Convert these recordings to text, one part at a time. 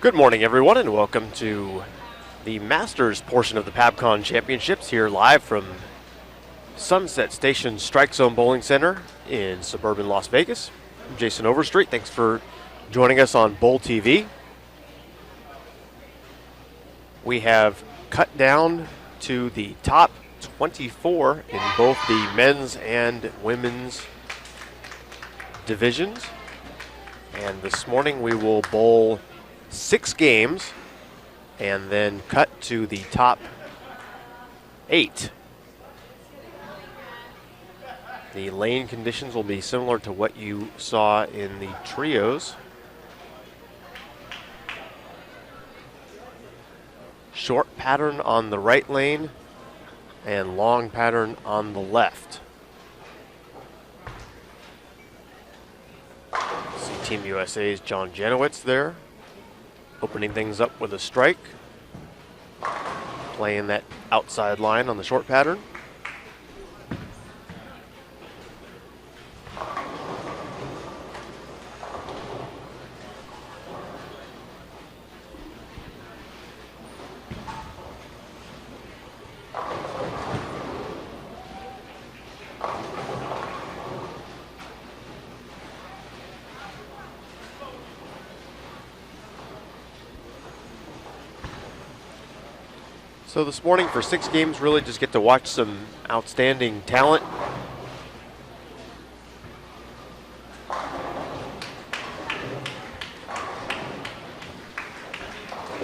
Good morning, everyone, and welcome to the Masters portion of the PABCON Championships here live from Sunset Station Strike Zone Bowling Center in suburban Las Vegas. I'm Jason Overstreet. Thanks for joining us on Bowl TV. We have cut down to the top 24 in both the men's and women's divisions. And this morning we will bowl 6 games and then cut to the top 8. The lane conditions will be similar to what you saw in the trios. Short pattern on the right lane and long pattern on the left. See Team USA's John Janowitz there, opening things up with a strike, playing that outside line on the short pattern. So this morning for 6 games, really just get to watch some outstanding talent.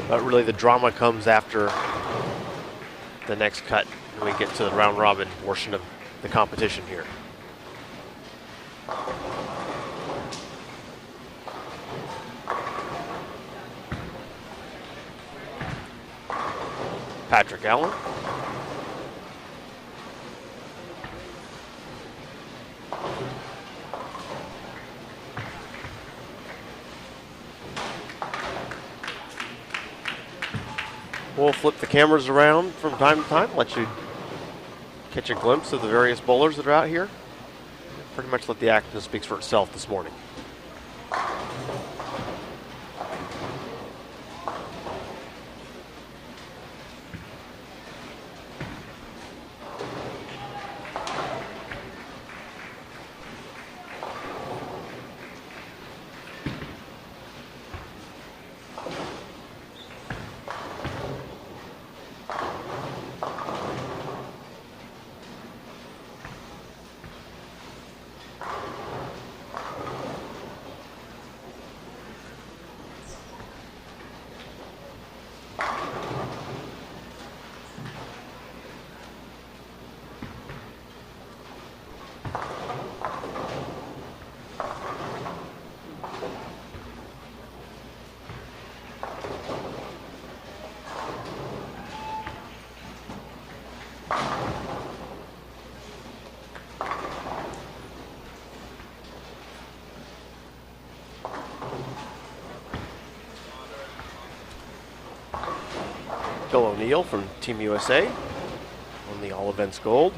But really the drama comes after the next cut when we get to the round robin portion of the competition here. Patrick Allen. We'll flip the cameras around from time to time, let you catch a glimpse of the various bowlers that are out here. Pretty much let the action speak for itself this morning. Bill O'Neill from Team USA on the All Events Gold.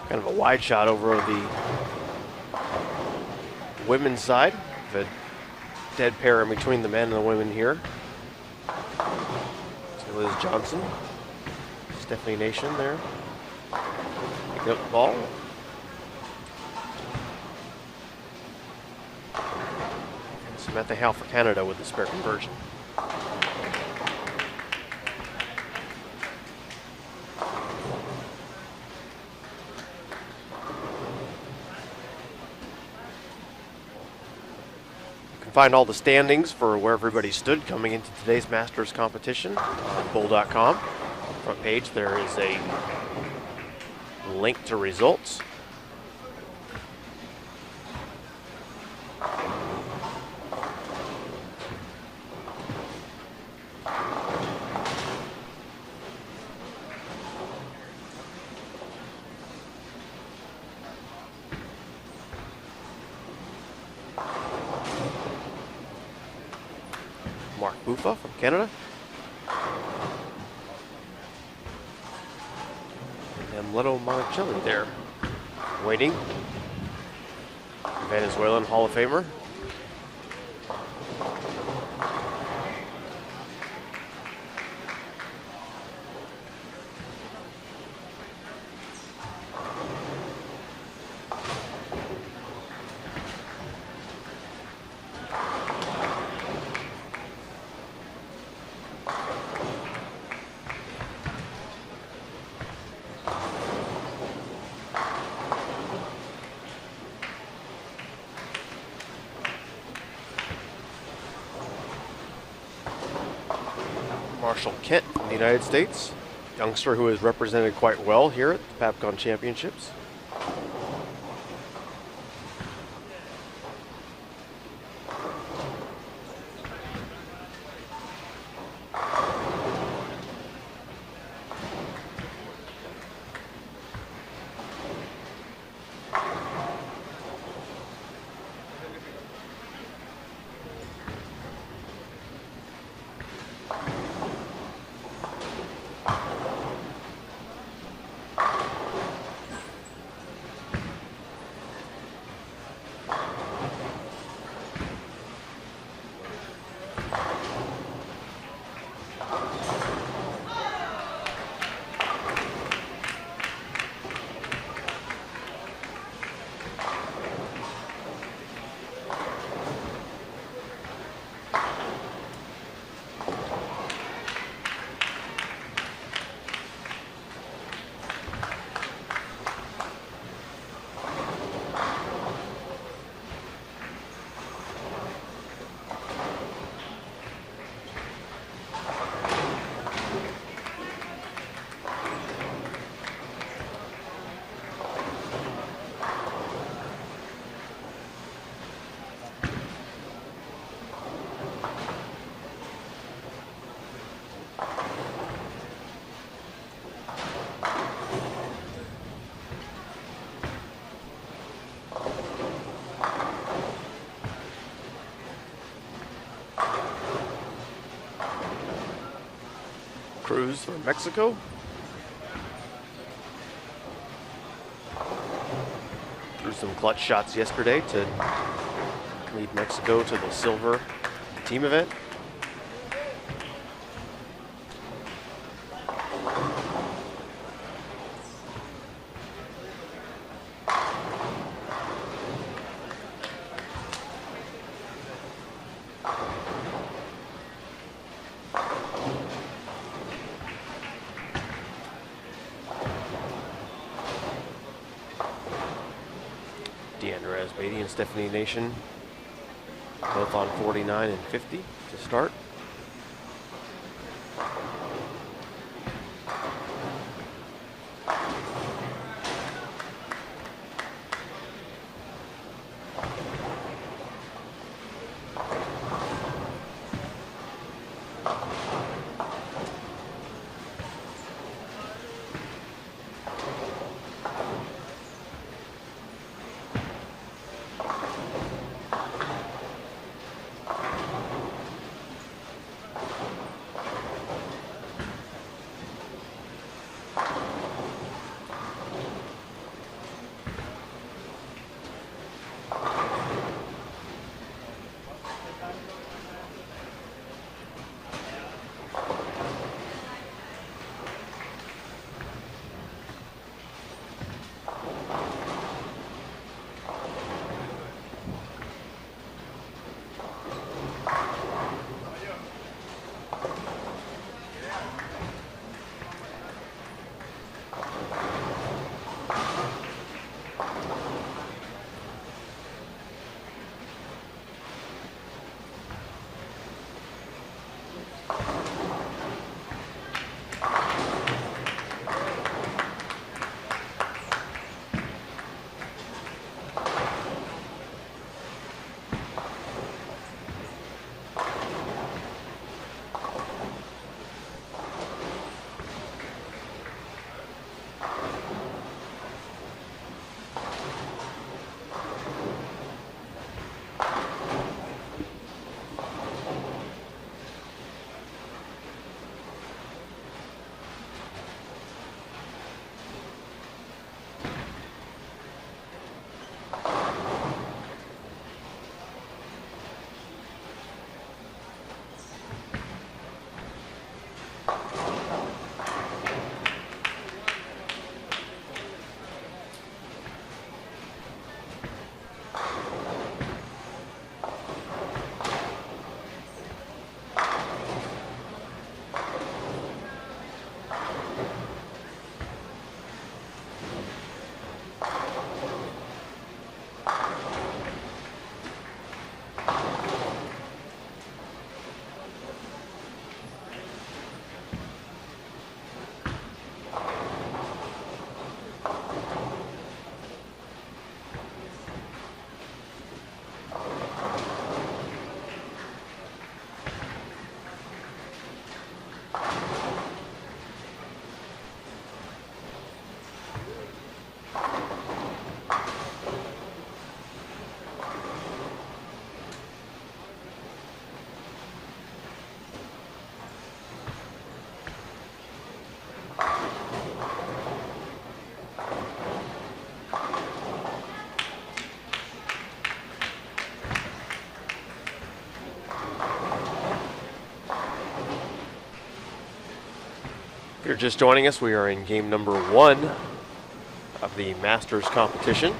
Kind of a wide shot over the women's side. The dead pair in between the men and the women here. So Liz Johnson, Stephanie Nation there, picking up the ball. And Samantha Howe for Canada with the spare conversion. Find all the standings for where everybody stood coming into today's Masters competition on bull.com. Front page, there is a link to results. Mark Buffa from Canada. And Leto Monticelli there, waiting. Venezuelan Hall of Famer. Marshall Kent from the United States, youngster who has represented quite well here at the PABCON Championships. Cruz for Mexico. Threw some clutch shots yesterday to lead Mexico to the silver team event. Deandra Asbady and Stephanie Nation both on 49 and 50 to start. you're just joining us, we are in game number 1 of the Masters competition.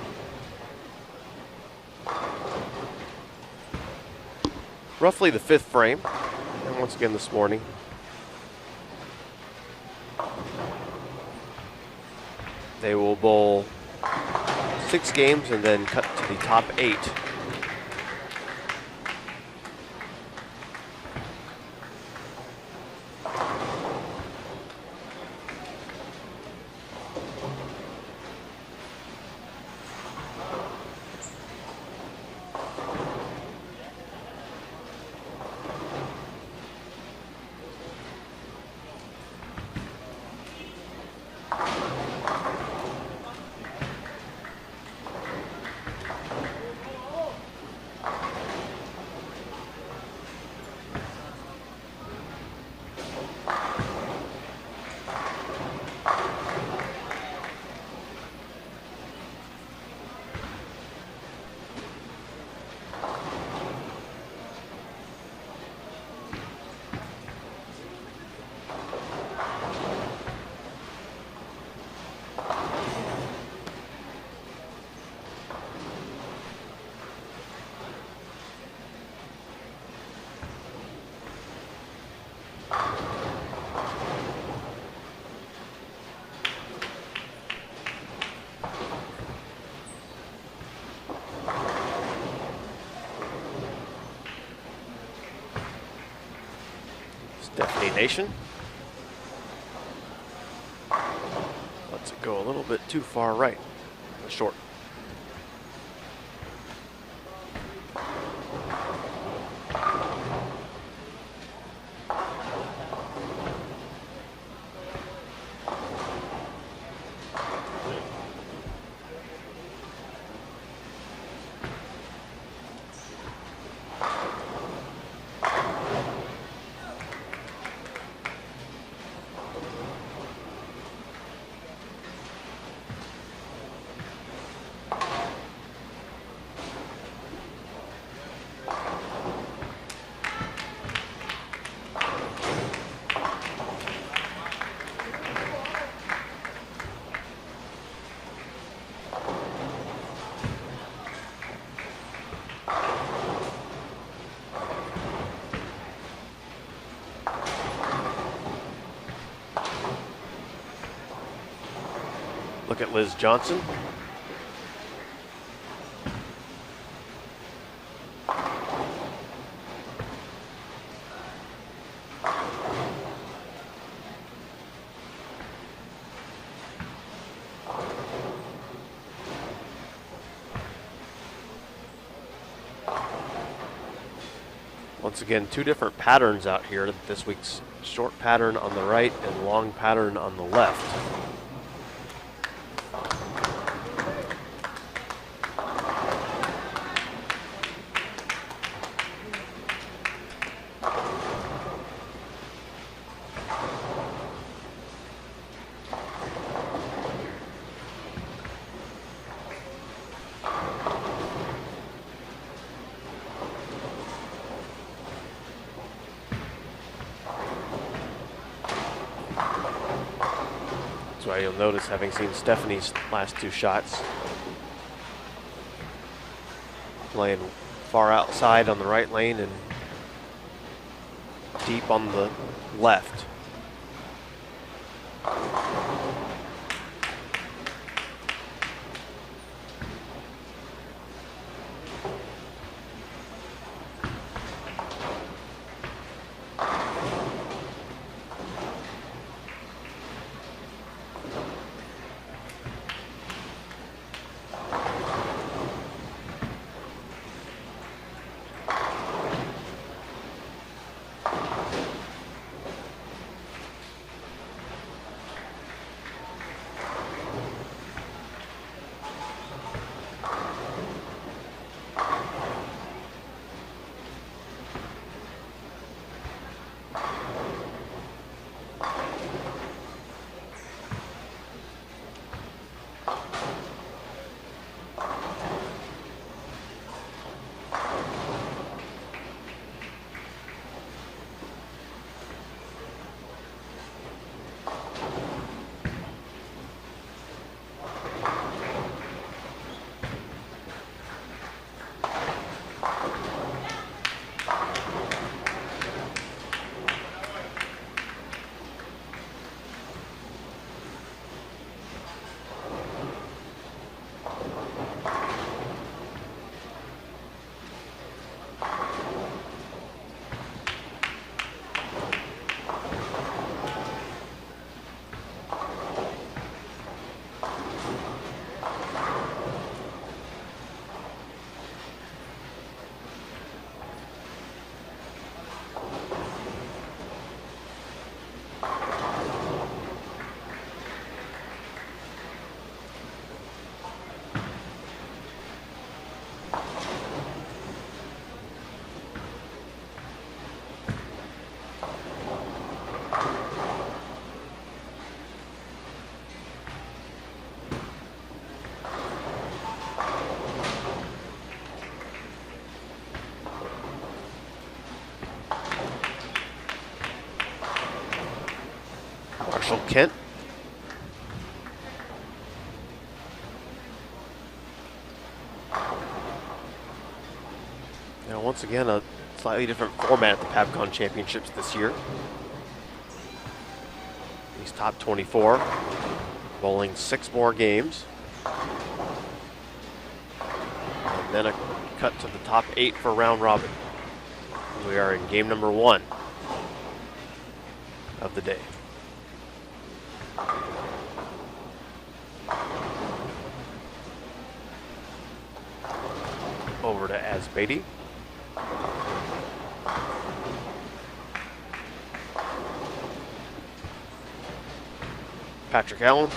Roughly the 5th frame. And once again this morning, they will bowl 6 games and then cut to the top 8. Stephanie Nation lets it go a little bit too far right, short. Look at Liz Johnson. Once again, 2 different patterns out here. This week's short pattern on the right and long pattern on the left. That's why you'll notice, having seen Stephanie's last 2 shots, playing far outside on the right lane and deep on the left. Kent. Now, once again, a slightly different format at the PABCON Championships this year. These top 24 bowling 6 more games. And then a cut to the top 8 for round robin. We are in game number 1 of the day. Over to Asbady. Patrick Allen.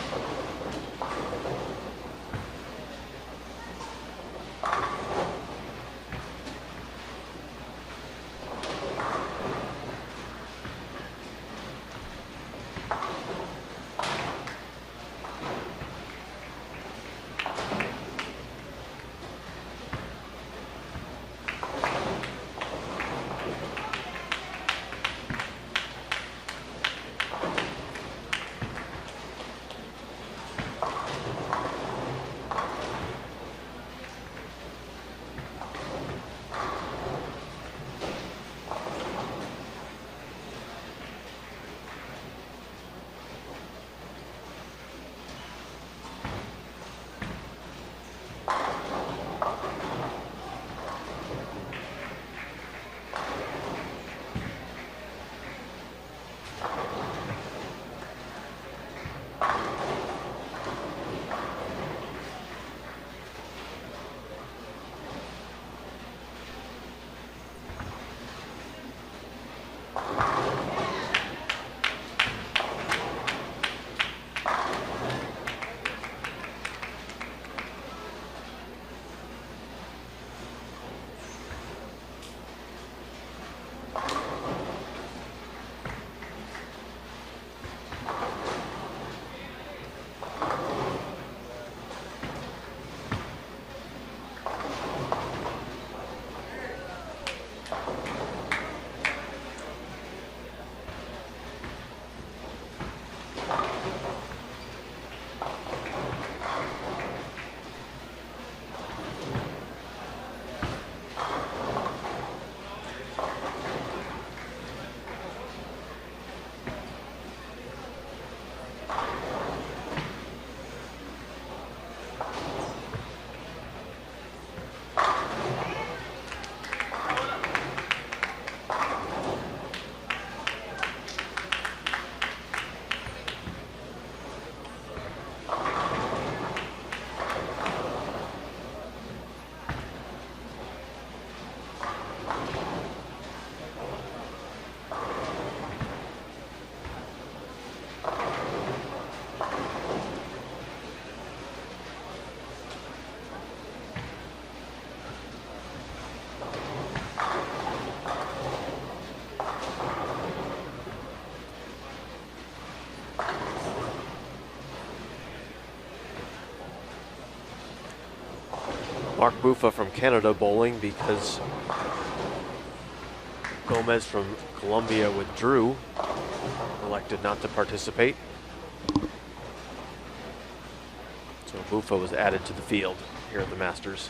Mark Buffa from Canada bowling because Gomez from Colombia withdrew, elected not to participate. So Buffa was added to the field here at the Masters.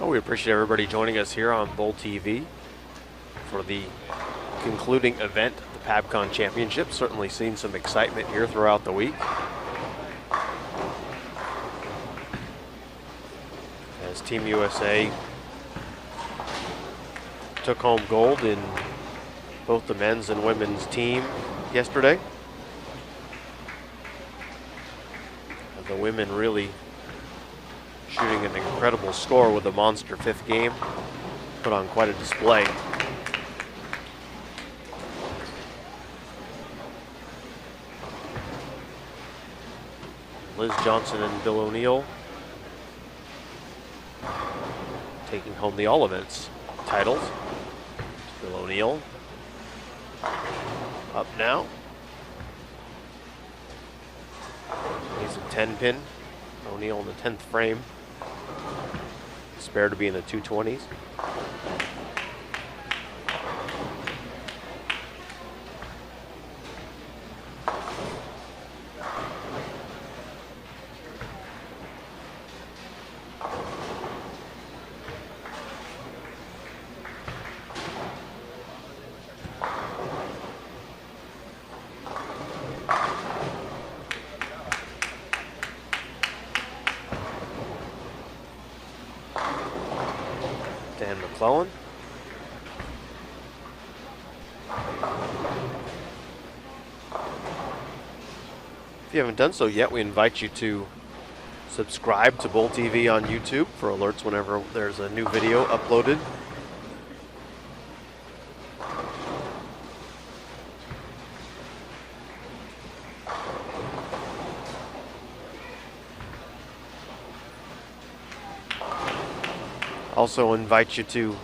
Well, we appreciate everybody joining us here on Bull TV for the concluding event, the PABCON Championship. Certainly seen some excitement here throughout the week, as Team USA took home gold in both the men's and women's team yesterday. And the women really shooting an incredible score with a monster fifth game. Put on quite a display. Liz Johnson and Bill O'Neill taking home the all events titles. Bill O'Neill up now. He's a 10 pin. O'Neill in the 10th frame. Spare to be in the 220s. McClellan. If you haven't done so yet, we invite you to subscribe to Bull TV on YouTube for alerts whenever there's a new video uploaded. Also invite you to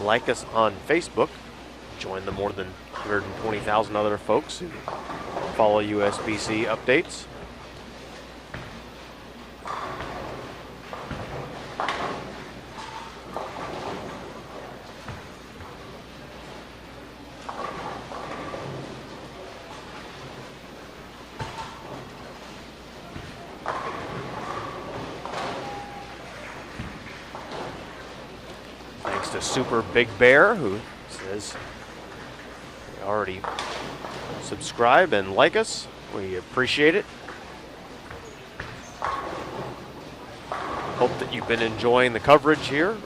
like us on Facebook. Join the more than 120,000 other folks who follow USBC updates. To Super Big Bear, who says you already subscribe and like us. We appreciate it. Hope that you've been enjoying the coverage here.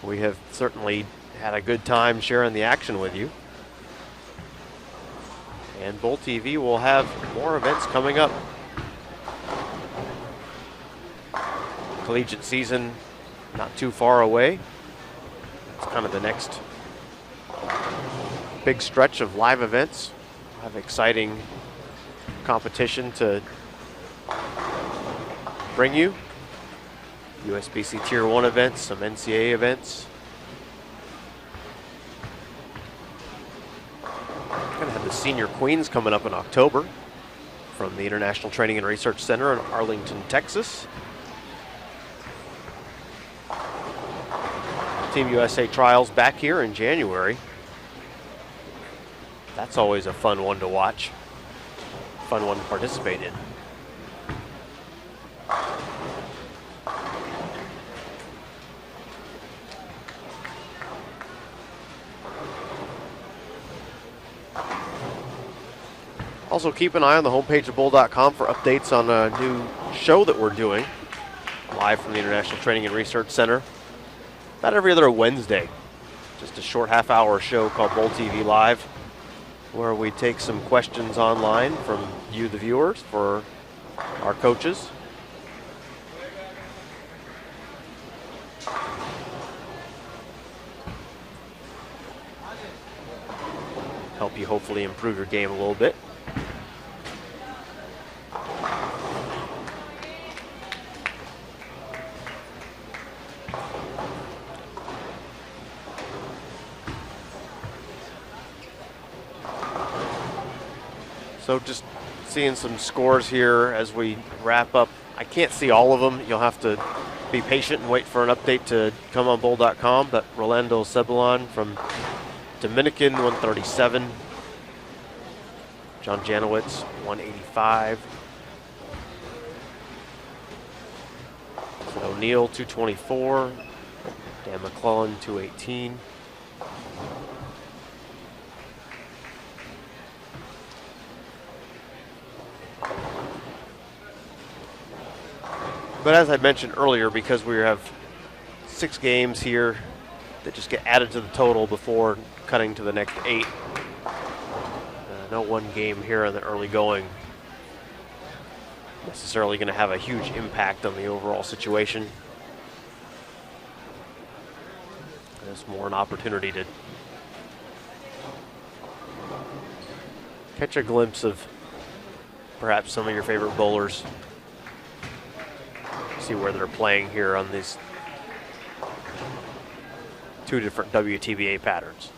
We have certainly had a good time sharing the action with you. And Bull TV will have more events coming up. Collegiate season not too far away. It's kind of the next big stretch of live events. We'll have exciting competition to bring you. USBC Tier 1 events, some NCAA events. We're going to have the Senior Queens coming up in October from the International Training and Research Center in Arlington, Texas. Team USA trials back here in January. That's always a fun one to watch, fun one to participate in. Also keep an eye on the homepage of bull.com for updates on a new show that we're doing live from the International Training and Research Center. About every other Wednesday, just a short half-hour show called Bull TV Live, where we take some questions online from you, the viewers, for our coaches. Help you hopefully improve your game a little bit. So just seeing some scores here as we wrap up. I can't see all of them. You'll have to be patient and wait for an update to come on bull.com. But Rolando Cebalon from Dominican, 137. John Janowitz, 185. O'Neill, 224. Dan McClellan, 218. But as I mentioned earlier, because we have 6 games here that just get added to the total before cutting to the next 8. No one game here in the early going necessarily going to have a huge impact on the overall situation. It's more an opportunity to catch a glimpse of perhaps some of your favorite bowlers. See where they're playing here on these 2 different WTBA patterns.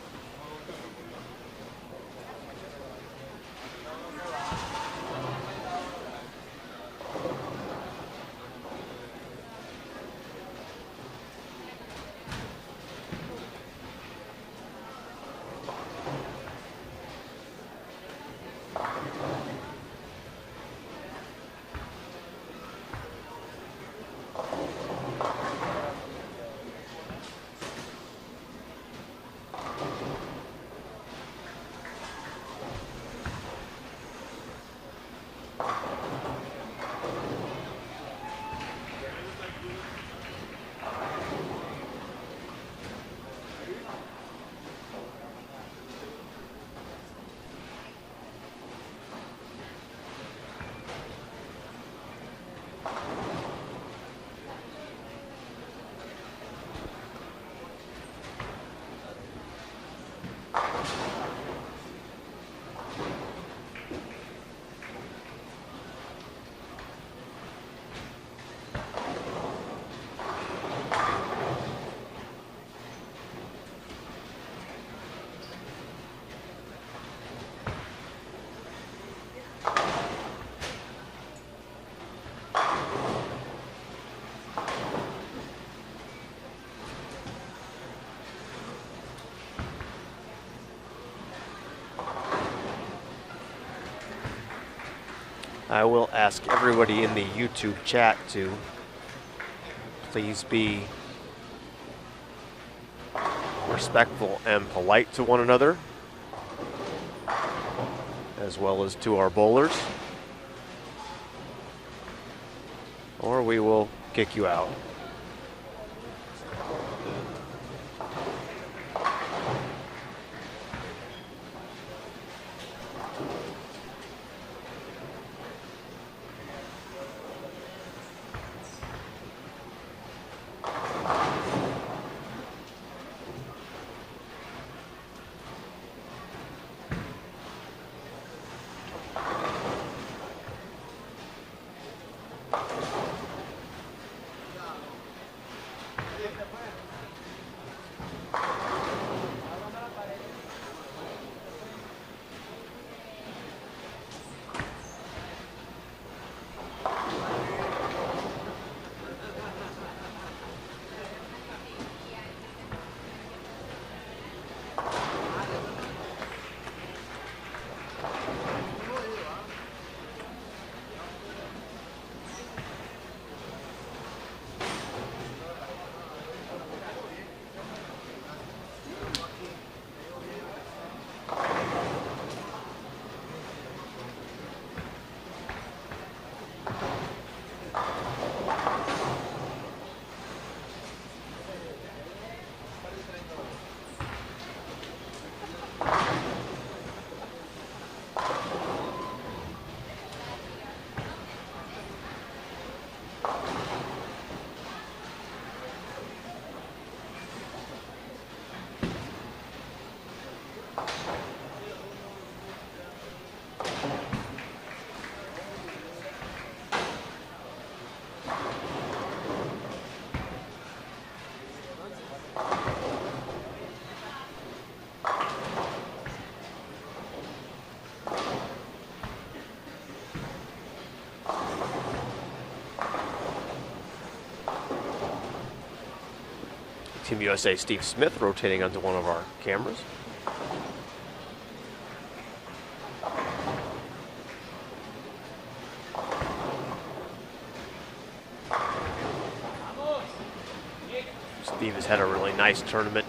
I will ask everybody in the YouTube chat to please be respectful and polite to one another, as well as to our bowlers, or we will kick you out. Team USA Steve Smith rotating onto one of our cameras. Steve has had a really nice tournament.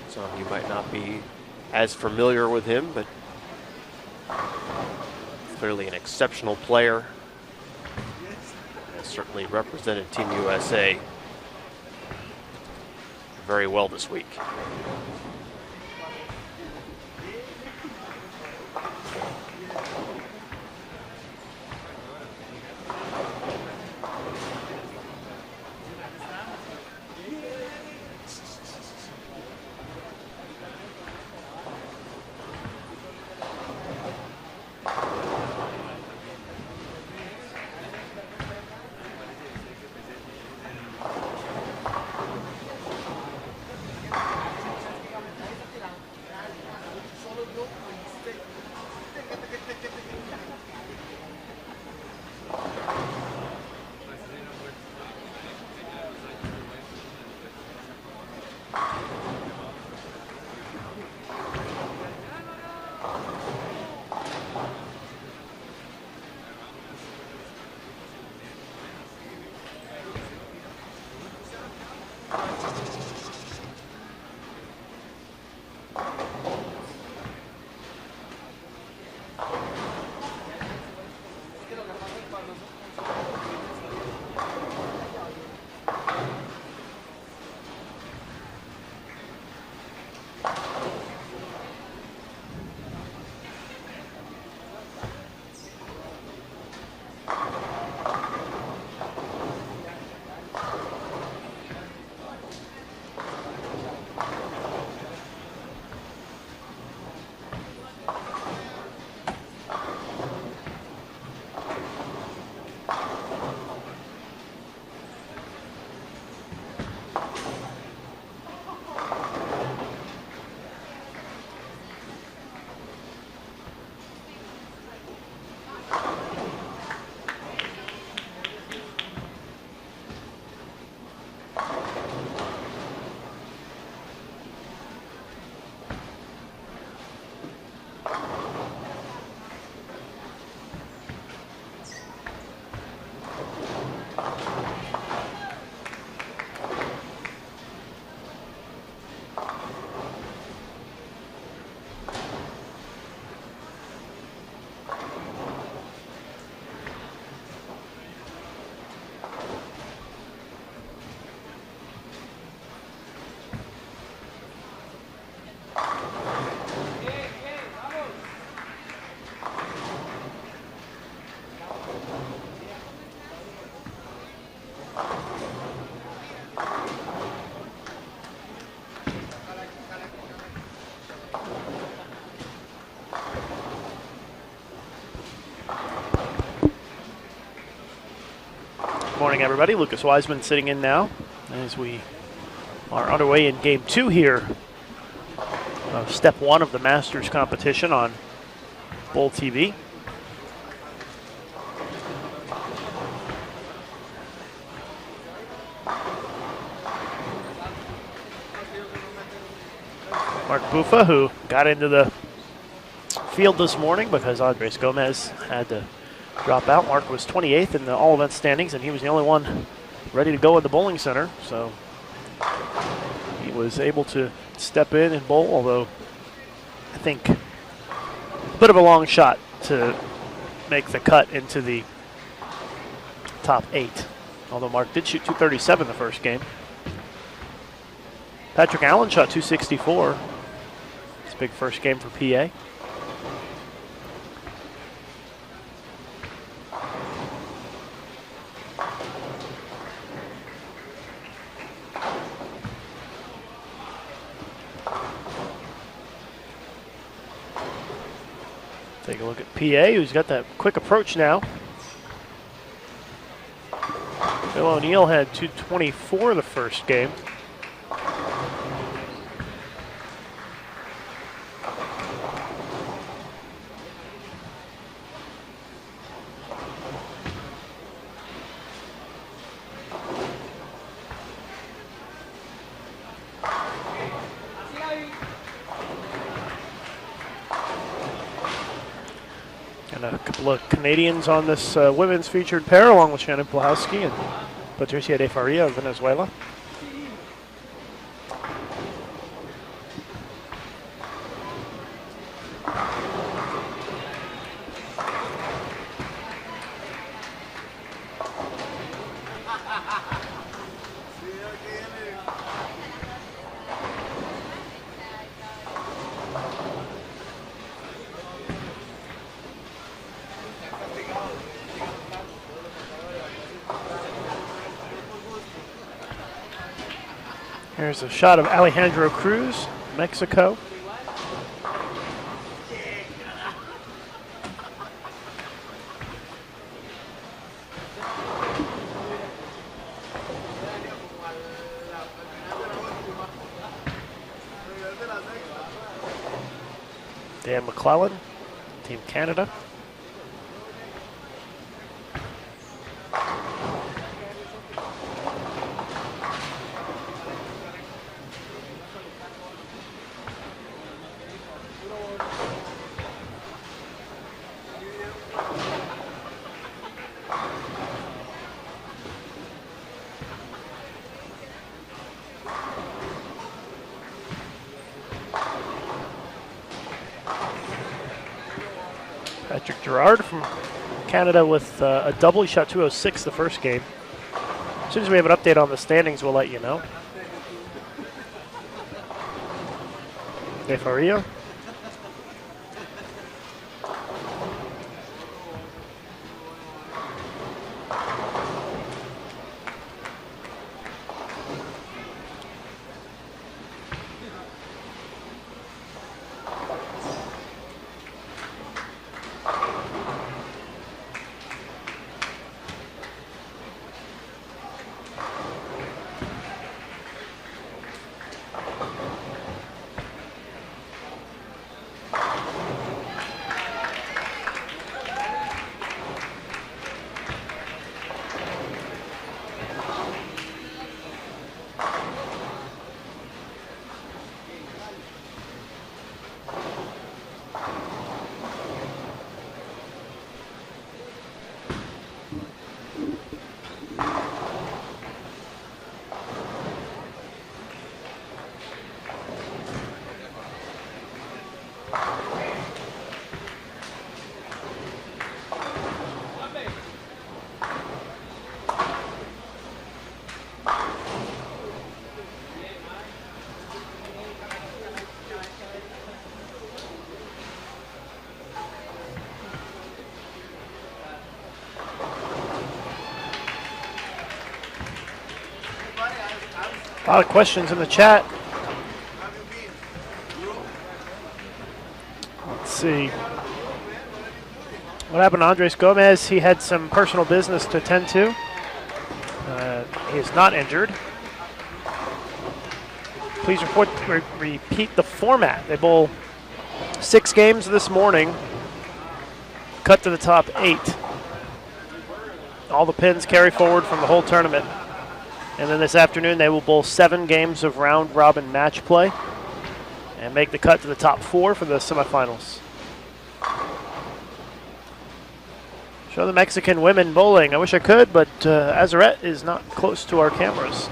Some of you might not be as familiar with him, but clearly an exceptional player. Has certainly represented Team USA very well this week. Morning, everybody. Lucas Wiseman sitting in now as we are underway in Game 2 here of Step 1 of the Masters competition on Bowl TV. Mark Buffa, who got into the field this morning because Andres Gomez had to drop out. Mark was 28th in the all-event standings, and he was the only one ready to go in the bowling center. So he was able to step in and bowl, although I think a bit of a long shot to make the cut into the top 8. Although Mark did shoot 237 the first game. Patrick Allen shot 264. It's a big first game for PA. Take a look at PA, who's got that quick approach now. Bill O'Neill had 224 the first game. couple of Canadians on this women's featured pair, along with Shannon Plahowski and Patricia de Faria of Venezuela. Here's a shot of Alejandro Cruz, Mexico. Dan McClellan, Team Canada. Patrick Gerard from Canada with a double. He shot 206 the first game. As soon as we have an update on the standings, we'll let you know. De Faria. A lot of questions in the chat. Let's see. What happened to Andres Gomez? He had some personal business to attend to. He is not injured. Please repeat the format. They bowl 6 games this morning. Cut to the top 8. All the pins carry forward from the whole tournament. And then this afternoon they will bowl 7 games of round-robin match play and make the cut to the top 4 for the semifinals. Show the Mexican women bowling. I wish I could, but Azarette is not close to our cameras.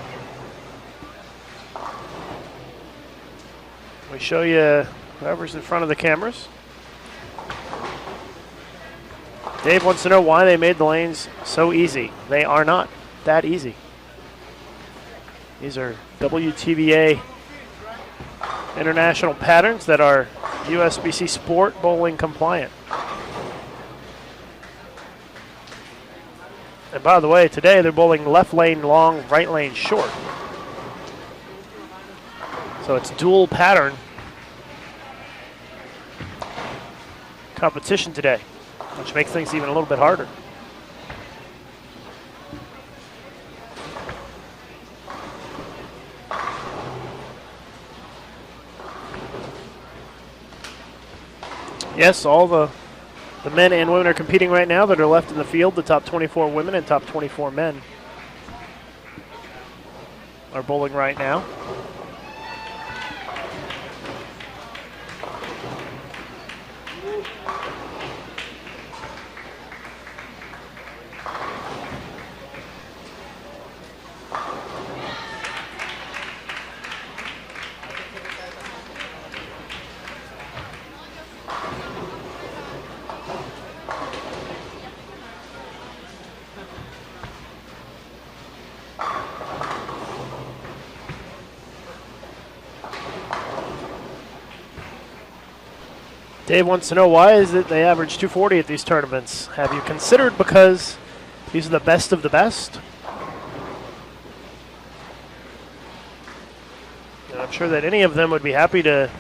We show you whoever's in front of the cameras. Dave wants to know why they made the lanes so easy. They are not that easy. These are WTBA international patterns that are USBC Sport bowling compliant. And by the way, today they're bowling left lane long, right lane short. So it's dual pattern competition today, which makes things even a little bit harder. Yes, all the men and women are competing right now that are left in the field. The top 24 women and top 24 men are bowling right now. Dave wants to know, why is it they average 240 at these tournaments? Have you considered because these are the best of the best? And I'm sure that any of them would be happy to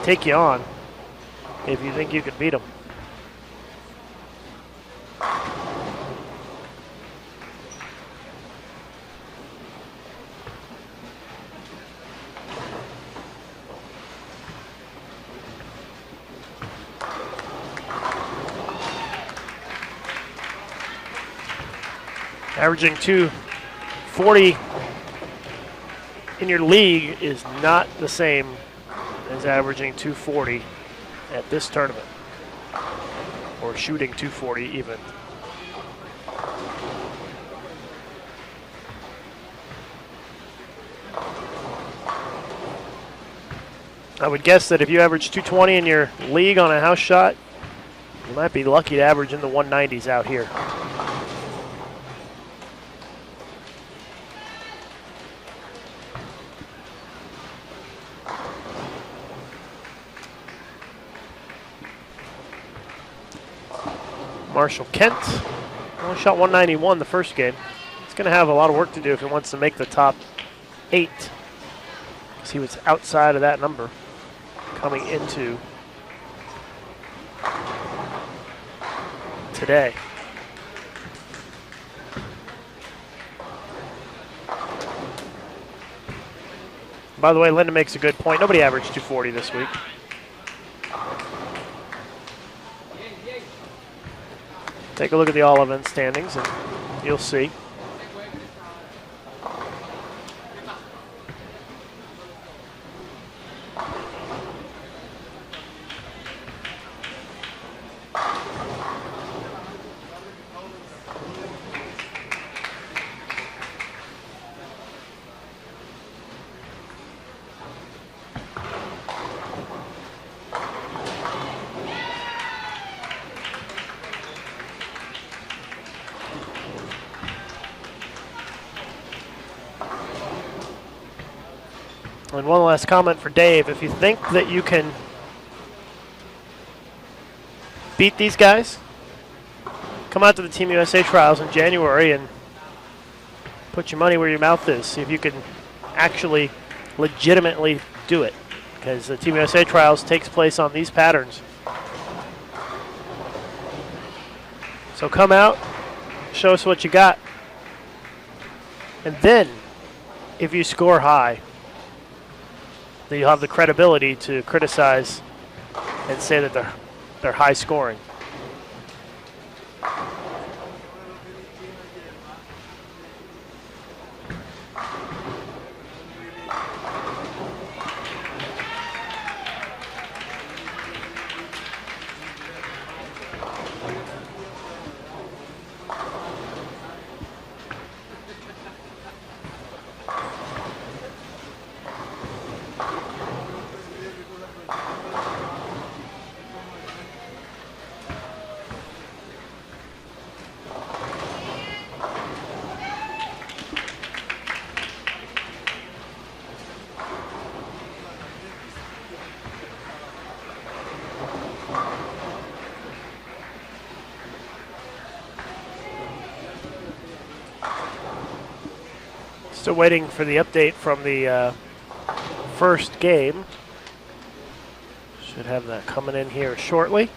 take you on if you think you could beat them. Averaging 240 in your league is not the same as averaging 240 at this tournament, or shooting 240 even. I would guess that if you average 220 in your league on a house shot, you might be lucky to average in the 190s out here. Marshall Kent only shot 191 the first game. He's going to have a lot of work to do if he wants to make the top 8, because he was outside of that number coming into today. By the way, Linda makes a good point. Nobody averaged 240 this week. Take a look at the all-event standings, and you'll see. And one last comment for Dave. If you think that you can beat these guys, come out to the Team USA trials in January and put your money where your mouth is. See if you can actually legitimately do it, because the Team USA trials takes place on these patterns. So come out, show us what you got, and then if you score high, then you'll have the credibility to criticize and say that they're high scoring. Still waiting for the update from the first game. Should have that coming in here shortly.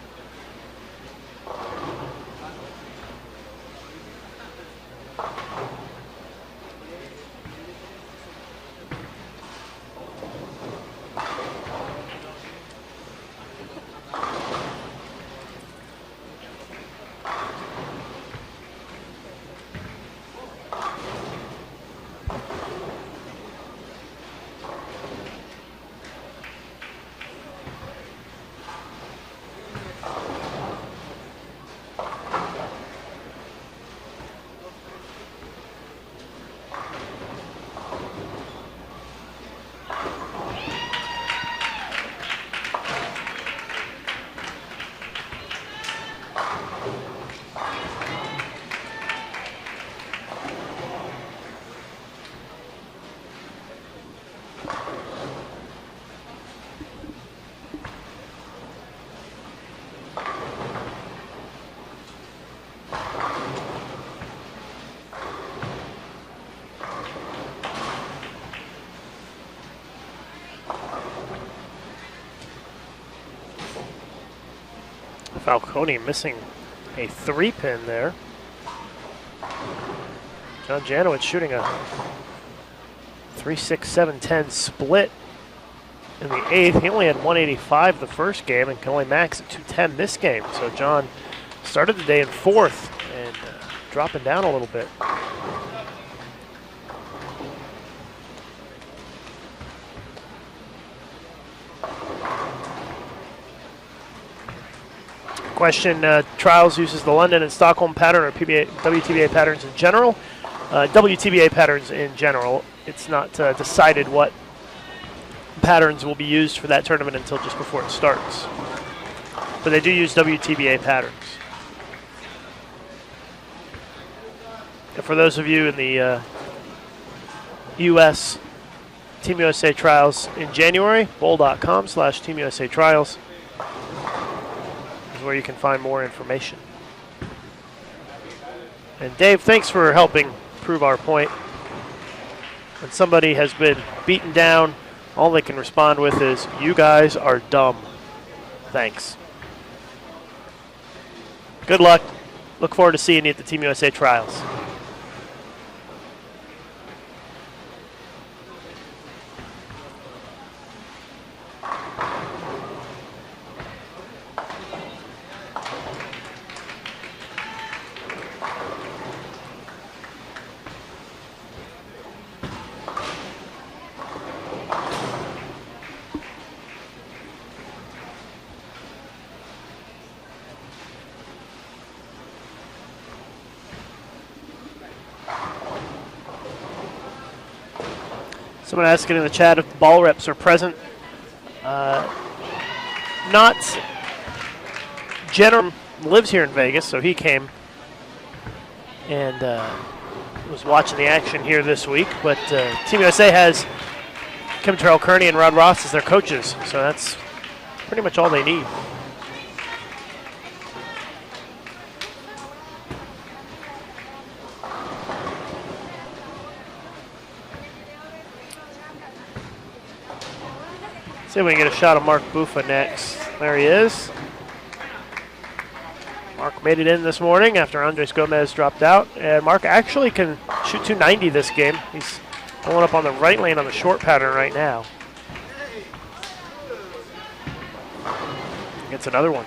Falcone missing a 3-pin there. John Janowitz shooting a 3.67-10 split in the 8th. He only had 185 the first game and can only max at 210 this game. So John started the day in 4th and dropping down a little bit. Question, trials uses the London and Stockholm pattern or WTBA patterns in general. WTBA patterns in general. It's not decided what patterns will be used for that tournament until just before it starts. But they do use WTBA patterns. And for those of you in the US Team USA trials in January, bowl.com/Team USA trials is where you can find more information. And Dave, thanks for helping prove our point. When somebody has been beaten down, all they can respond with is, "You guys are dumb. Thanks." Good luck. Look forward to seeing you at the Team USA trials. Someone asking in the chat if the ball reps are present. Not. Jenner lives here in Vegas, so he came and was watching the action here this week. But Team USA has Kim Terrell-Kearney and Rod Ross as their coaches, so that's pretty much all they need. See if we can get a shot of Mark Buffa next. There he is. Mark made it in this morning after Andres Gomez dropped out. And Mark actually can shoot 290 this game. He's pulling up on the right lane on the short pattern right now. Gets another one.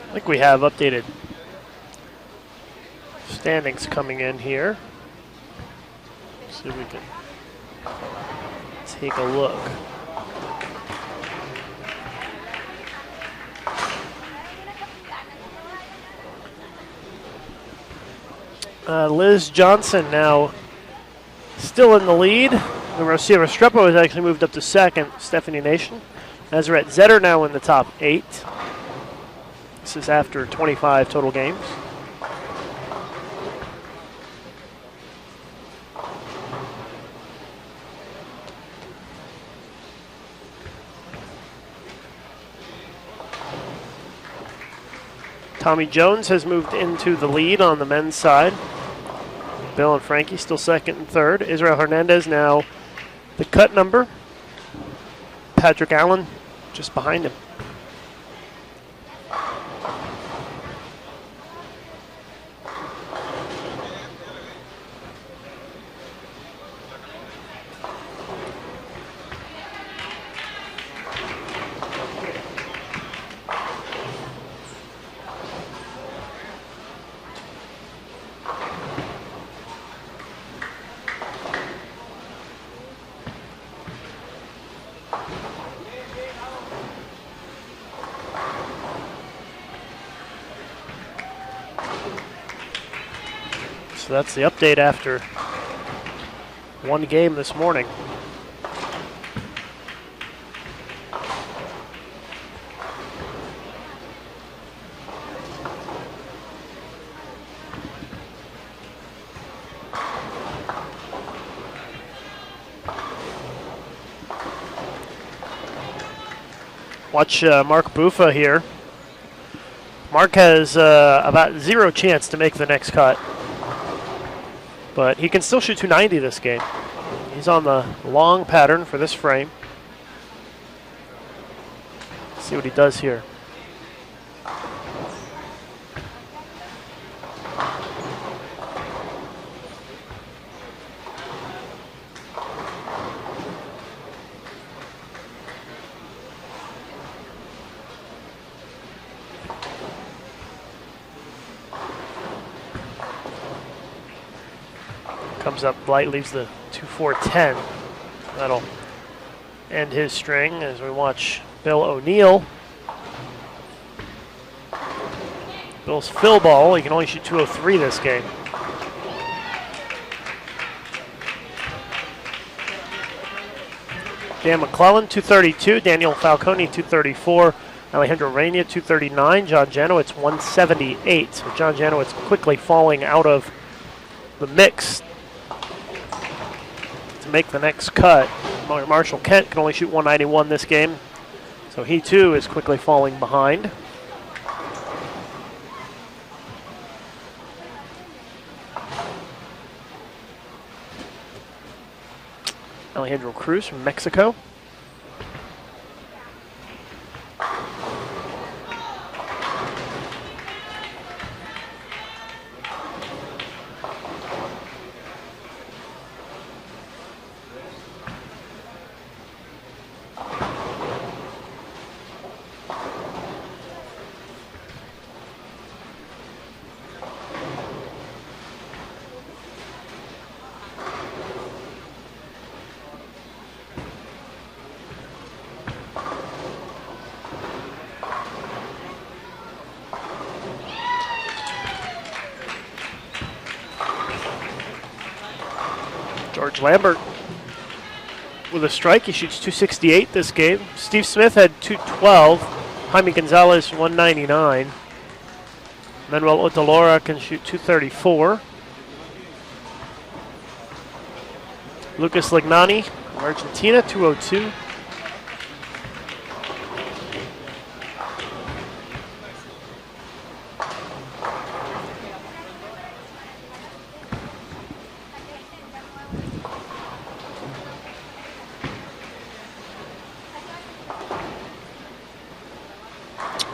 I think we have updated standings coming in here. See if we can take a look. Liz Johnson now still in the lead. Rosia Restrepo has actually moved up to second. Stephanie Nation. Nazareth Zetter now in the top 8. This is after 25 total games. Tommy Jones has moved into the lead on the men's side. Bill and Frankie still second and third. Israel Hernandez now the cut number. Patrick Allen just behind him. So that's the update after one game this morning. Watch Mark Buffa here. Mark has about zero chance to make the next cut. But he can still shoot 290 this game. He's on the long pattern for this frame. Let's see what he does here. Comes up light, leaves the 2-4-10. That'll end his string as we watch Bill O'Neill. Bill's fill ball, he can only shoot 203 this game. Dan McClellan, 232. Daniel Falcone, 234. Alejandro Reina, 239. John Janowitz, 178. So John Janowitz quickly falling out of the mix to make the next cut. Marshall Kent can only shoot 191 this game, so he too is quickly falling behind. Alejandro Cruz from Mexico. George Lambert with a strike. He shoots 268 this game. Steve Smith had 212. Jaime Gonzalez 199. Manuel Otalora can shoot 234. Lucas Lignani from Argentina, 202.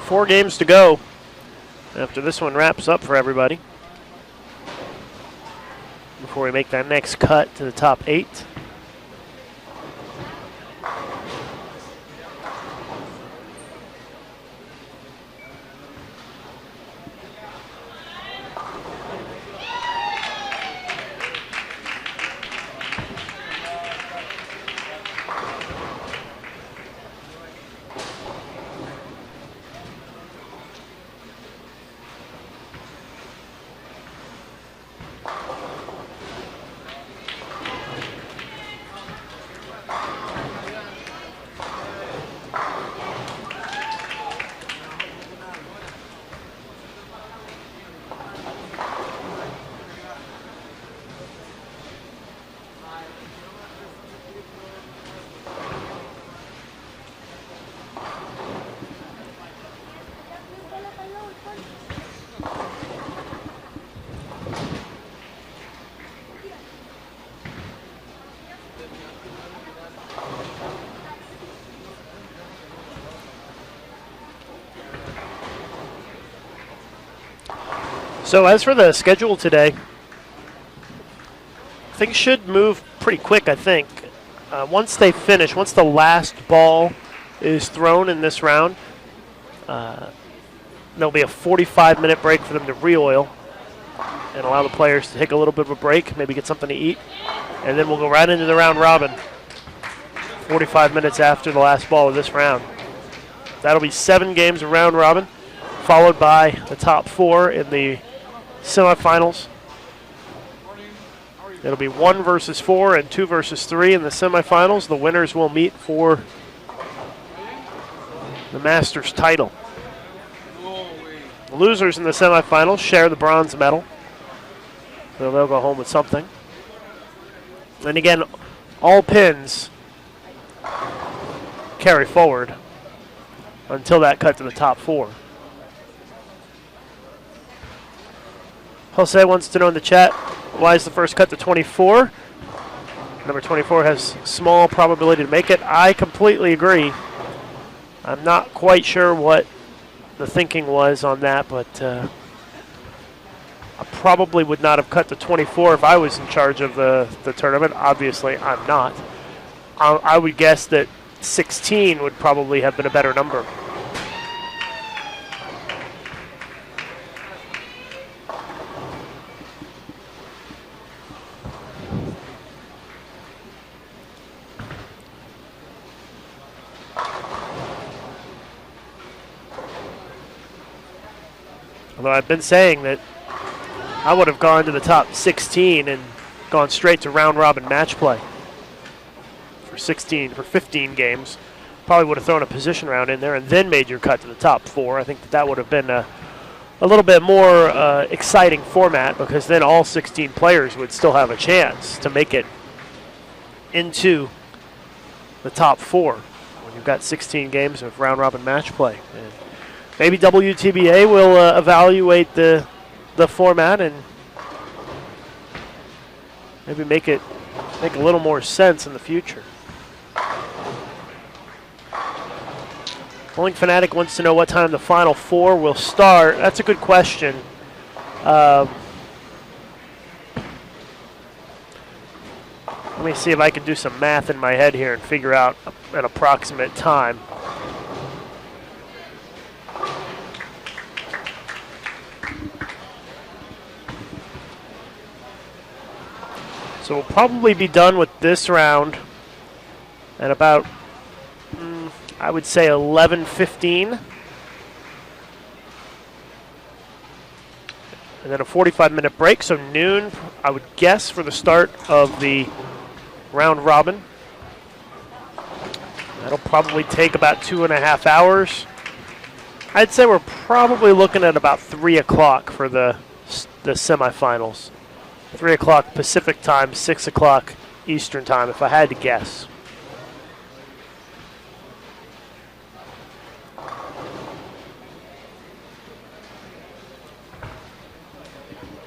Four games to go after this one wraps up for everybody before we make that next cut to the top 8. So as for the schedule today, things should move pretty quick, I think. Once they finish, once the last ball is thrown in this round, there'll be a 45-minute break for them to re-oil and allow the players to take a little bit of a break, maybe get something to eat, and then we'll go right into the round robin 45 minutes after the last ball of this round. That'll be 7 games of round robin, followed by the top 4 in the semifinals. It'll be 1 versus 4 and 2 versus 3 in the semifinals. The winners will meet for the Masters title. The losers in the semifinals share the bronze medal, so they'll go home with something. And again, all pins carry forward until that cut to the top 4. Jose wants to know in the chat, why is the first cut to 24? Number 24 has small probability to make it. I completely agree. I'm not quite sure what the thinking was on that, but I probably would not have cut to 24 if I was in charge of the tournament. Obviously, I'm not. I would guess that 16 would probably have been a better number. Although I've been saying that I would have gone to the top 16 and gone straight to round robin match play for 15 games. Probably would have thrown a position round in there and then made your cut to the top 4. I think that would have been a little bit more exciting format, because then all 16 players would still have a chance to make it into the top 4 when you've got 16 games of round robin match play. And maybe WTBA will evaluate the format and maybe make a little more sense in the future. Bowling Fanatic wants to know what time the Final Four will start. That's a good question. Let me see if I can do some math in my head here and figure out an approximate time. So we'll probably be done with this round at about, I would say 11:15. And then a 45-minute break, so noon, I would guess, for the start of the round robin. That'll probably take about 2.5 hours. I'd say we're probably looking at about 3 o'clock for the semifinals. 3 o'clock Pacific time, 6 o'clock Eastern time, if I had to guess.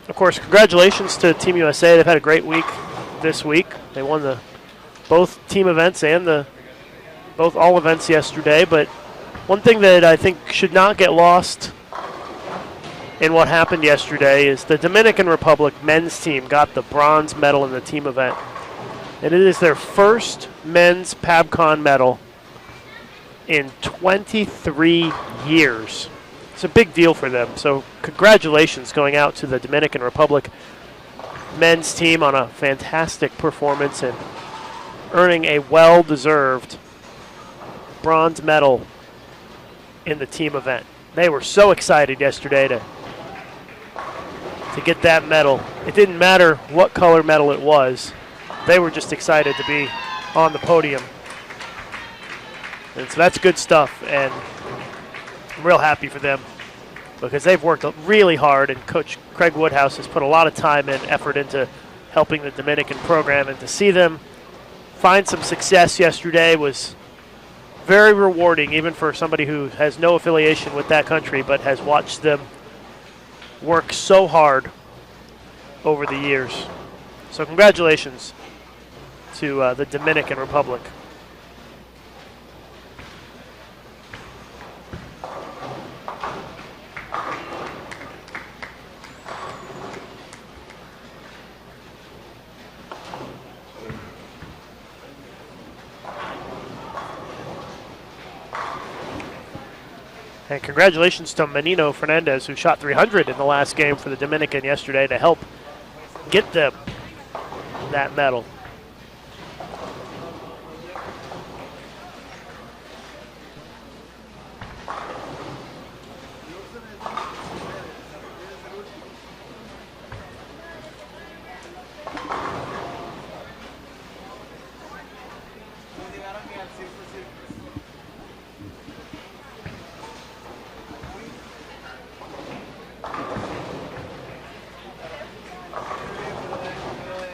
Of course, congratulations to Team USA. They've had a great week this week. They won both team events and all events yesterday. But one thing that I think should not get lost in what happened yesterday is the Dominican Republic men's team got the bronze medal in the team event. And it is their first men's PABCON medal in 23 years. It's a big deal for them. So congratulations going out to the Dominican Republic men's team on a fantastic performance and earning a well-deserved bronze medal in the team event. They were so excited yesterday to get that medal. It didn't matter what color medal it was. They were just excited to be on the podium. And so that's good stuff, and I'm real happy for them because they've worked really hard, and Coach Craig Woodhouse has put a lot of time and effort into helping the Dominican program, and to see them find some success yesterday was very rewarding, even for somebody who has no affiliation with that country but has watched them work so hard over the years. So congratulations to the Dominican Republic. And congratulations to Menino Fernandez, who shot 300 in the last game for the Dominican yesterday to help get them that medal.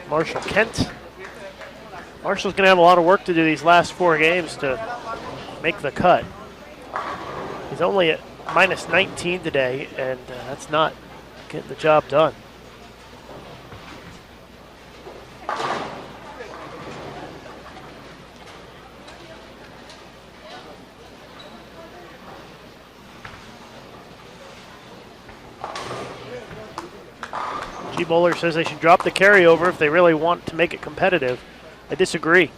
Marshall Kent. Marshall's going to have a lot of work to do these last 4 games to make the cut. He's only at minus 19 today, and that's not getting the job done. G. Bowler says they should drop the carryover if they really want to make it competitive. I disagree.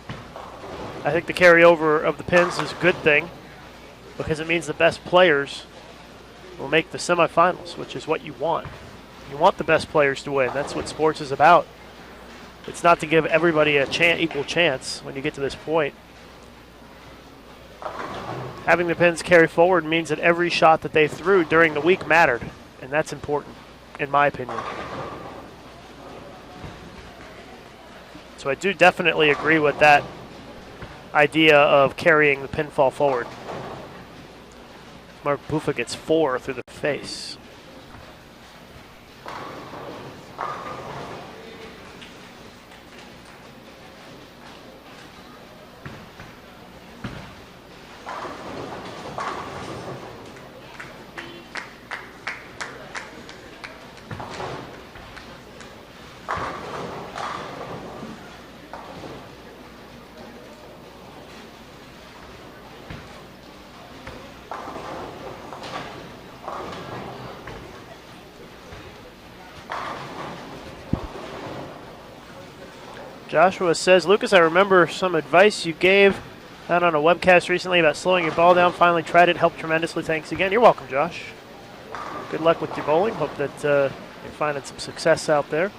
I think the carryover of the pins is a good thing because it means the best players will make the semifinals, which is what you want. You want the best players to win. That's what sports is about. It's not to give everybody a equal chance when you get to this point. Having the pins carry forward means that every shot that they threw during the week mattered, and that's important, in my opinion. So I do definitely agree with that idea of carrying the pinfall forward. Mark Buffa gets 4 through the face. Joshua says, Lucas, I remember some advice you gave out on a webcast recently about slowing your ball down. Finally tried it. Helped tremendously. Thanks again. You're welcome, Josh. Good luck with your bowling. Hope that you're finding some success out there.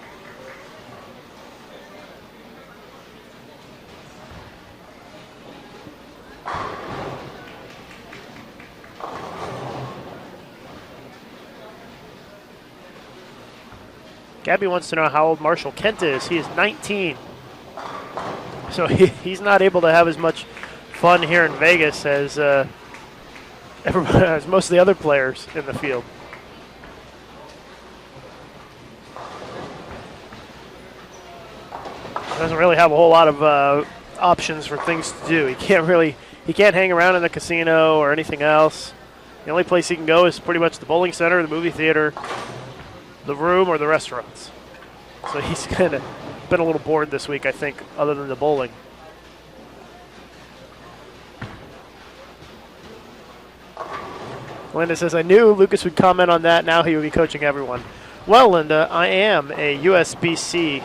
Gabby wants to know how old Marshall Kent is. He is 19. So he's not able to have as much fun here in Vegas as everybody, as most of the other players in the field. Doesn't really have a whole lot of options for things to do. He can't hang around in the casino or anything else. The only place he can go is pretty much the bowling center, the movie theater, the room, or the restaurants. So he's kind of been a little bored this week, I think, other than the bowling. Linda says, I knew Lucas would comment on that. Now he would be coaching everyone. Well, Linda, I am a USBC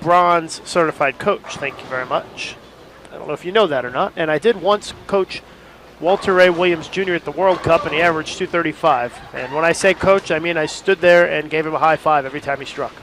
bronze certified coach. Thank you very much. I don't know if you know that or not. And I did once coach Walter Ray Williams Jr. at the World Cup, and he averaged 235. And when I say coach, I mean I stood there and gave him a high five every time he struck.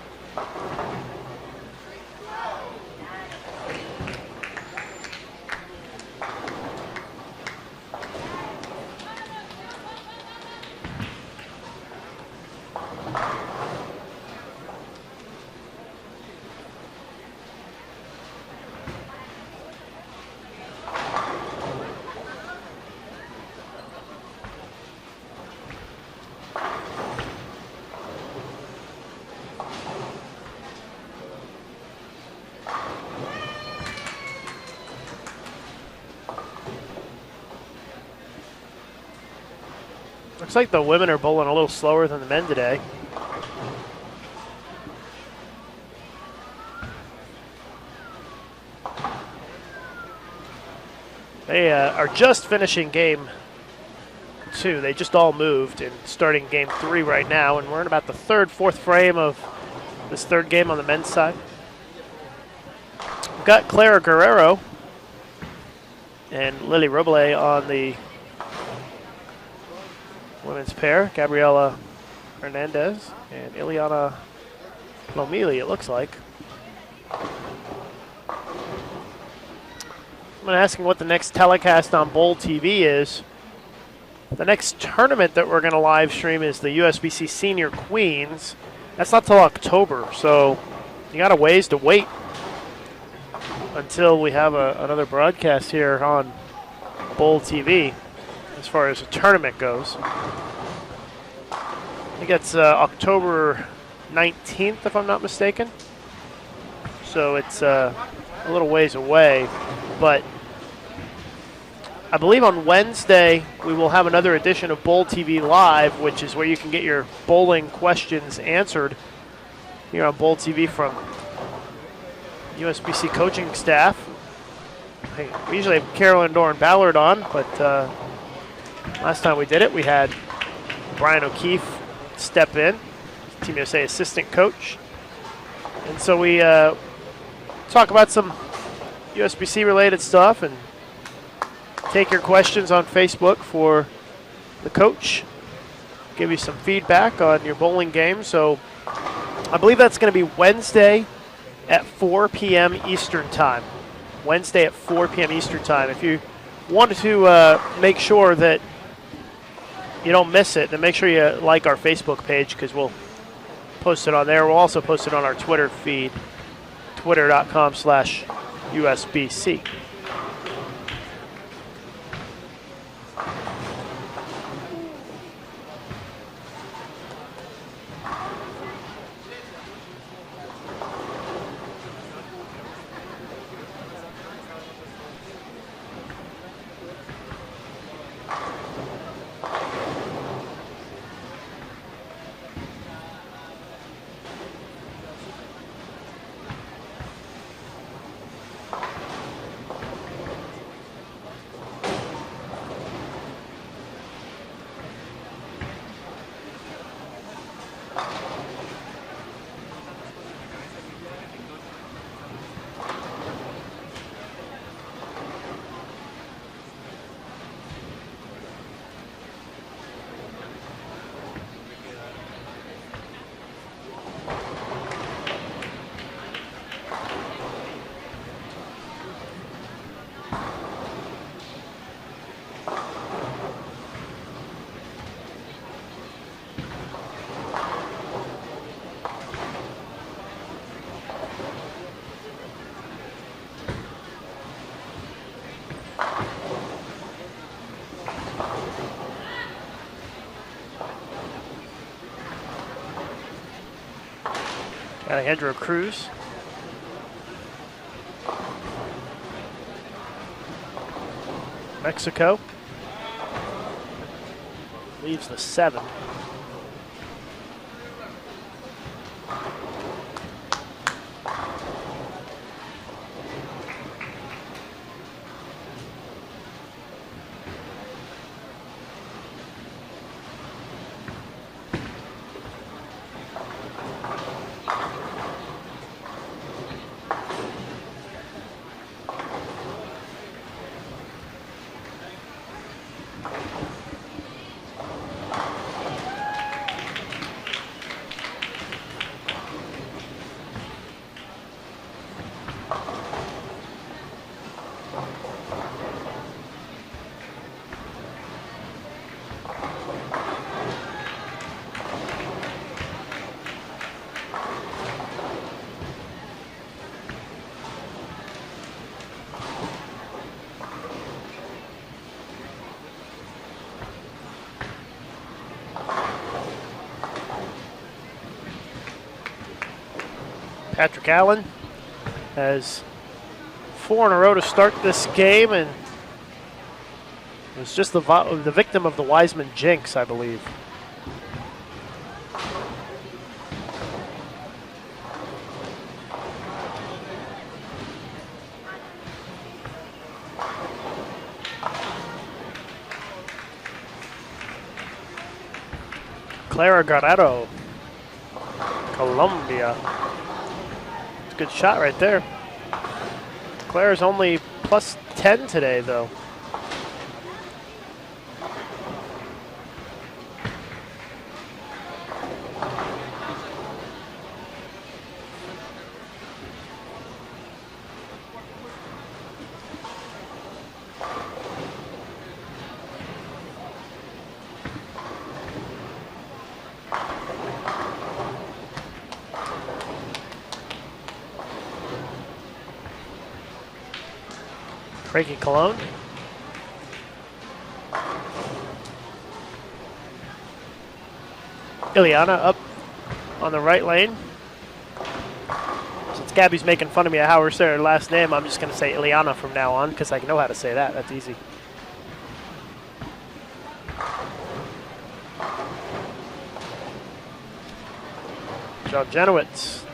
Looks like the women are bowling a little slower than the men today. They are just finishing game 2. They just all moved and starting game 3 right now, and we're in about the fourth frame of this third game on the men's side. We've got Clara Guerrero and Lily Roble on the women's pair, Gabriela Hernandez and Ileana Lomili, it looks like. I'm asking what the next telecast on Bowl TV is. The next tournament that we're going to live stream is the USBC Senior Queens. That's not till October, so you got a ways to wait until we have another broadcast here on Bowl TV as far as the tournament goes. I think it's October 19th, if I'm not mistaken. So it's a little ways away, but I believe on Wednesday we will have another edition of Bowl TV Live, which is where you can get your bowling questions answered here on Bowl TV from USBC coaching staff. We usually have Carolyn Doran Ballard on, but last time we did it, we had Brian O'Keefe step in, Team USA assistant coach. And so we talk about some USBC related stuff and take your questions on Facebook for the coach. Give you some feedback on your bowling game. So I believe that's going to be Wednesday at 4 p.m. Eastern Time. Wednesday at 4 p.m. Eastern Time. If you want to make sure that you don't miss it, then make sure you like our Facebook page because we'll post it on there. We'll also post it on our Twitter feed, twitter.com/USBC. Alejandro Cruz. Mexico leaves the 7. Patrick Allen has 4 in a row to start this game and was just the victim of the Wiseman jinx, I believe. Clara Guerrero, Colombia. Good shot right there. Claire's only plus 10 today, though. Frankie Colon. Ileana up on the right lane. Since Gabby's making fun of me at how we're saying her last name, I'm just going to say Ileana from now on because I know how to say that. That's easy. John Janowitz.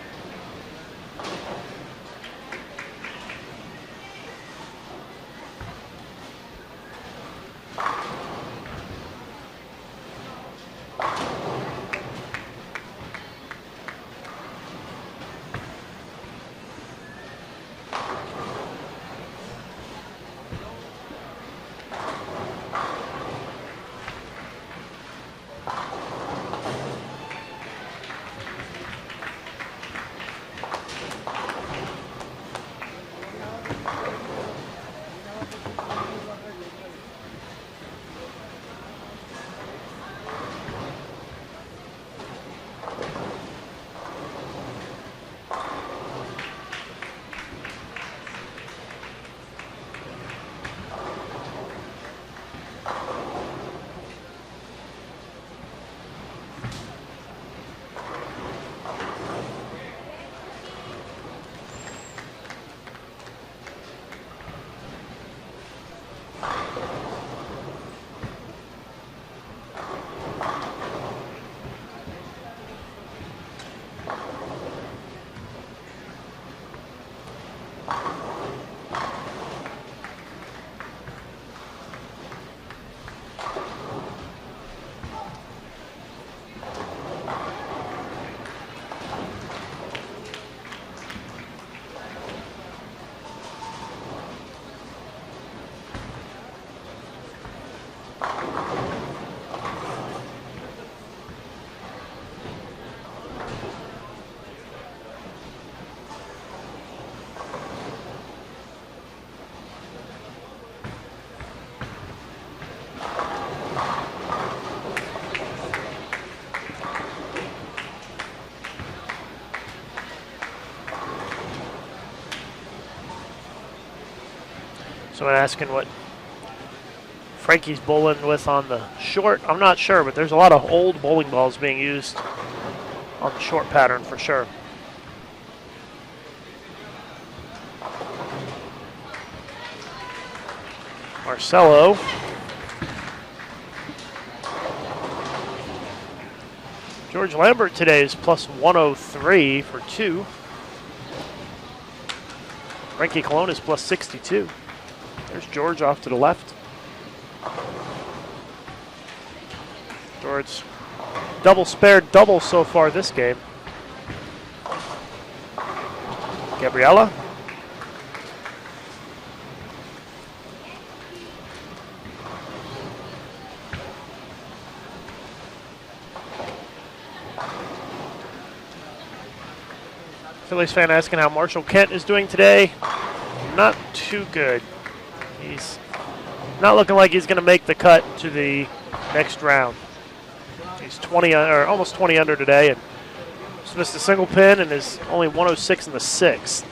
So I'm asking what Frankie's bowling with on the short. I'm not sure, but there's a lot of old bowling balls being used on the short pattern for sure. Marcelo. George Lambert today is plus 103 for 2. Frankie Colon is plus 62. There's George off to the left. George double spared double so far this game. Gabriella. Phillies fan asking how Marshall Kent is doing today. Not too good. He's not looking like he's going to make the cut to the next round. He's 20 or almost 20 under today, and just missed a single pin and is only 106 in the 6th.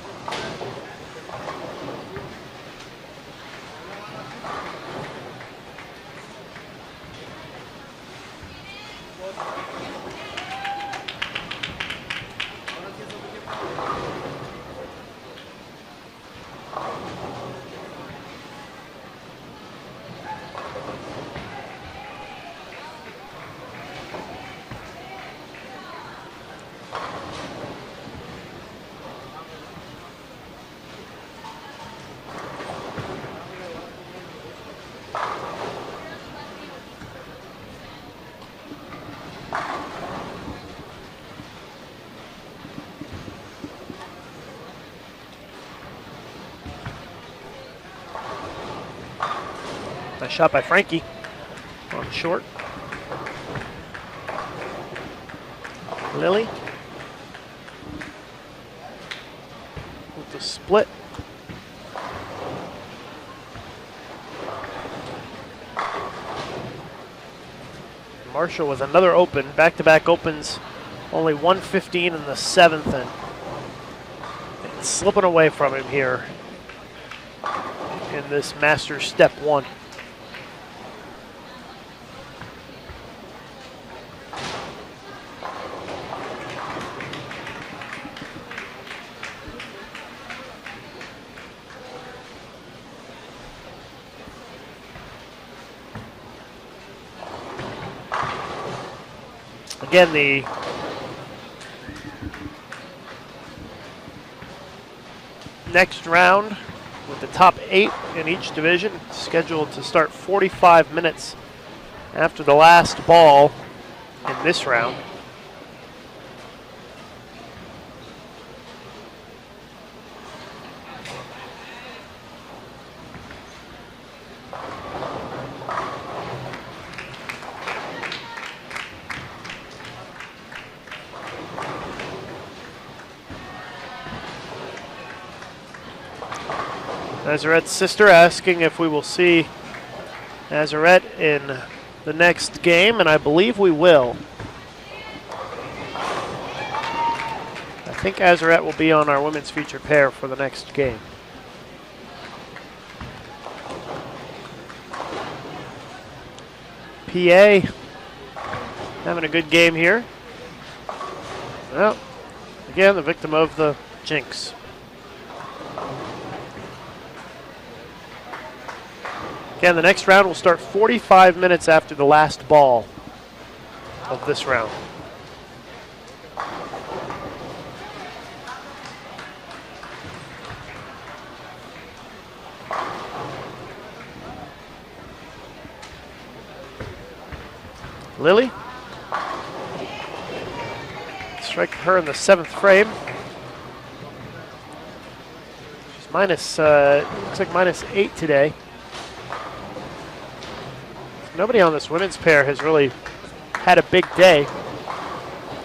Nice shot by Frankie on the short. Lily with the split. Marshall with another open, back-to-back opens, only 115 in the 7th, and it's slipping away from him here in in this Masters Step 1. Again, the next round with the top 8 in each division scheduled to start 45 minutes after the last ball in this round. Nazaret's sister asking if we will see Nazareth in the next game, and I believe we will. I think Nazareth will be on our women's featured pair for the next game. PA having a good game here. Well, again, the victim of the jinx. Again, the next round will start 45 minutes after the last ball of this round. Lily. Strike her in the 7th frame. She's minus, looks like -8 today. Nobody on this women's pair has really had a big day,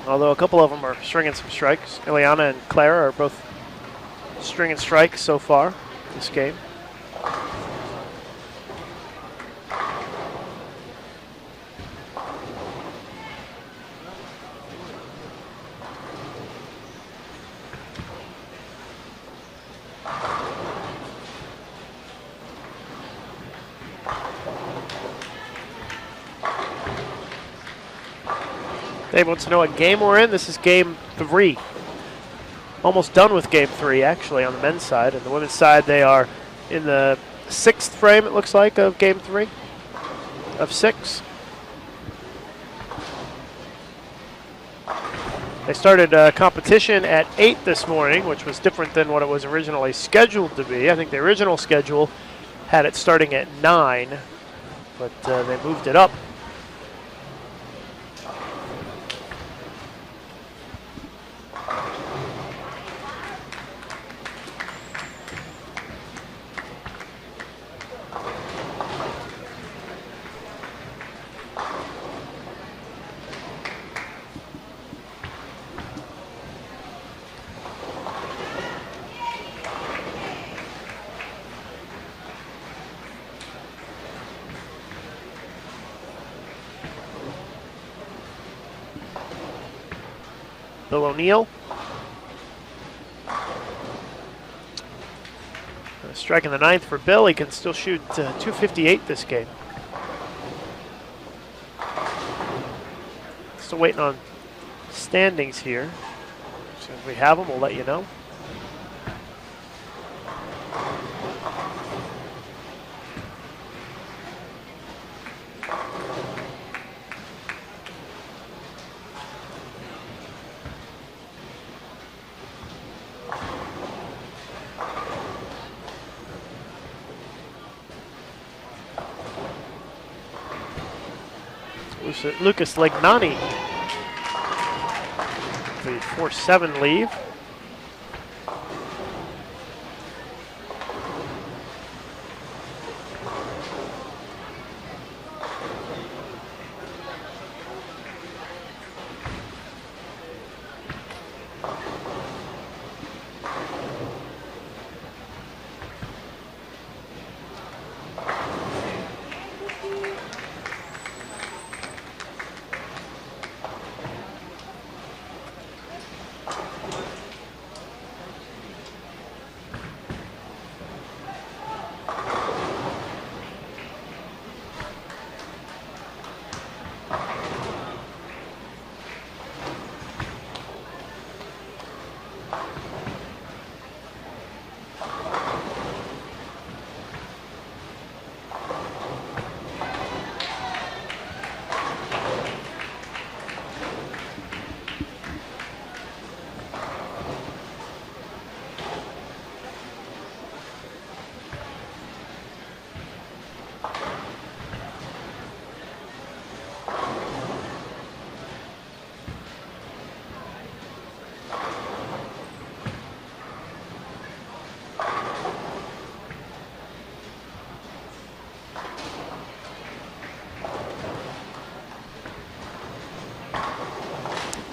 although a couple of them are stringing some strikes. Ileana and Clara are both stringing strikes so far this game. Dave wants to know what game we're in. This is game 3. Almost done with game 3, actually, on the men's side. And the women's side, they are in the 6th frame, it looks like, of game 3 of 6. They started competition at 8 this morning, which was different than what it was originally scheduled to be. I think the original schedule had it starting at 9, but they moved it up. Bill O'Neill. Striking the 9th for Bill. He can still shoot 258 this game. Still waiting on standings here. As soon as we have them, we'll let you know. Lucas Legnani, the 4-7 leave.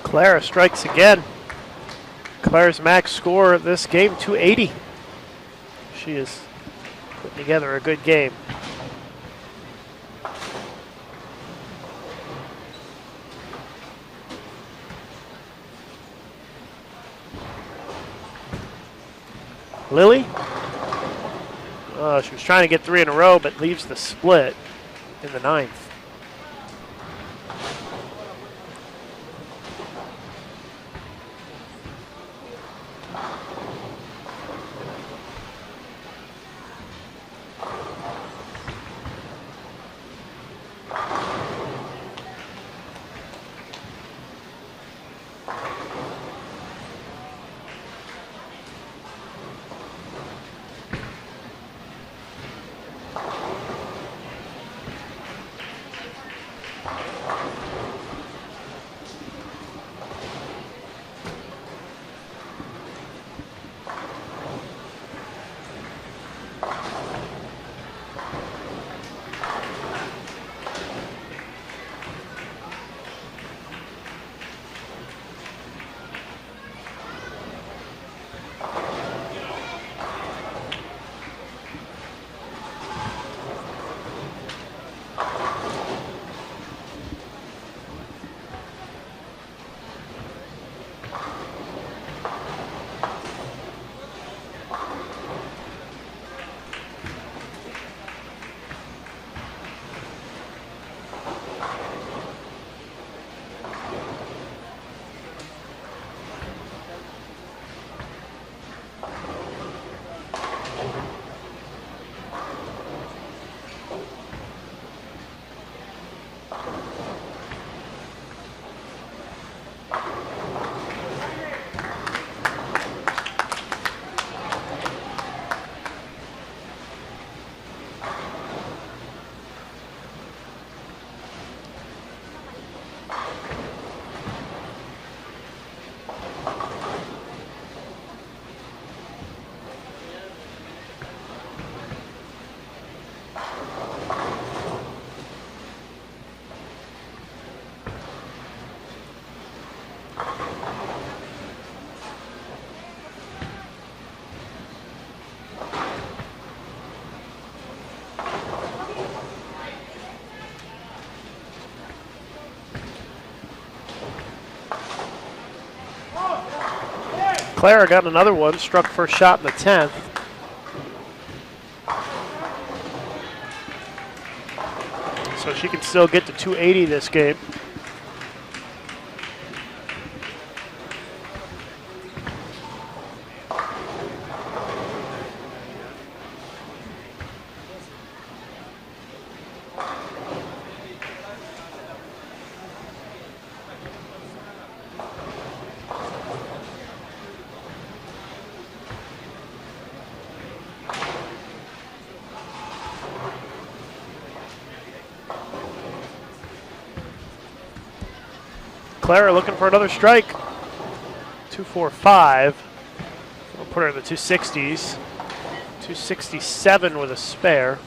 Clara strikes again. Clara's max score of this game, 280. She is putting together a good game. Lily? She was trying to get 3 in a row, but leaves the split in the 9th. Clara got another one, struck first shot in the 10th. So she can still get to 280 this game. Clara looking for another strike. 245. We'll put her in the 260s. 267 with a spare.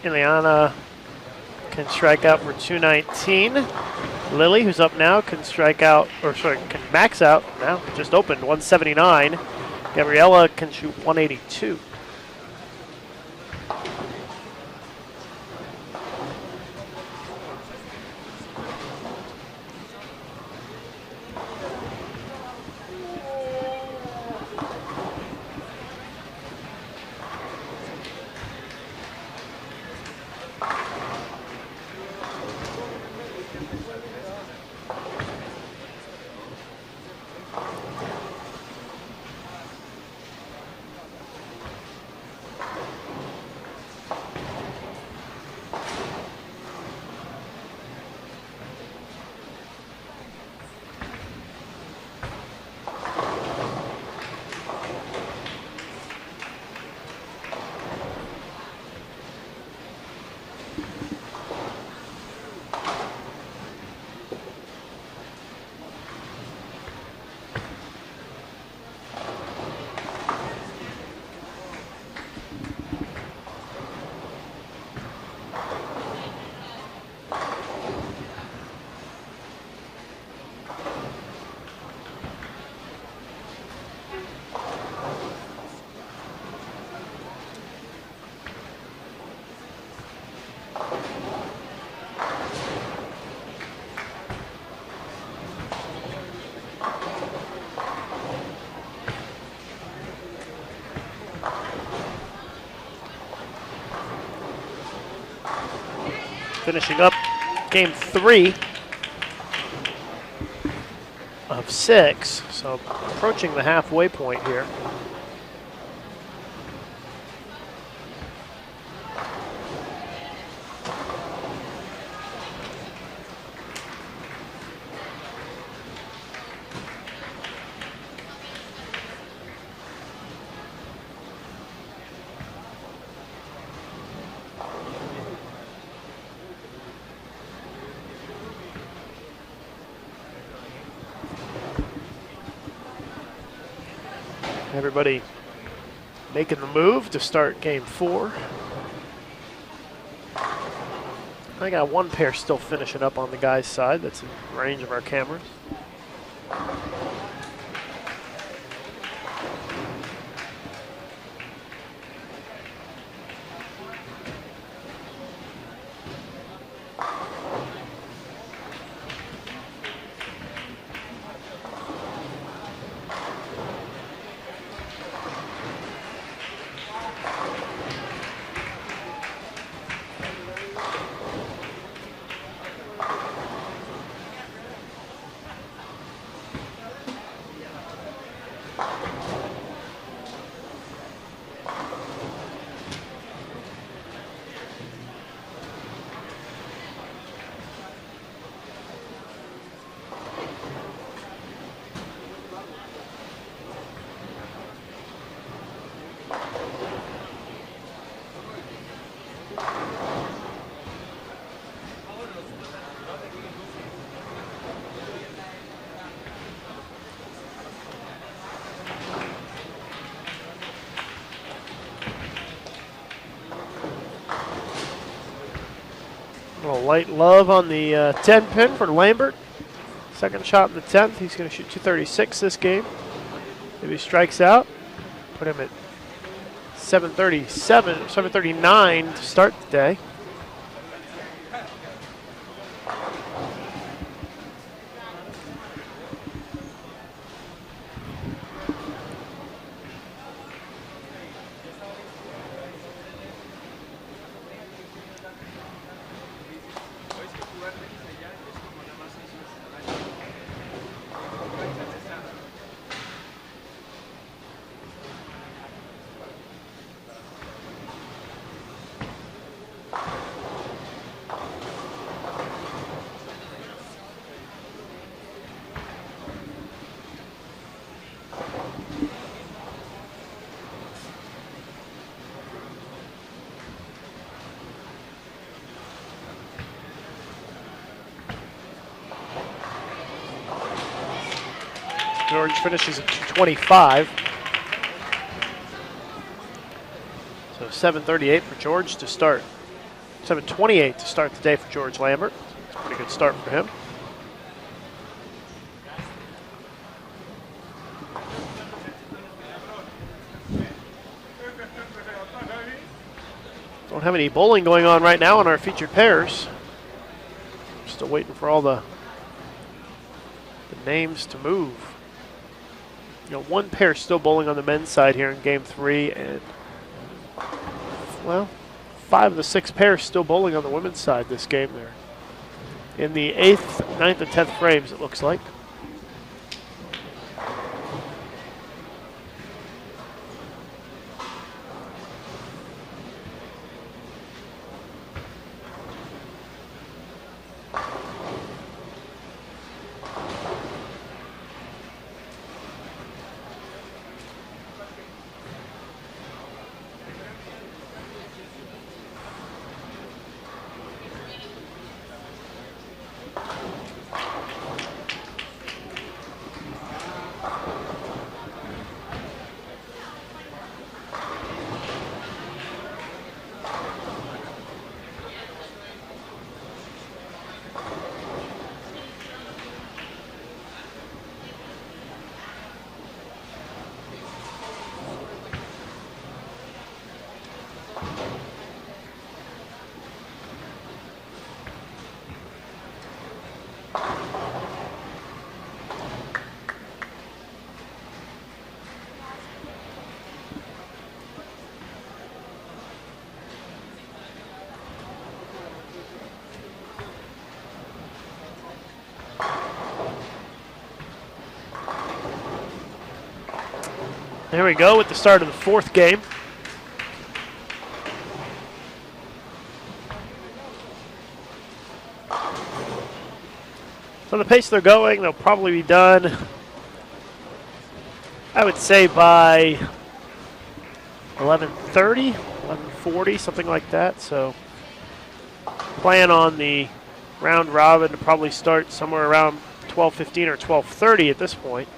Ileana can strike out for 219. Lily, who's up now, can strike out, or sorry, can max out now, just opened 179. Gabriella can shoot 182. finishing up game 3 of 6, so approaching the halfway point here. Everybody making the move to start game 4. I got one pair still finishing up on the guys' side. That's in range of our cameras. A little light love on the 10 pin for Lambert. Second shot in the 10th. He's going to shoot 236 this game. If he strikes out, put him at 737, 739 to start the day. George finishes at 225. So 7:38 for George to start. 7:28 to start the day for George Lambert. It's a pretty good start for him. Don't have any bowling going on right now in our featured pairs. Still waiting for all the names to move. You know, one pair still bowling on the men's side here in game 3, and well, 5 of the 6 pairs still bowling on the women's side this game there. In the 8th, 9th, and 10th frames, it looks like. There we go with the start of the fourth game. So the pace they're going, they'll probably be done, I would say, by 11:30, 11:40, something like that. So plan on the round robin to probably start somewhere around 12:15 or 12:30 at this point.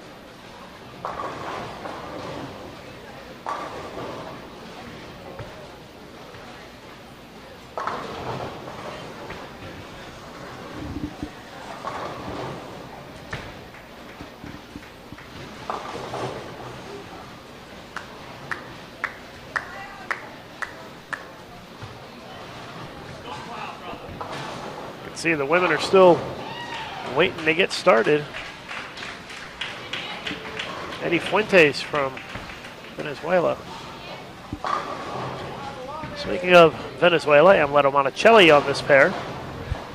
See, the women are still waiting to get started. Eddie Fuentes from Venezuela. Speaking of Venezuela, Amleto Monticelli on this pair.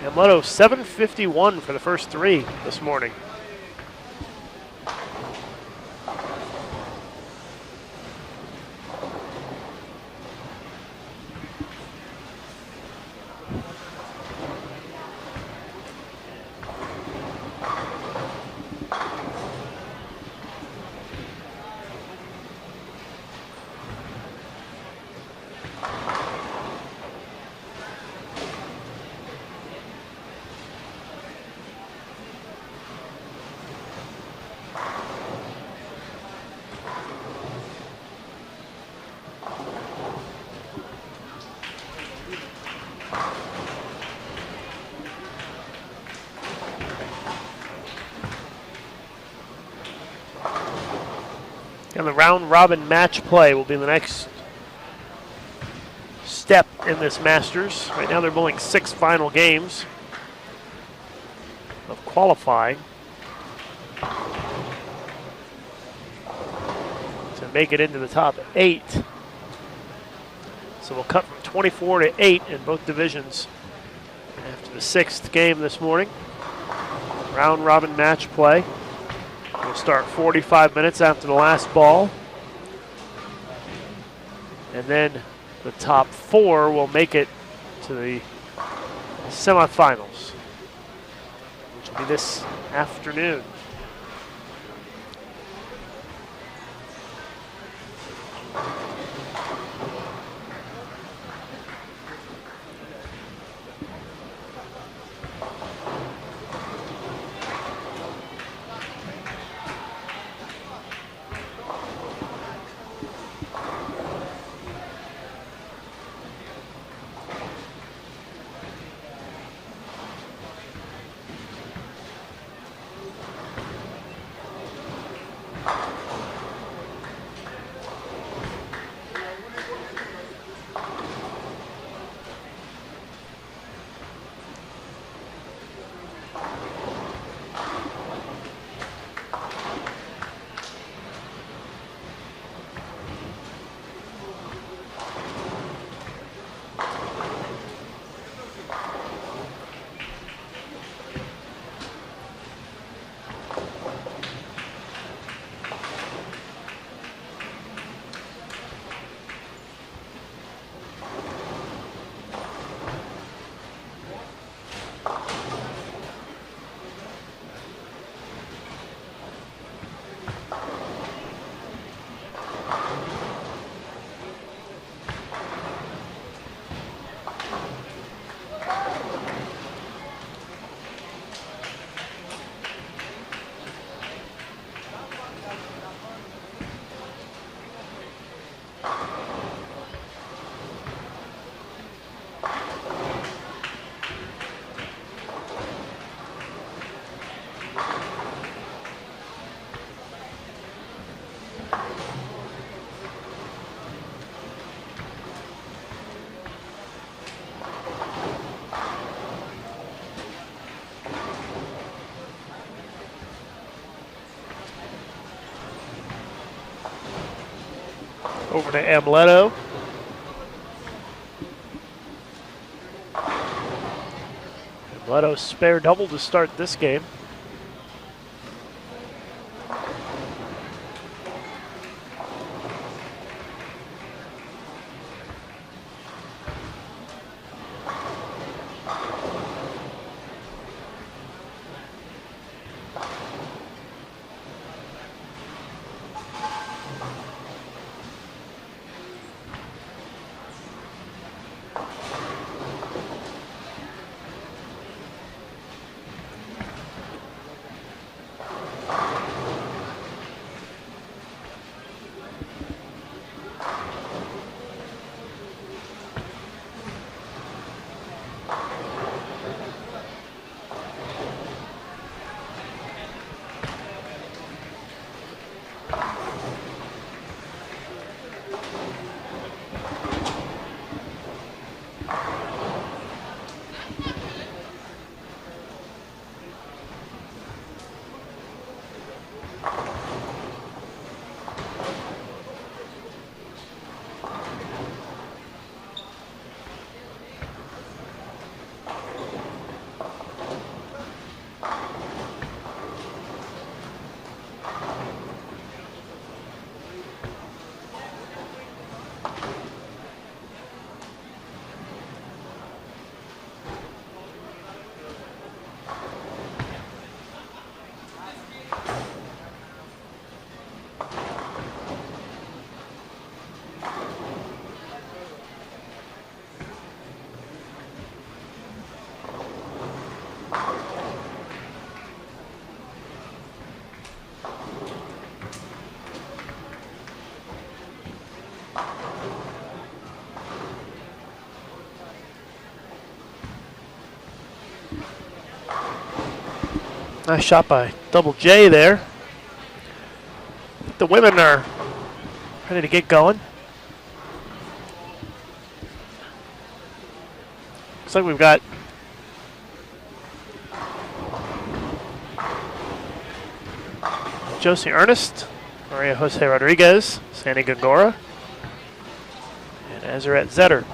Amleto 751 for the first three this morning. And the round robin match play will be the next step in this Masters. Right now they're bowling 6 final games of qualifying to make it into the top 8. So we'll cut from 24 to 8 in both divisions after the 6th game this morning. Round robin match play. We'll start 45 minutes after the last ball. And then the top 4 will make it to the semifinals, which will be this afternoon. Over to Amleto. Amleto spare double to start this game. Nice shot by Double J there. The women are ready to get going. Looks like we've got Josie Ernest, Maria Jose Rodriguez, Sandy Gongora, and Azeret Zetter.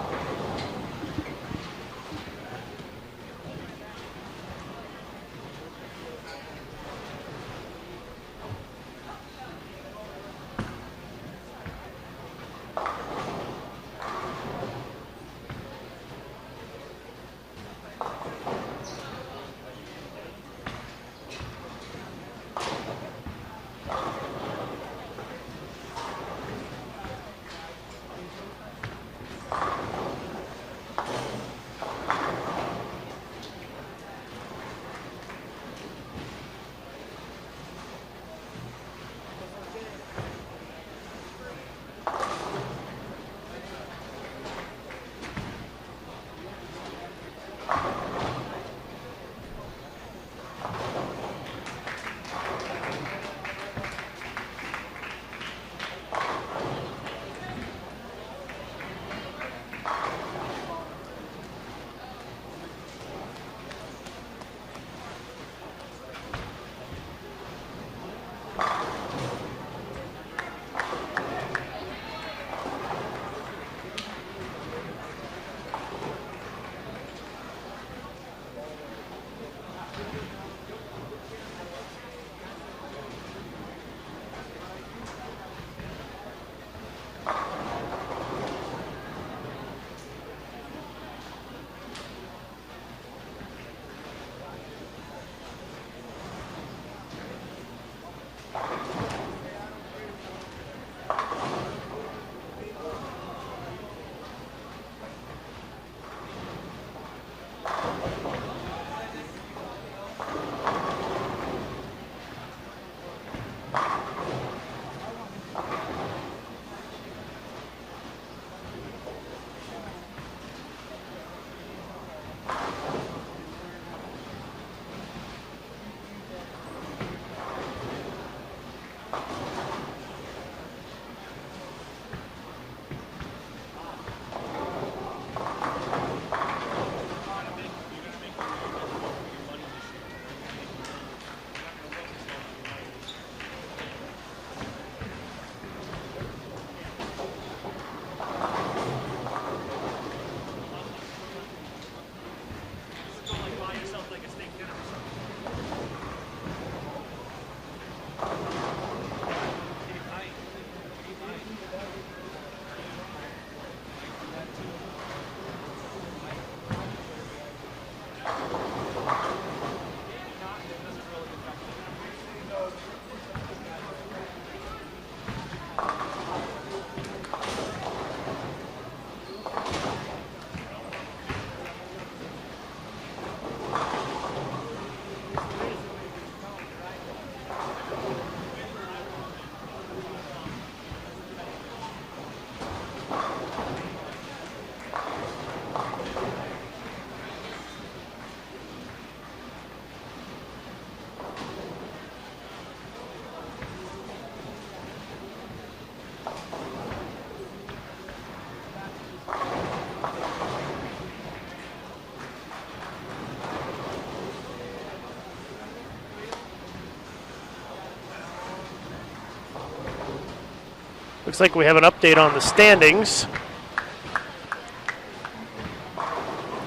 Looks like we have an update on the standings.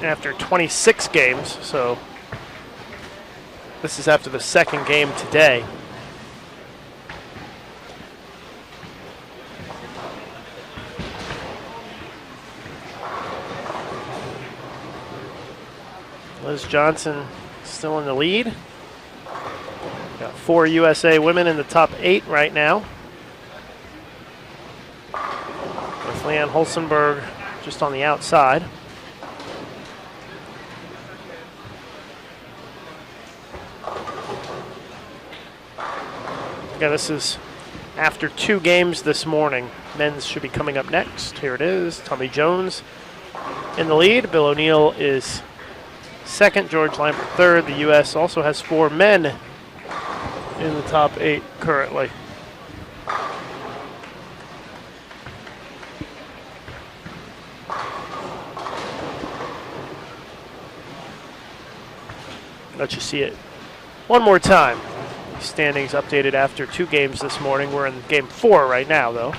After 26 games, so this is after the second game today. Liz Johnson still in the lead. Got 4 USA women in the top 8 right now, with Leanne Holsenberg just on the outside. Again, this is after 2 games this morning. Men's should be coming up next. Here it is. Tommy Jones in the lead. Bill O'Neill is second. George Lambert third. The U.S. also has 4 men in the top 8 currently. Let you see it one more time. Standings updated after 2 games this morning. We're in game 4 right now, though.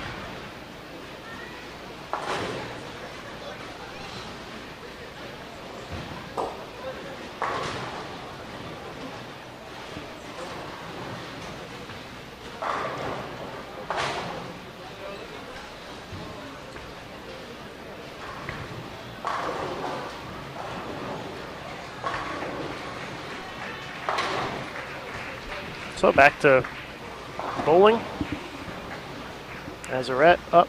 So back to bowling. Azarette up.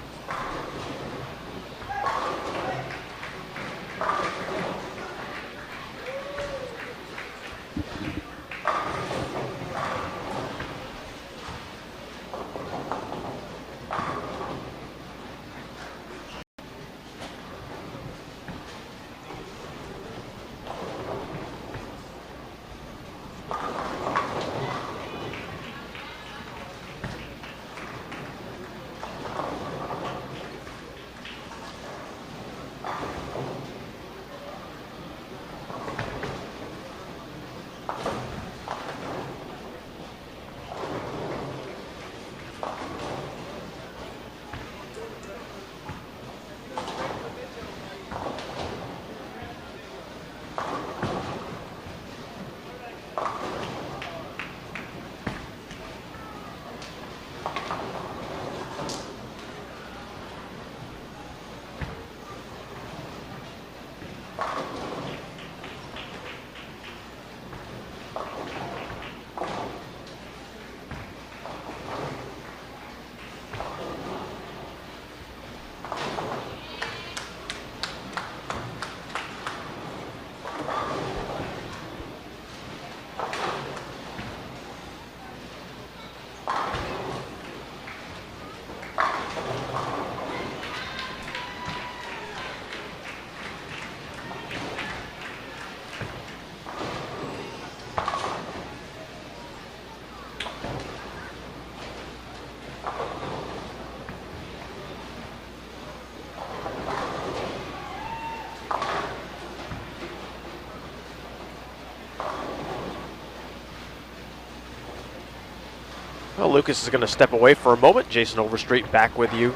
Well, Lucas is going to step away for a moment. Jason Overstreet back with you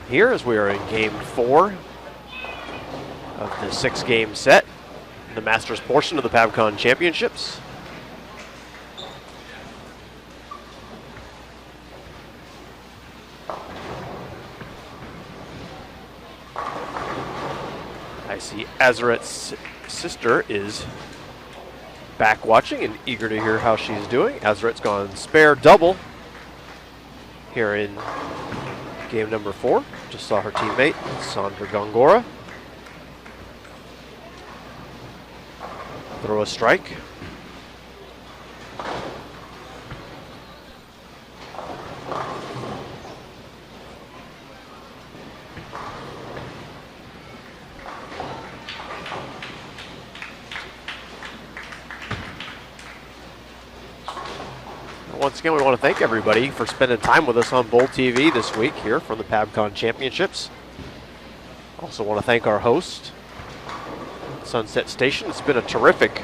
here as we are in game 4 of the 6-game set, the Masters portion of the PABCON Championships. I see Azaret's sister is back watching and eager to hear how she's doing. Azaret's gone spare double here in game number 4. Just saw her teammate, Sandra Gongora, throw a strike. Once again, we want to thank everybody for spending time with us on Bowl TV this week here from the PABCON Championships. Also want to thank our host, Sunset Station. It's been a terrific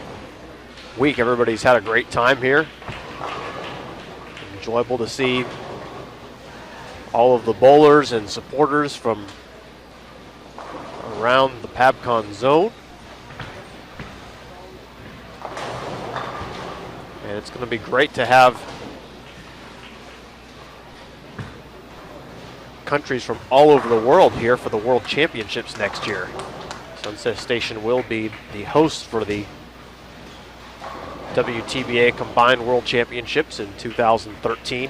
week. Everybody's had a great time here. Enjoyable to see all of the bowlers and supporters from around the PABCON zone. And it's going to be great to have countries from all over the world here for the World Championships next year. Sunset Station will be the host for the WTBA Combined World Championships in 2013.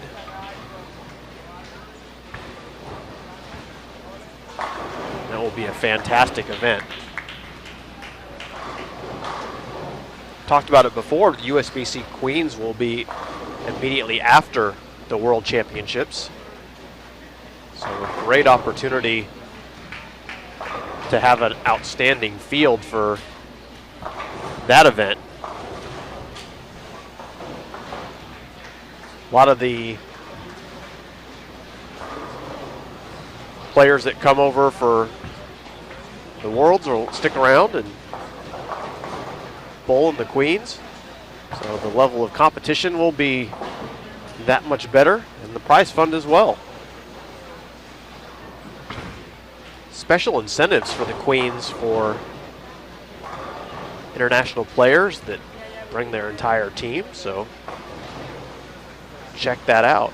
That will be a fantastic event. Talked about it before, the USBC Queens will be immediately after the World Championships. So a great opportunity to have an outstanding field for that event. A lot of the players that come over for the Worlds will stick around and bowl in the Queens. So the level of competition will be that much better, and the prize fund as well. Special incentives for the Queens for international players that bring their entire team, so check that out.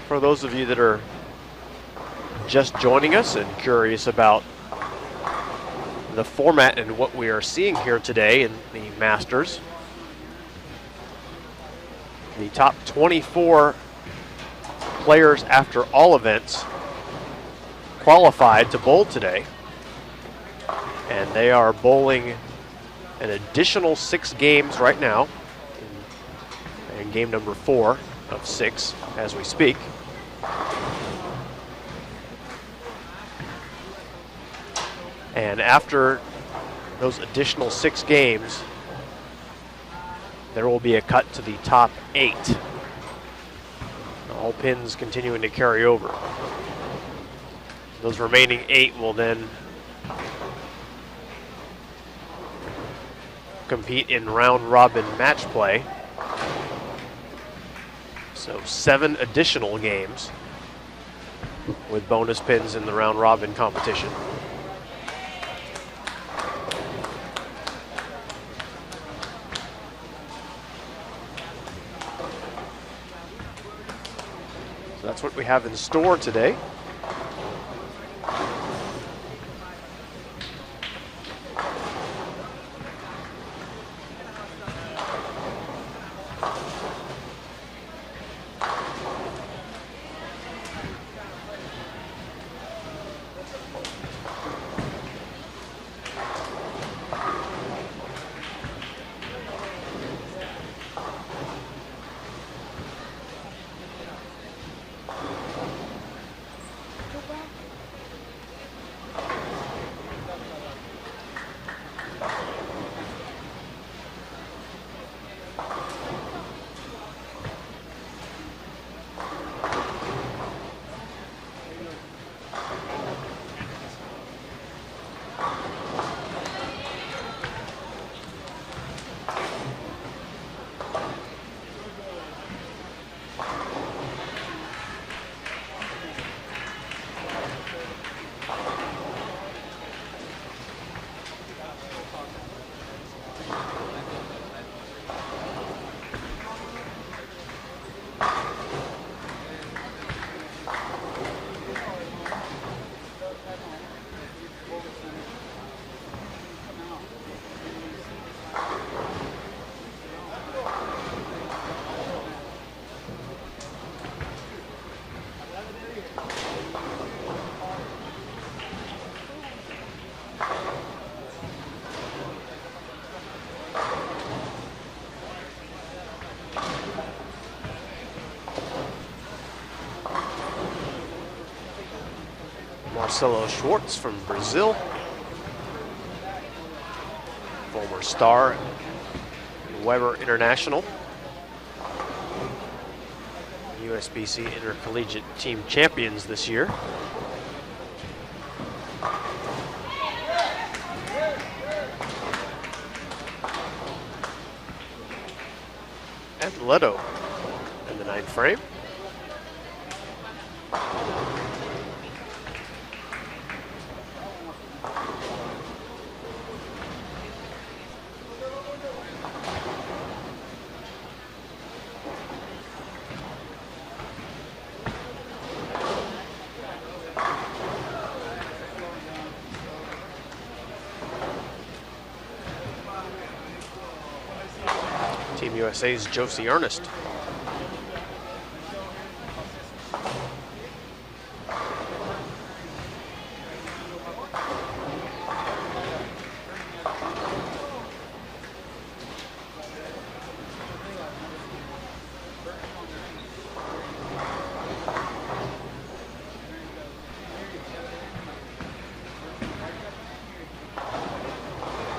For those of you that are just joining us and curious about the format and what we are seeing here today in the Masters, the top 24 players after all events qualified to bowl today, and they are bowling an additional 6 games right now, in game number 4 of 6 as we speak. And after those additional 6 games, there will be a cut to the top 8. All pins continuing to carry over. Those remaining 8 will then compete in round-robin match play. So 7 additional games with bonus pins in the round-robin competition. So that's what we have in store today. Marcelo Schwartz from Brazil, former star Weber International, USBC Intercollegiate Team Champions this year. And Leto in the 9th frame. Team USA's Josie Ernest.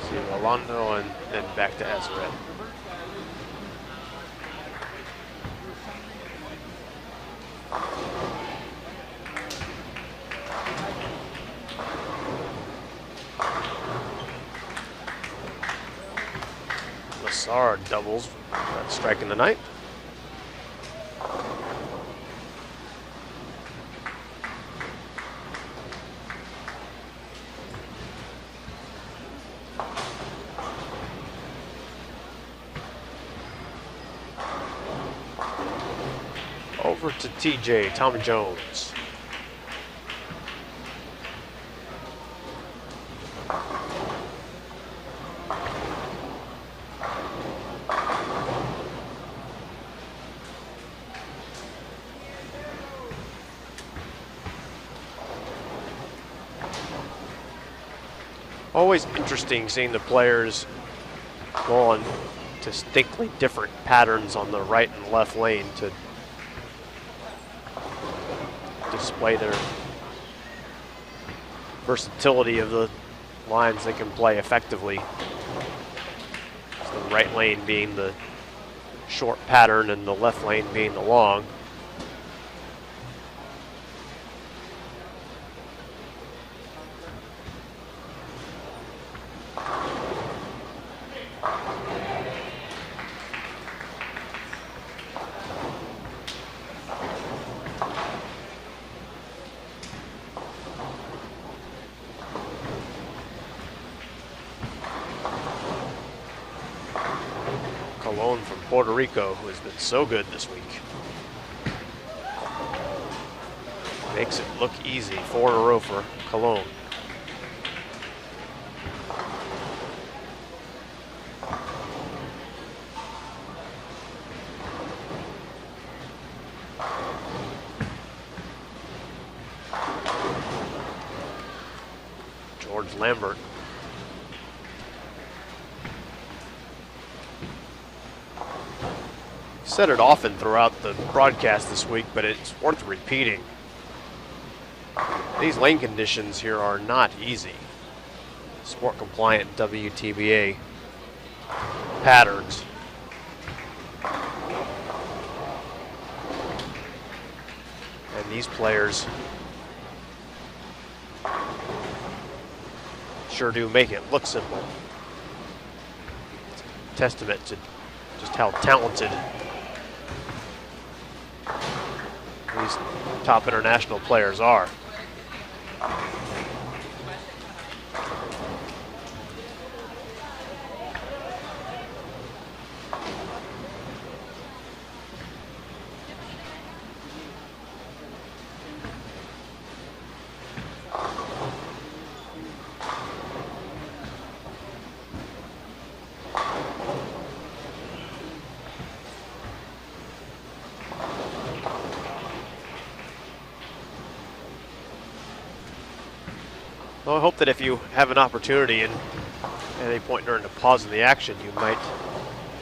See Rolando and then back to Azarette. Sard doubles that strike in the night. Over to TJ, Tom Jones. Always interesting seeing the players go on distinctly different patterns on the right and left lane to display their versatility of the lines they can play effectively. So the right lane being the short pattern and the left lane being the long. From Puerto Rico, who has been so good this week. Makes it look easy. 4 in a row for Colon. George Lambert. Said it often throughout the broadcast this week, but it's worth repeating. These lane conditions here are not easy. Sport compliant WTBA patterns. And these players sure do make it look simple. It's a testament to just how talented these top international players are. Well, I hope that if you have an opportunity and at any point during the pause in the action, you might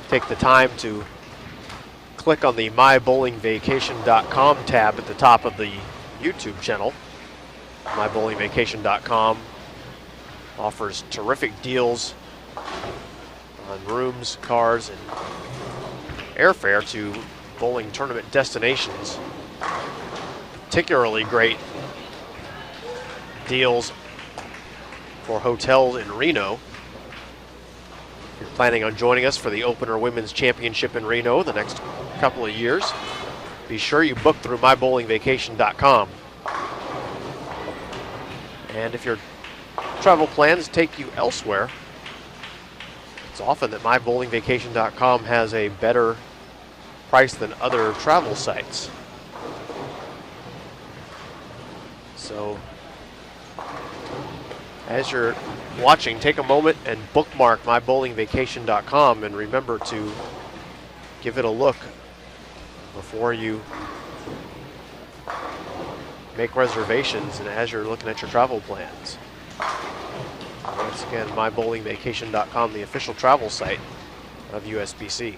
take the time to click on the mybowlingvacation.com tab at the top of the YouTube channel. Mybowlingvacation.com offers terrific deals on rooms, cars, and airfare to bowling tournament destinations. Particularly great deals for hotels in Reno. If you're planning on joining us for the Opener Women's Championship in Reno the next couple of years, be sure you book through mybowlingvacation.com. And if your travel plans take you elsewhere, it's often that mybowlingvacation.com has a better price than other travel sites. So as you're watching, take a moment and bookmark mybowlingvacation.com and remember to give it a look before you make reservations and as you're looking at your travel plans. Once again, mybowlingvacation.com, the official travel site of USBC.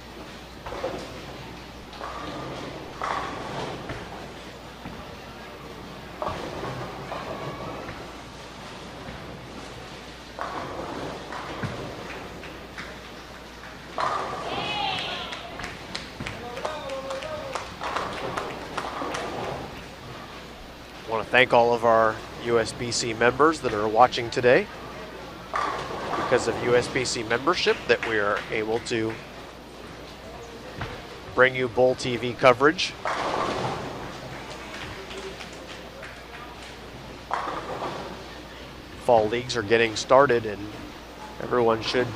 I want to thank all of our USBC members that are watching today. Because of USBC membership that we are able to bring you Bowl TV coverage. Fall leagues are getting started, and everyone should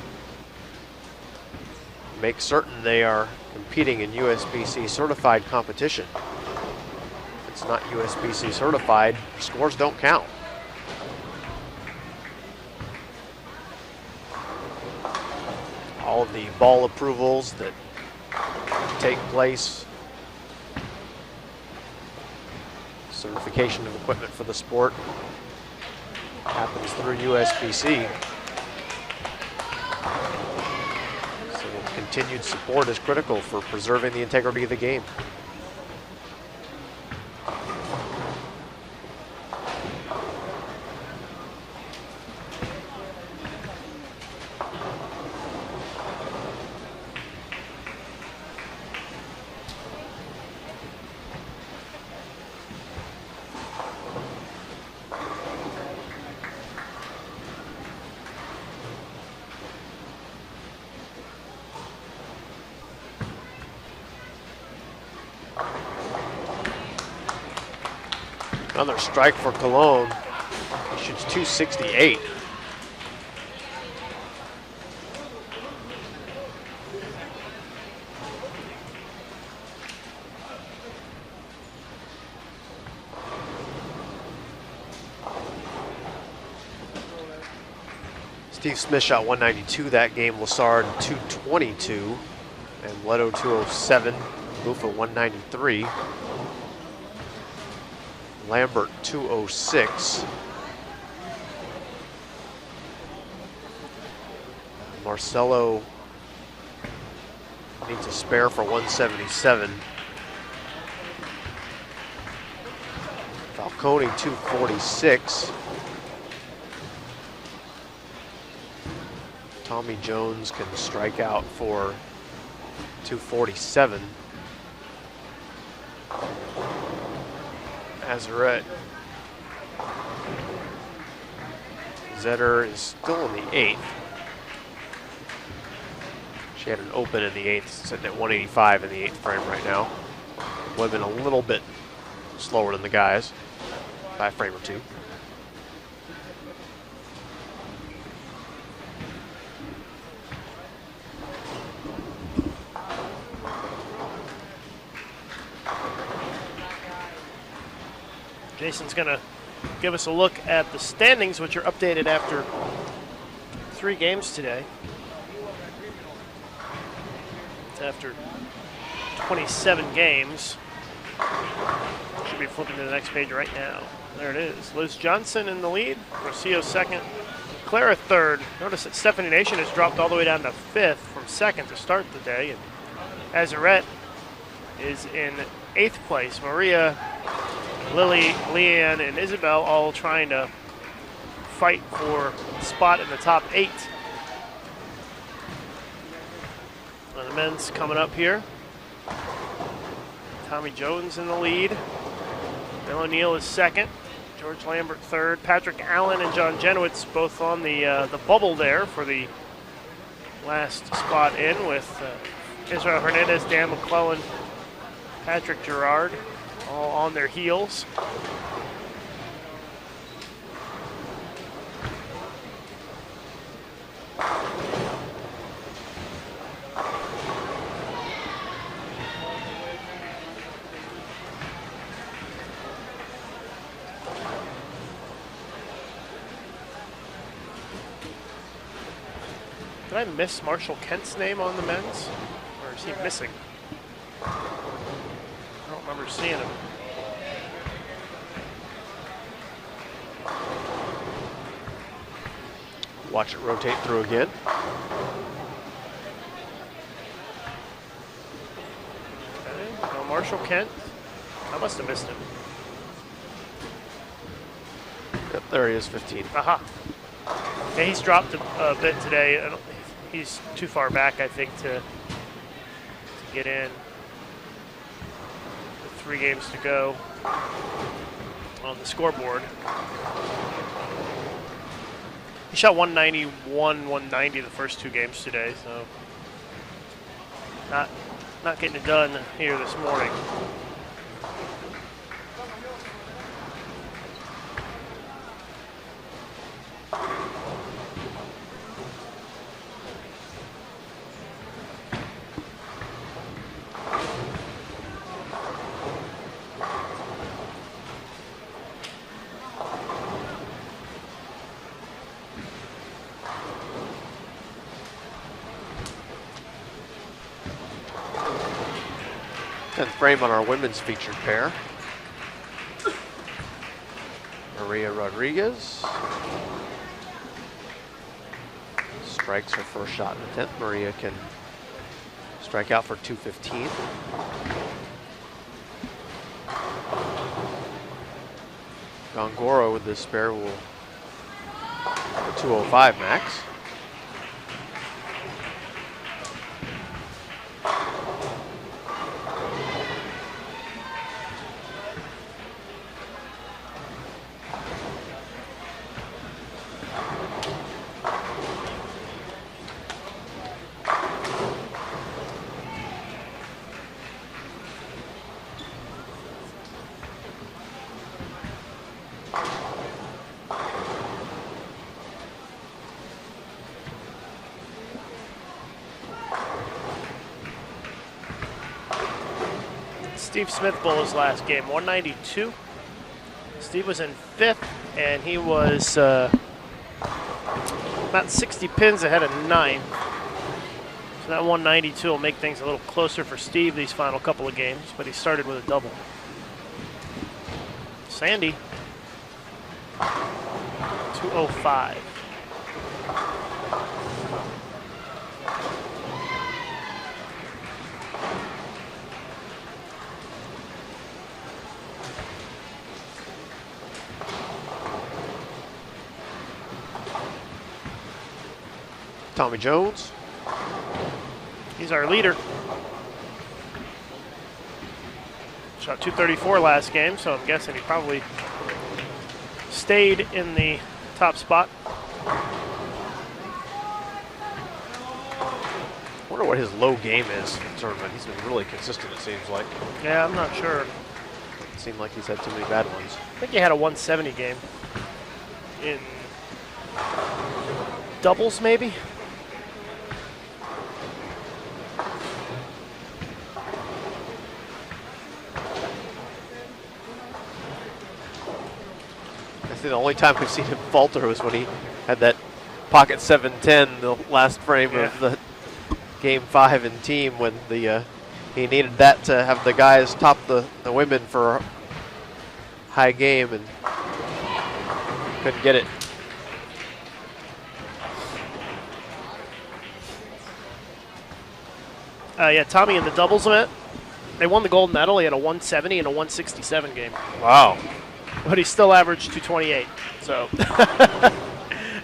make certain they are competing in USBC certified competition. If it's not USBC certified, scores don't count. All of the ball approvals that take place, certification of equipment for the sport, happens through USBC. So continued support is critical for preserving the integrity of the game. Another strike for Cologne. He shoots .268. Steve Smith shot .192 that game. Lassard .222. And Leto .207. Bufa .193. Lambert .206. Marcelo needs a spare for .177. Falcone .246. Tommy Jones can strike out for .247. Azarette. Zetter is still in the 8th. She had an open in the 8th, sitting at 185 in the 8th frame right now. Women a little bit slower than the guys by a frame or two. Jason's going to give us a look at the standings, which are updated after 3 games today. It's after 27 games. Should be flipping to the next page right now. There it is. Liz Johnson in the lead. Rocio second. Clara third. Notice that Stephanie Nation has dropped all the way down to 5th from 2nd to start the day. And Azarette is in 8th place. Maria, Lily, Leanne, and Isabel all trying to fight for a spot in the top 8. And the men's coming up here. Tommy Jones in the lead. Bill O'Neill is second. George Lambert third. Patrick Allen and John Jenowitz both on the bubble there for the last spot in, with Israel Hernandez, Dan McClellan, Patrick Gerard all on their heels. Did I miss Marshall Kent's name on the men's? Or is he missing? I don't remember seeing him. Watch it rotate through again. Okay, no Marshall Kent. I must have missed him. Yep, there he is, 15. Aha. Yeah, he's dropped a bit today. He's too far back, I think, to get in. 3 games to go on the scoreboard. He shot 191, 190 the first 2 games today, so not getting it done here this morning. Frame on our women's featured pair. Maria Rodriguez strikes her first shot in the 10th. Maria can strike out for 215. Gongora with this spare will have a 205 max. Steve Smith bowled his last game, 192. Steve was in 5th, and he was about 60 pins ahead of 9th. So that 192 will make things a little closer for Steve these final couple of games, but he started with a double. Sandy, 205. Tommy Jones. He's our leader. Shot 234 last game, so I'm guessing he probably stayed in the top spot. I wonder what his low game is in the tournament. He's been really consistent, it seems like. Yeah, I'm not sure. It seemed like he's had too many bad ones. I think he had a 170 game in doubles, maybe. I think the only time we've seen him falter was when he had that pocket 710, the last frame of the game 5 in team, when the he needed that to have the guys top the women for a high game and couldn't get it. Yeah, Tommy in the doubles event, they won the gold medal. He had a 170 and a 167 game. Wow. But he still averaged 228. So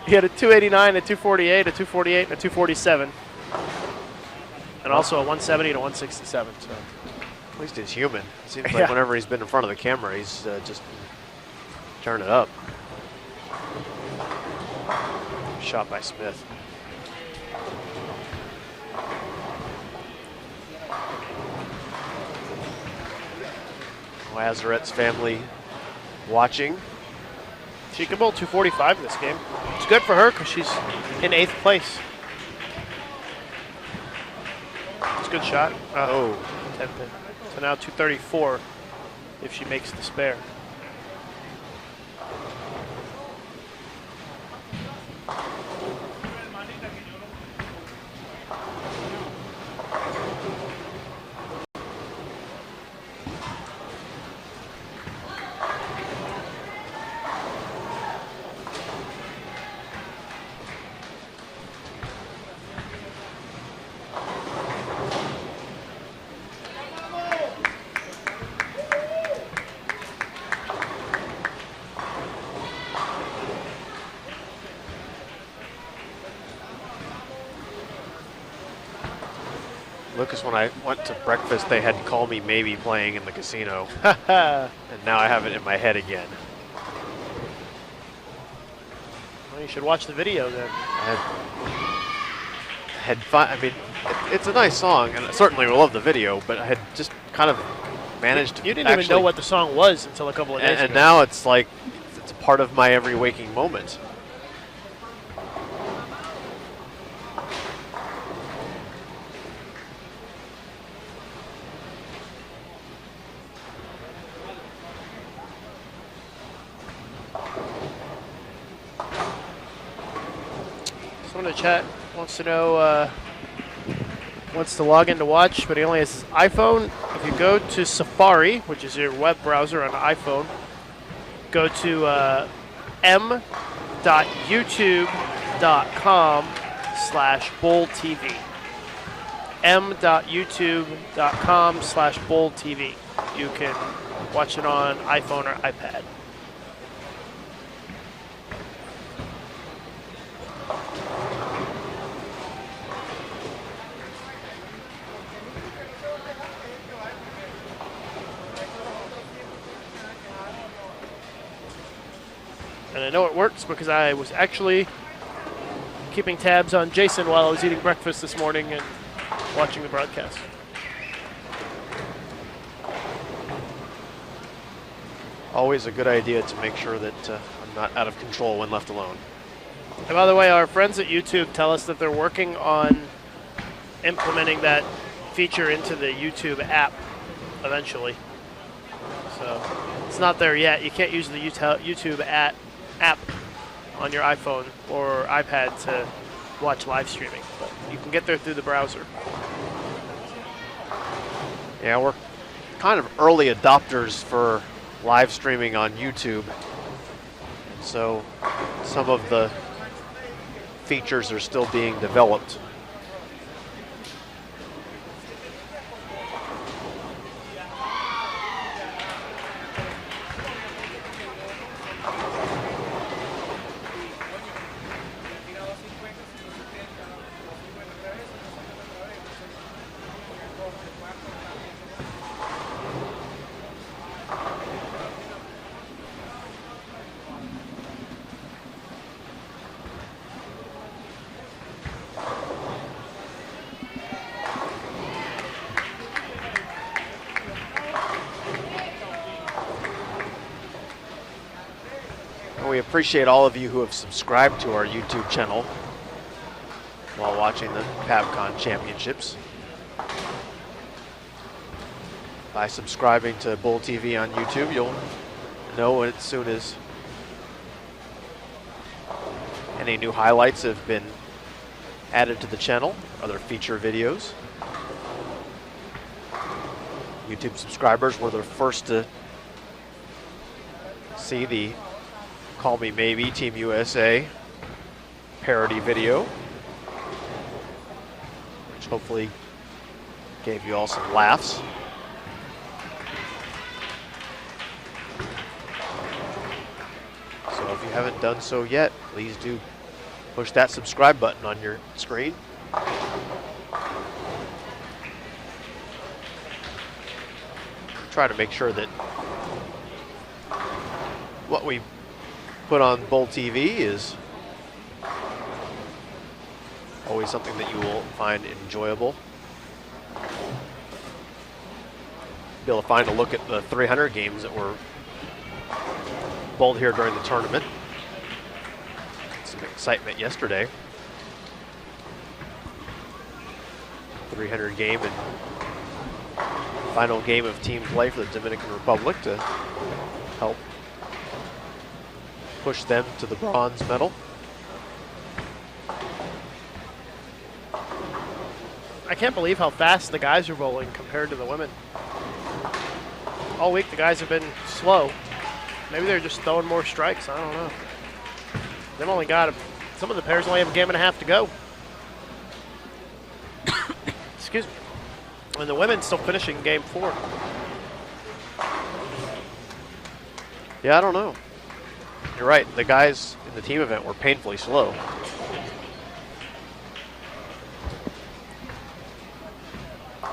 he had a 289, a 248, a 248, and a 247. And also a 170 and a 167. So at least he's human. It seems like whenever he's been in front of the camera, he's just turning it up. Shot by Smith. Lazaret's family watching. She can bowl 245 in this game. It's good for her because she's in 8th place. It's a good shot. 10 pin. So now 234 if she makes the spare. Lucas, when I went to breakfast, they had Call Me Maybe playing in the casino. And now I have it in my head again. Well, you should watch the video then. I I mean, it's a nice song, and I certainly love the video, but I had just kind of managed to You didn't even know what the song was until a couple of days ago. And now it's like, it's a part of my every waking moment. Someone in the chat wants to know, wants to log in to watch, but he only has his iPhone. If you go to Safari, which is your web browser on an iPhone, go to m.youtube.com/bulltv. m.youtube.com/bulltv. You can watch it on iPhone or iPad. And I know it works because I was actually keeping tabs on Jason while I was eating breakfast this morning and watching the broadcast. Always a good idea to make sure that I'm not out of control when left alone. And by the way, our friends at YouTube tell us that they're working on implementing that feature into the YouTube app eventually. So it's not there yet. You can't use the YouTube app on your iPhone or iPad to watch live streaming, but you can get there through the browser. Yeah, we're kind of early adopters for live streaming on YouTube, so some of the features are still being developed. We appreciate all of you who have subscribed to our YouTube channel while watching the PABCON Championships. By subscribing to Bull TV on YouTube, you'll know as soon as any new highlights have been added to the channel, other feature videos. YouTube subscribers were the first to see the Call Me Maybe Team USA parody video, which hopefully gave you all some laughs. So if you haven't done so yet, please do push that subscribe button on your screen. Try to make sure that what we put on Bull TV is always something that you will find enjoyable. Be able to find a look at the 300 games that were bowled here during the tournament. Some excitement yesterday. 300 game and final game of team play for the Dominican Republic to help push them to the bronze medal. I can't believe how fast the guys are bowling compared to the women. All week the guys have been slow. Maybe they're just throwing more strikes. I don't know. They've only got some of the pairs only have a game and a half to go. Excuse me. And the women still finishing game 4. Yeah, I don't know. You're right. The guys in the team event were painfully slow.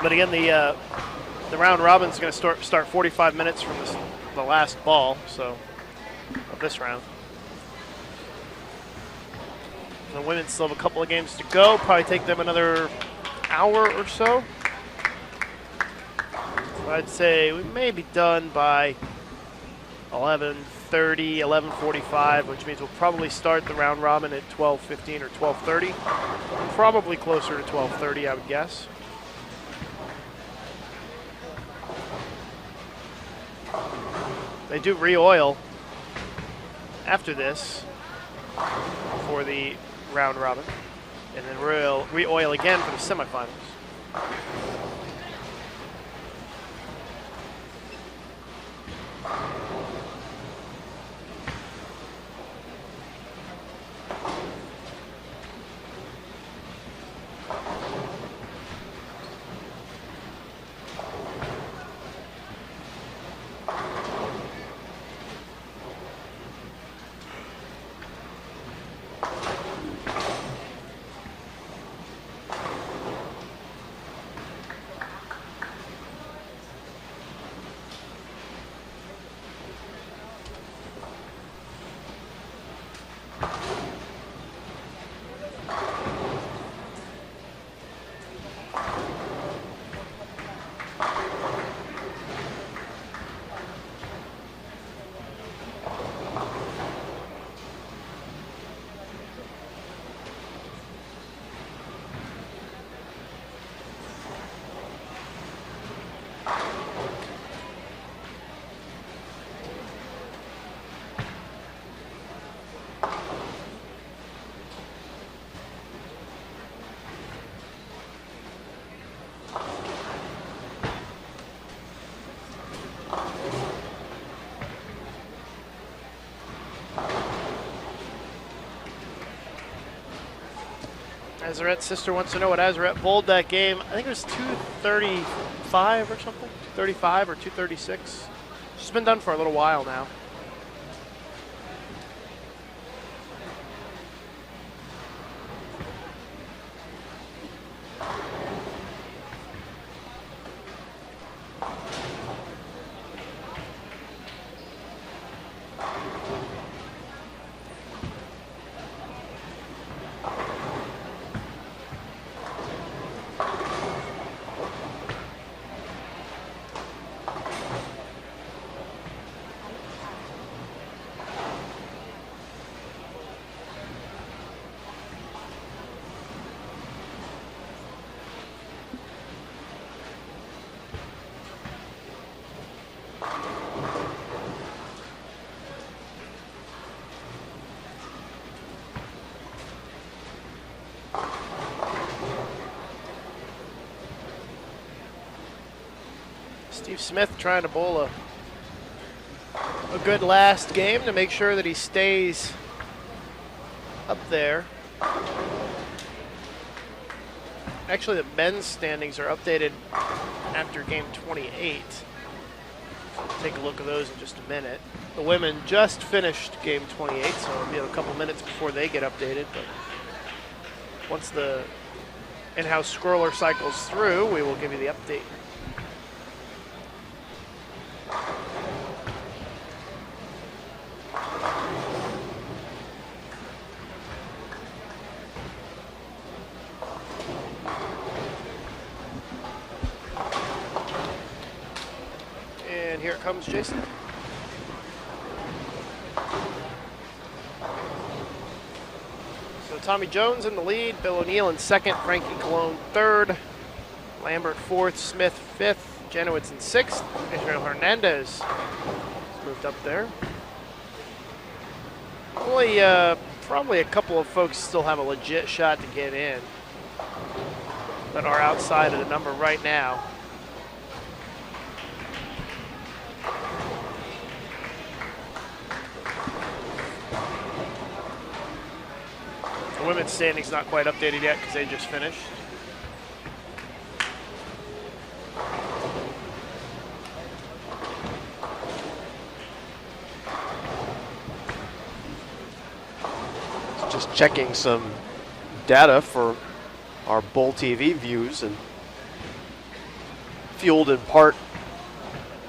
But again, the round robin is going to start 45 minutes from the last ball, so of this round. The women still have a couple of games to go. Probably take them another hour or so. So I'd say we may be done by 11:30, 11:45, which means we'll probably start the round robin at 12:15 or 12:30. Probably closer to 12:30, I would guess. They do re-oil after this for the round robin, and then re-oil again for the semifinals. Azaret's sister wants to know what Azaret bowled that game. I think it was 235 or something, 235 or 236. She's been done for a little while now. Steve Smith trying to bowl a good last game to make sure that he stays up there. Actually, the men's standings are updated after game 28. So we'll take a look at those in just a minute. The women just finished game 28, so it'll be a couple minutes before they get updated. But once the in-house scroller cycles through, we will give you the update. And here it comes, Jason. So Tommy Jones in the lead, Bill O'Neill in second, Frankie Colon third, Lambert fourth, Smith fifth, Janowitz in sixth, Israel Hernandez has moved up there. Only probably a couple of folks still have a legit shot to get in that are outside of the number right now. The women's standing's not quite updated yet because they just finished. Just checking some data for our Bull TV views, and fueled in part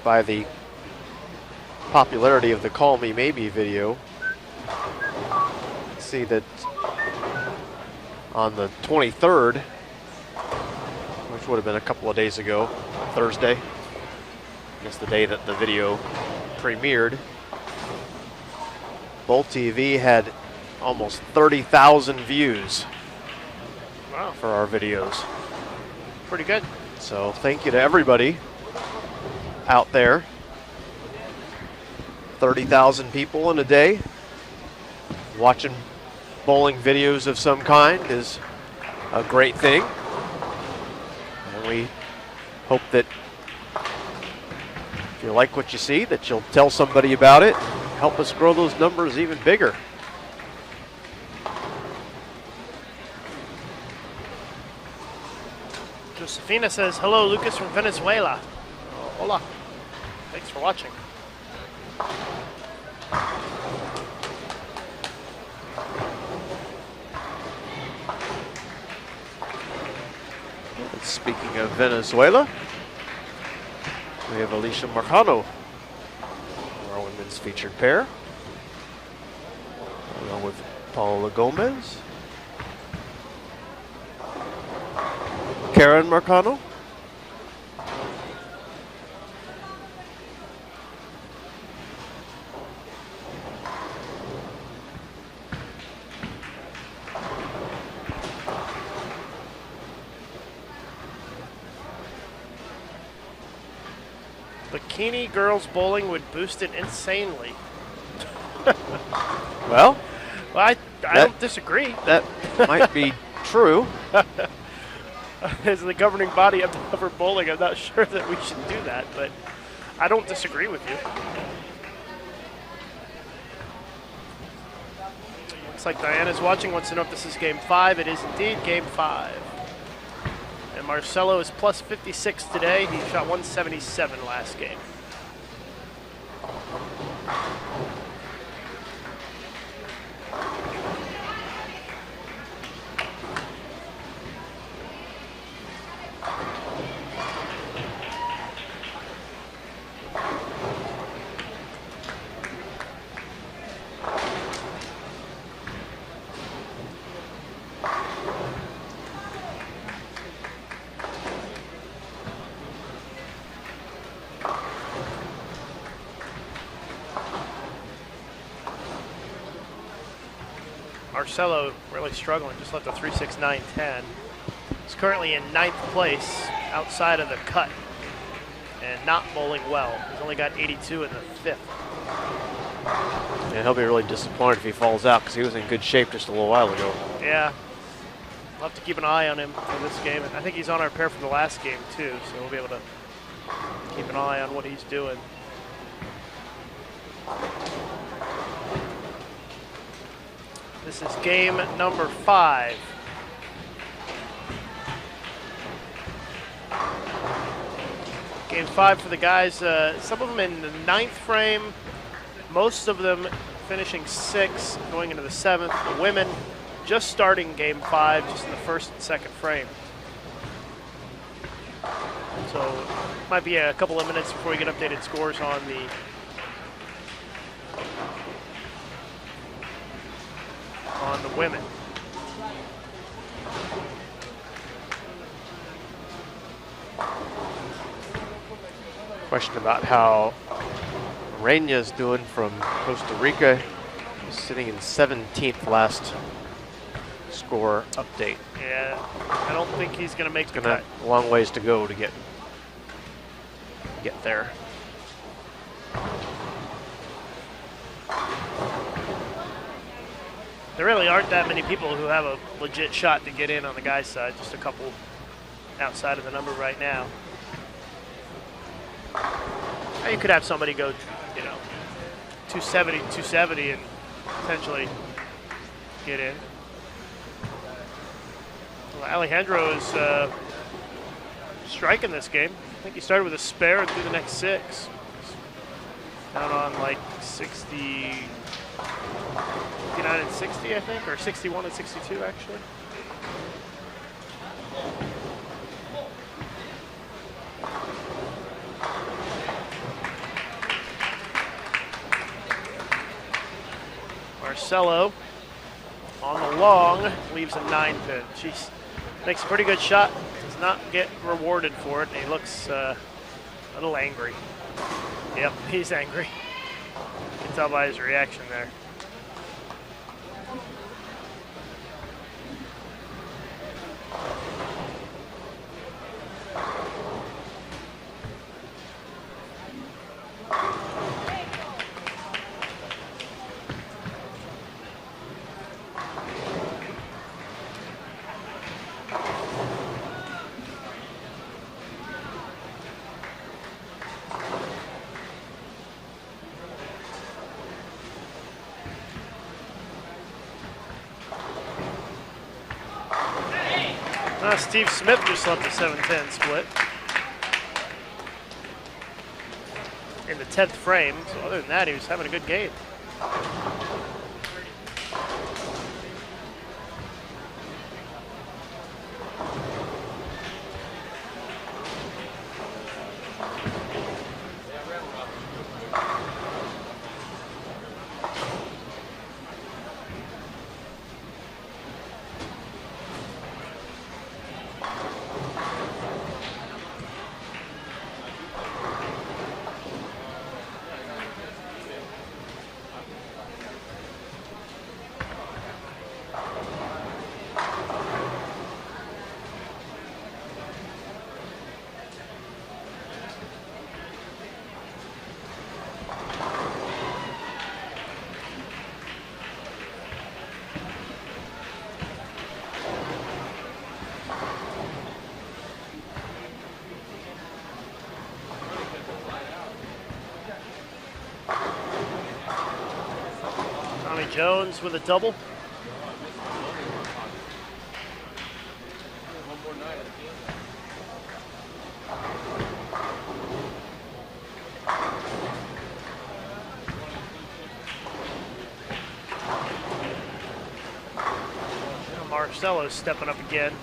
by the popularity of the Call Me Maybe video. See that on the 23rd, which would have been a couple of days ago, Thursday. I guess the day that the video premiered. Bowl TV had almost 30,000 views. Wow. For our videos. Pretty good. So thank you to everybody out there. 30,000 people in a day watching bowling videos of some kind is a great thing. And we hope that if you like what you see, that you'll tell somebody about it. Help us grow those numbers even bigger. Josefina says, hello, Lucas from Venezuela. Hola. Thanks for watching. And speaking of Venezuela, we have Alicia Marcano, our women's featured pair, along with Paola Gomez. Karen Marcano. Bikini girls bowling would boost it insanely. Well, I don't disagree. That might be true. As the governing body of the bowling, I'm not sure that we should do that, but I don't disagree with you. Looks like Diana's watching, wants to know if this is game 5. It is indeed game 5. And Marcelo is plus 56 today. He shot 177 last game. Marcelo really struggling, just left a 3.69.10. He's currently in 9th place outside of the cut and not bowling well. He's only got 82 in the 5th. And he'll be really disappointed if he falls out because he was in good shape just a little while ago. Yeah. We'll have to keep an eye on him for this game. I think he's on our pair from the last game too, so we'll be able to keep an eye on what he's doing. This is game number 5. Game 5 for the guys, some of them in the 9th frame, most of them finishing 6th, going into the 7th. The women just starting game 5, just in the 1st and 2nd frame. So might be a couple of minutes before we get updated scores on the women. Question about how Reina's doing from Costa Rica. He's sitting in 17th last score update. Yeah, I don't think he's going to make the cut. A long ways to go to get there. There really aren't that many people who have a legit shot to get in on the guys' side. Just a couple outside of the number right now. You could have somebody go, 270, and potentially get in. Well, Alejandro is striking this game. I think he started with a spare and through the next 6. Down on like 60, 59 and 60, I think, or 61 and 62 actually. Marcelo on the long, leaves a 9 pin. She makes a pretty good shot, does not get rewarded for it, and he looks a little angry. Yep, he's angry. You can tell by his reaction there. Steve Smith just left the 7-10 split in the 10th frame. So other than that, he was having a good game. Jones with a double. Marcelo's stepping up again.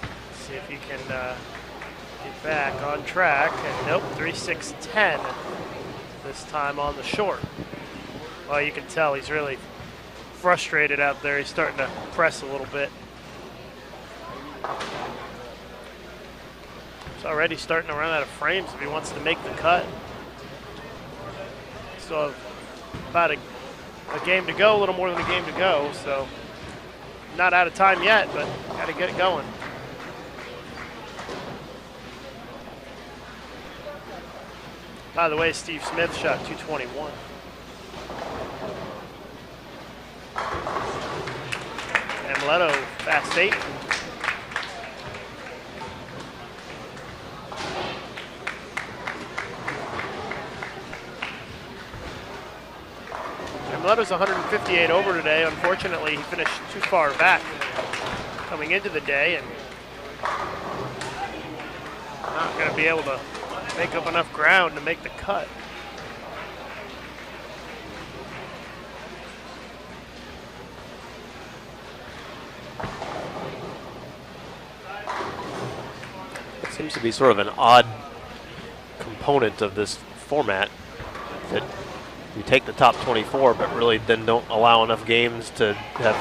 Let's see if he can get back on track. And nope, 3-6-10 this time on the short. Well, you can tell he's really frustrated out there. He's starting to press a little bit. He's already starting to run out of frames if he wants to make the cut. Still have about a game to go, a little more than a game to go, so not out of time yet, but got to get it going. By the way, Steve Smith shot 221. And Leto, fast 8. Leto's 158 over today. Unfortunately, he finished too far back coming into the day and not going to be able to make up enough ground to make the cut. It seems to be sort of an odd component of this format that you take the top 24, but really then don't allow enough games to have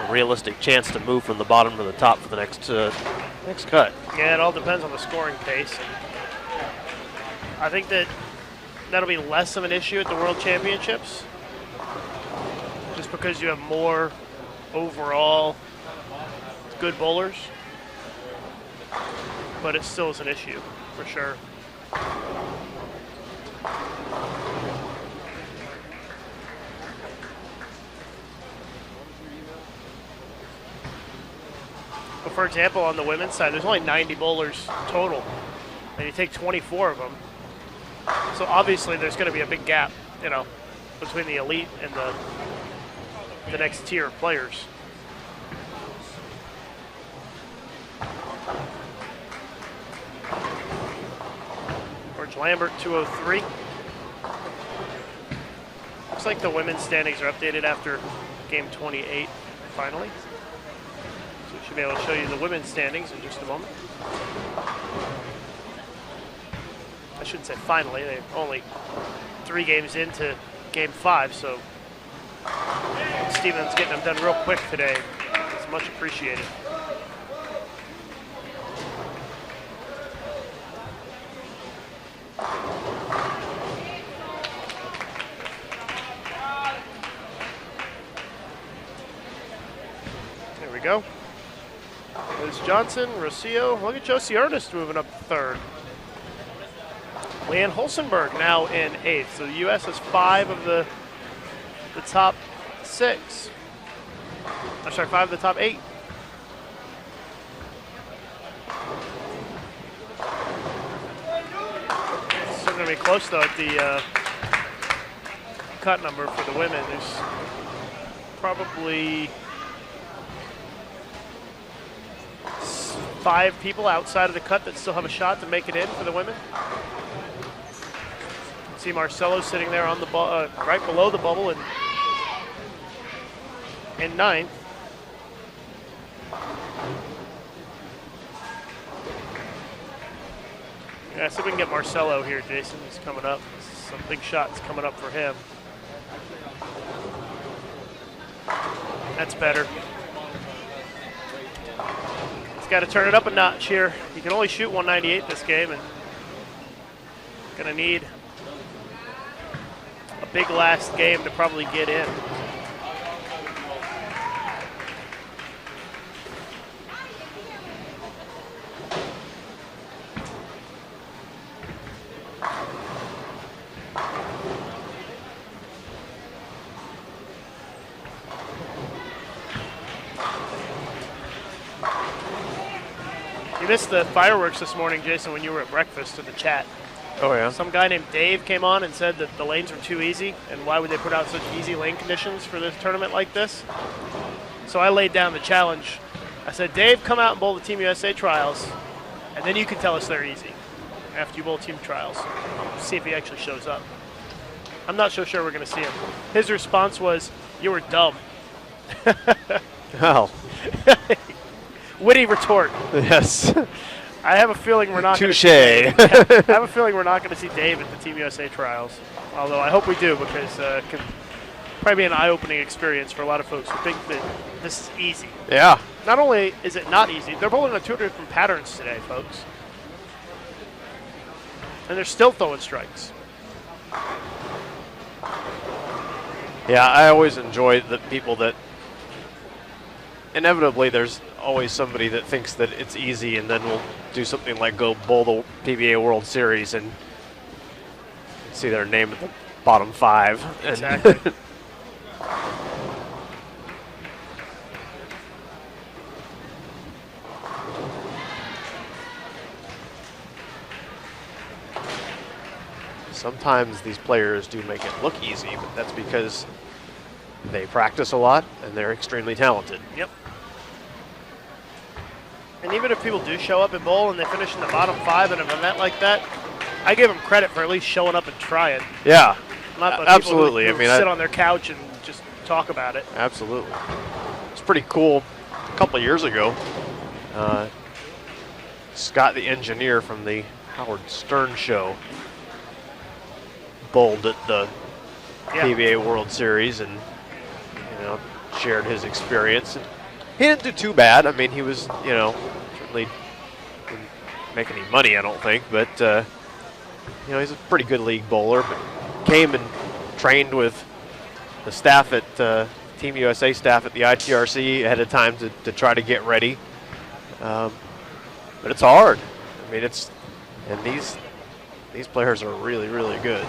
a realistic chance to move from the bottom to the top for the next cut. Yeah, it all depends on the scoring pace. I think that'll be less of an issue at the World Championships, just because you have more overall good bowlers, but it still is an issue for sure. But for example, on the women's side, there's only 90 bowlers total, and you take 24 of them. So obviously, there's going to be a big gap, between the elite and the next tier of players. George Lambert, 203. Looks like the women's standings are updated after game 28, finally. Should be able to show you the women's standings in just a moment. I shouldn't say finally, they're only 3 games into game 5, so Stevens getting them done real quick today. It's much appreciated. There we go. Liz Johnson, Rocio. Look at Josie Ernest moving up third. Leanne Holsenberg now in eighth. So the U.S. has 5 of the top 6. I'm sorry, 5 of the top 8. Still going to be close, though, at the cut number for the women. There's probably 5 people outside of the cut that still have a shot to make it in for the women. See Marcelo sitting there on the right below the bubble in 9th. Yeah, see if we can get Marcelo here, Jason. He's coming up. Some big shots coming up for him. That's better. He's got to turn it up a notch here. You can only shoot 198 this game, and going to need a big last game to probably get in. You missed the fireworks this morning, Jason, when you were at breakfast in the chat. Oh, yeah? Some guy named Dave came on and said that the lanes were too easy, and why would they put out such easy lane conditions for this tournament like this? So I laid down the challenge. I said, Dave, come out and bowl the Team USA trials, and then you can tell us they're easy after you bowl team trials. See if he actually shows up. I'm not so sure we're going to see him. His response was, you were dumb. Oh. Witty retort. Yes. I have a feeling we're not. Touche. I have a feeling we're not going to see Dave at the Team USA trials. Although I hope we do, because it can probably be an eye-opening experience for a lot of folks who think that this is easy. Yeah. Not only is it not easy, they're bowling on 2 different patterns today, folks, and they're still throwing strikes. Yeah, I always enjoy the people that inevitably there's always somebody that thinks that it's easy and then will do something like go bowl the PBA World Series and see their name at the bottom 5. Exactly. Sometimes these players do make it look easy, but that's because they practice a lot and they're extremely talented. Yep. And even if people do show up and bowl and they finish in the bottom 5 in an event like that, I give them credit for at least showing up and trying. Yeah, Not the absolutely. People who sit on their couch and just talk about it. Absolutely. It's pretty cool. A couple of years ago, Scott, the engineer from the Howard Stern show, bowled at the PBA World Series and shared his experience. And he didn't do too bad. I mean, he was, certainly didn't make any money, I don't think, but he's a pretty good league bowler. But came and trained with the staff at Team USA staff at the ITRC ahead of time to try to get ready. But it's hard. I mean, and these players are really, really good.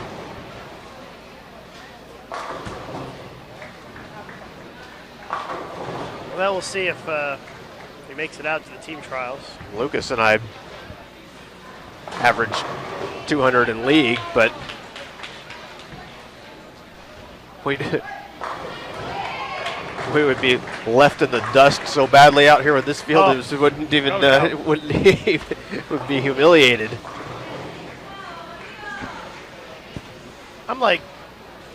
Well, we'll see if he makes it out to the team trials. Lucas and I average 200 in league, but we would be left in the dust so badly out here with this field. It wouldn't even would be humiliated. I'm like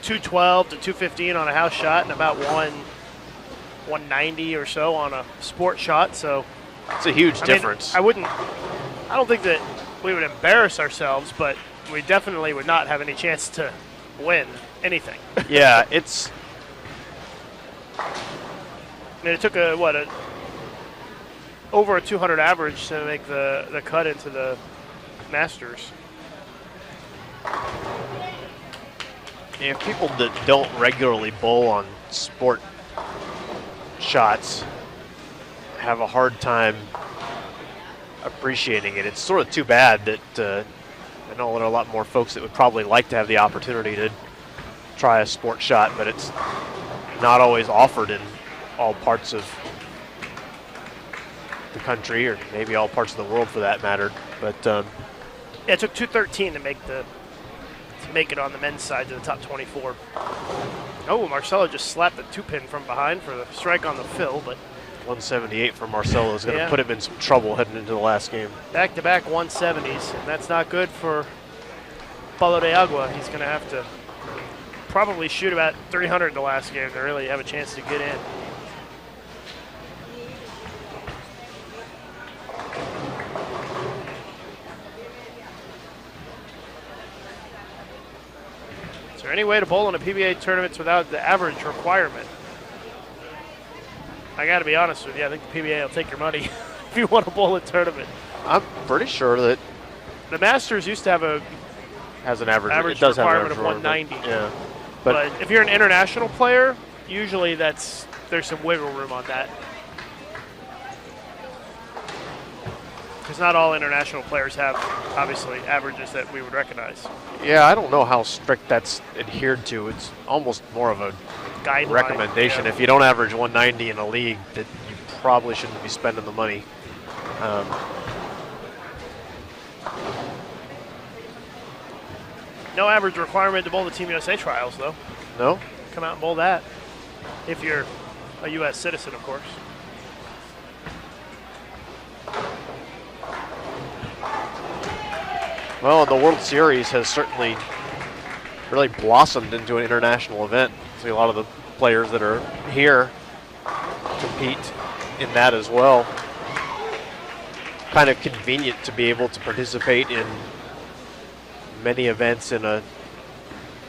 212 to 215 on a house shot and about 190 or so on a sport shot. So it's a huge difference. I don't think that we would embarrass ourselves, but we definitely would not have any chance to win anything. Yeah, it's I mean, it took over a 200 average to make the cut into the Masters. If people that don't regularly bowl on sport shots have a hard time appreciating it, it's sort of too bad that I know there are a lot more folks that would probably like to have the opportunity to try a sport shot, but it's not always offered in all parts of the country, or maybe all parts of the world for that matter. But yeah, it took 213 to make it on the men's side to the top 24. Oh, Marcelo just slapped the 2-pin from behind for the strike on the fill, but 178 for Marcelo is going to put him in some trouble heading into the last game. Back-to-back 170s, and that's not good for Palo de Agua. He's going to have to probably shoot about 300 in the last game to really have a chance to get in. Is there any way to bowl in a PBA tournament without the average requirement? I got to be honest with you. I think the PBA will take your money if you want to bowl a tournament. I'm pretty sure that the Masters used to have an average requirement of 190. Yeah, but if you're an international player, usually there's some wiggle room on that. Because not all international players have, obviously, averages that we would recognize. Yeah, I don't know how strict that's adhered to. It's almost more of a guideline recommendation. Yeah. If you don't average 190 in a league, that you probably shouldn't be spending the money. No average requirement to bowl the Team USA trials, though. No? Come out and bowl that. If you're a U.S. citizen, of course. Well, the World Series has certainly really blossomed into an international event. See a lot of the players that are here compete in that as well. Kind of convenient to be able to participate in many events in a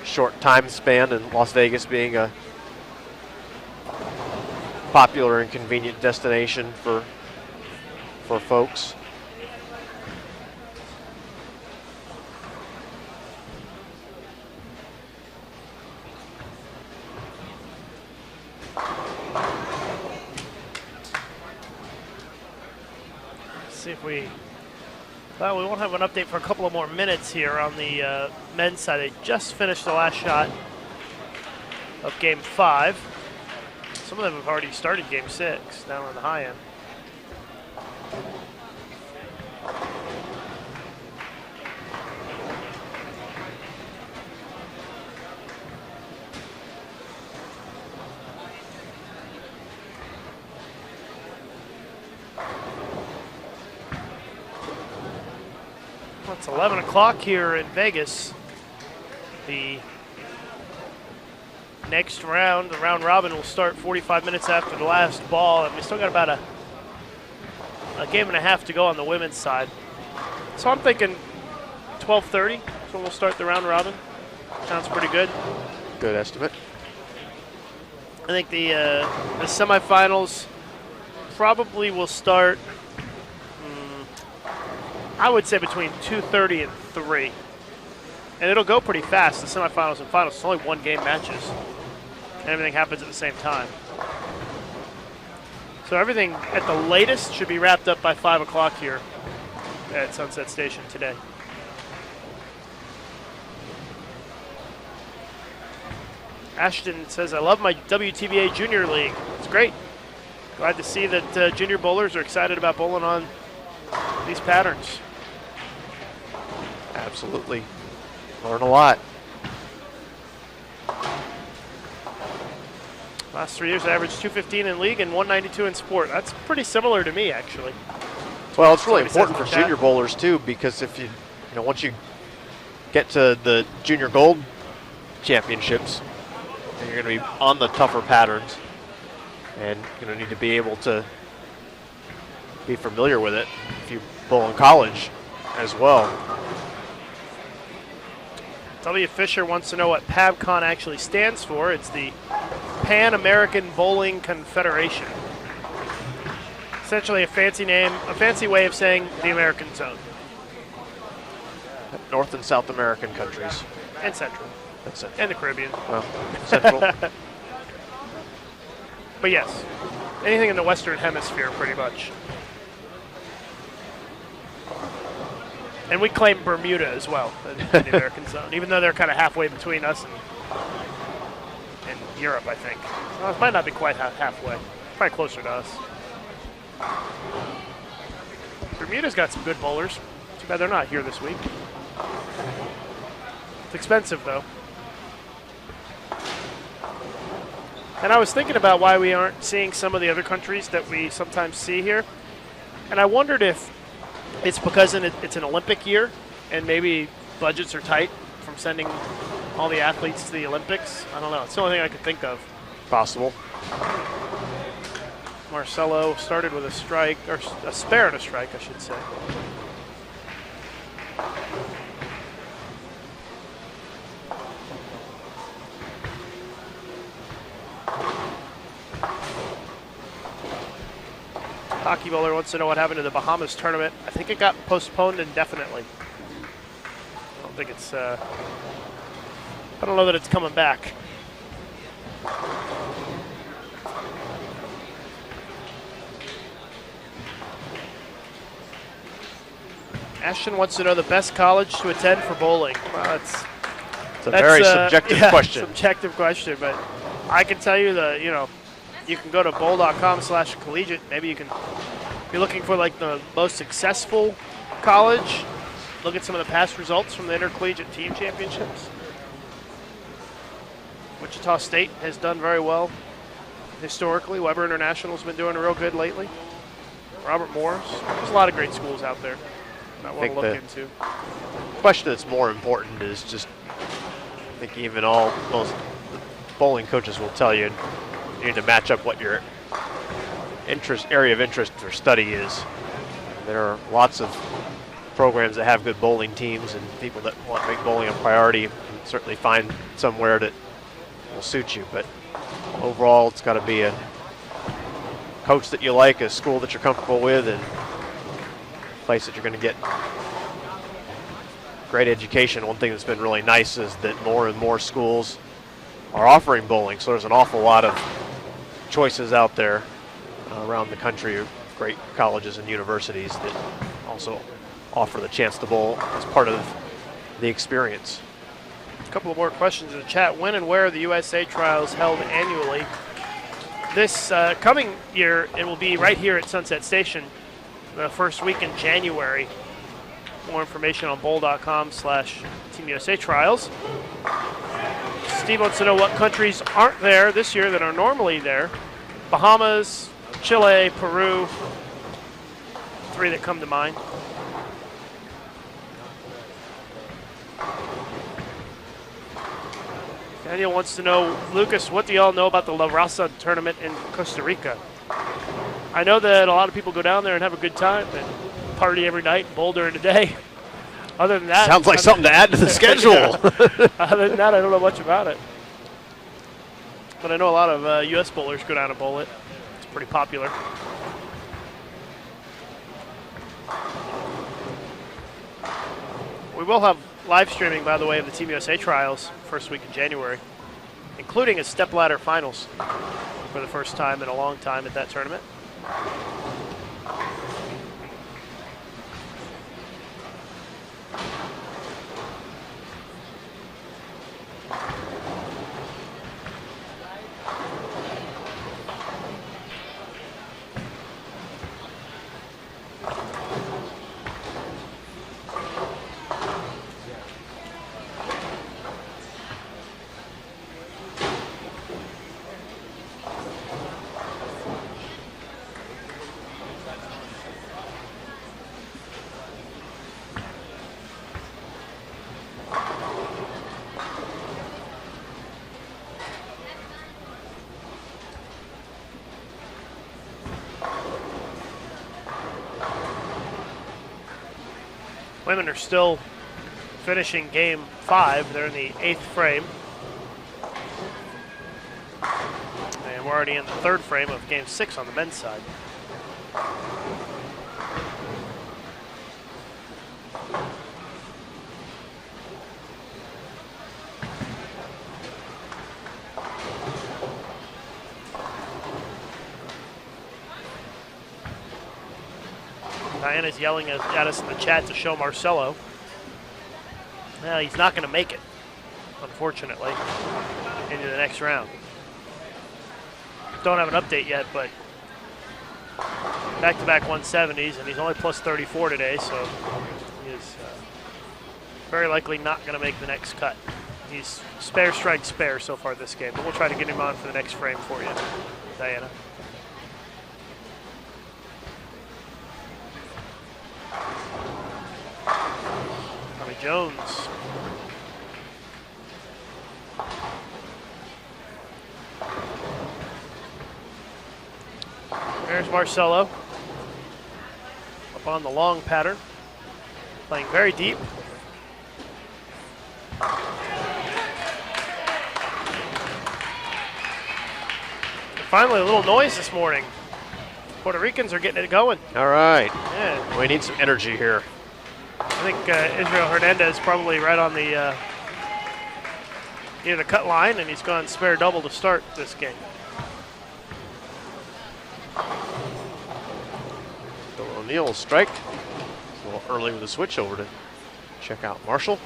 short time span, and Las Vegas being a popular and convenient destination for folks. See if we won't have an update for a couple of more minutes here on the men's side. They just finished the last shot of Game 5. Some of them have already started Game 6 down on the high end. It's 11 o'clock here in Vegas. The next round, the round robin, will start 45 minutes after the last ball, and we still got about a game and a half to go on the women's side. So I'm thinking 12:30, so we'll start the round robin. Sounds pretty good. Good estimate. I think the semifinals probably will start, I would say, between 2:30 and 3. And it'll go pretty fast, the semifinals and finals. It's only one-game matches. And everything happens at the same time. So everything at the latest should be wrapped up by 5 o'clock here at Sunset Station today. Ashton says, I love my WTBA Junior League. It's great. Glad to see that junior bowlers are excited about bowling on these patterns. Absolutely. Learn a lot. Last 3 years, I averaged 215 in league and 192 in sport. That's pretty similar to me, actually. Well, it's really important for junior bowlers too, because if you once you get to the junior gold championships, you're going to be on the tougher patterns, and you're going to need to be able to be familiar with it if you bowl in college as well. W. Fisher wants to know what PABCON actually stands for. It's the Pan American Bowling Confederation. Essentially a fancy name, a fancy way of saying the American Zone. North and South American countries. And Central. That's it. And the Caribbean. Well, Central. But yes, anything in the Western Hemisphere pretty much. And we claim Bermuda as well, in the American Zone, even though they're kind of halfway between us and Europe, I think. Well, it might not be quite halfway. Probably closer to us. Bermuda's got some good bowlers. Too bad they're not here this week. It's expensive, though. And I was thinking about why we aren't seeing some of the other countries that we sometimes see here. And I wondered if it's because it's an Olympic year and maybe budgets are tight from sending all the athletes to the Olympics. I don't know. It's the only thing I could think of. Possible. Marcelo started with a strike, or a spare and a strike, I should say. Hockey bowler wants to know what happened to the Bahamas tournament. I think it got postponed indefinitely. I don't think it's, I don't know that it's coming back. Ashton wants to know the best college to attend for bowling. Well, it's a very subjective question. Subjective question, but I can tell you that, you can go to bowl.com/collegiate. Maybe you can be looking for like the most successful college. Look at some of the past results from the intercollegiate team championships. Wichita State has done very well historically. Weber International's been doing real good lately. Robert Morris. There's a lot of great schools out there that I want to look into. The question that's more important is just, I think even most bowling coaches will tell you, you need to match up what your area of interest or study is. There are lots of programs that have good bowling teams, and people that want to make bowling a priority can certainly find somewhere that will suit you. But overall, it's got to be a coach that you like, a school that you're comfortable with, and a place that you're going to get great education. One thing that's been really nice is that more and more schools are offering bowling, so there's an awful lot of choices out there around the country of great colleges and universities that also offer the chance to bowl as part of the experience. A couple of more questions in the chat. When and where are the USA trials held annually? This coming year, it will be right here at Sunset Station, the first week in January. More information on bowl.com/Team USA trials. Steve wants to know what countries aren't there this year that are normally there. Bahamas, Chile, Peru, three that come to mind. Daniel wants to know, Lucas, what do y'all know about the La Raza tournament in Costa Rica? I know that a lot of people go down there and have a good time and party every night and bowl during the day. Other than that, sounds like something to add to the schedule. Other than that, I don't know much about it. But I know a lot of U.S. bowlers go down and bowl it. It's pretty popular. We will have live streaming, by the way, of the Team USA trials first week in January, including a stepladder finals for the first time in a long time at that tournament. Women are still finishing game 5. They're in the 8th frame. we're already in the third frame of Game 6 on the men's side. Diana's yelling at us in the chat to show Marcelo. Well, he's not going to make it, unfortunately, into the next round. Don't have an update yet, but back-to-back 170s, and he's only plus 34 today, so he is very likely not going to make the next cut. He's spare, strike, spare so far this game, but we'll try to get him on for the next frame for you, Diana. Tommy Jones. There's Marcelo up on the long pattern, playing very deep. And finally, a little noise this morning. Puerto Ricans are getting it going. All right. Yeah. We need some energy here. I think Israel Hernandez probably right on the near the cut line, and he's gone spare double to start this game. Bill O'Neill strike. It's a little early with the switch over to check out Marshall.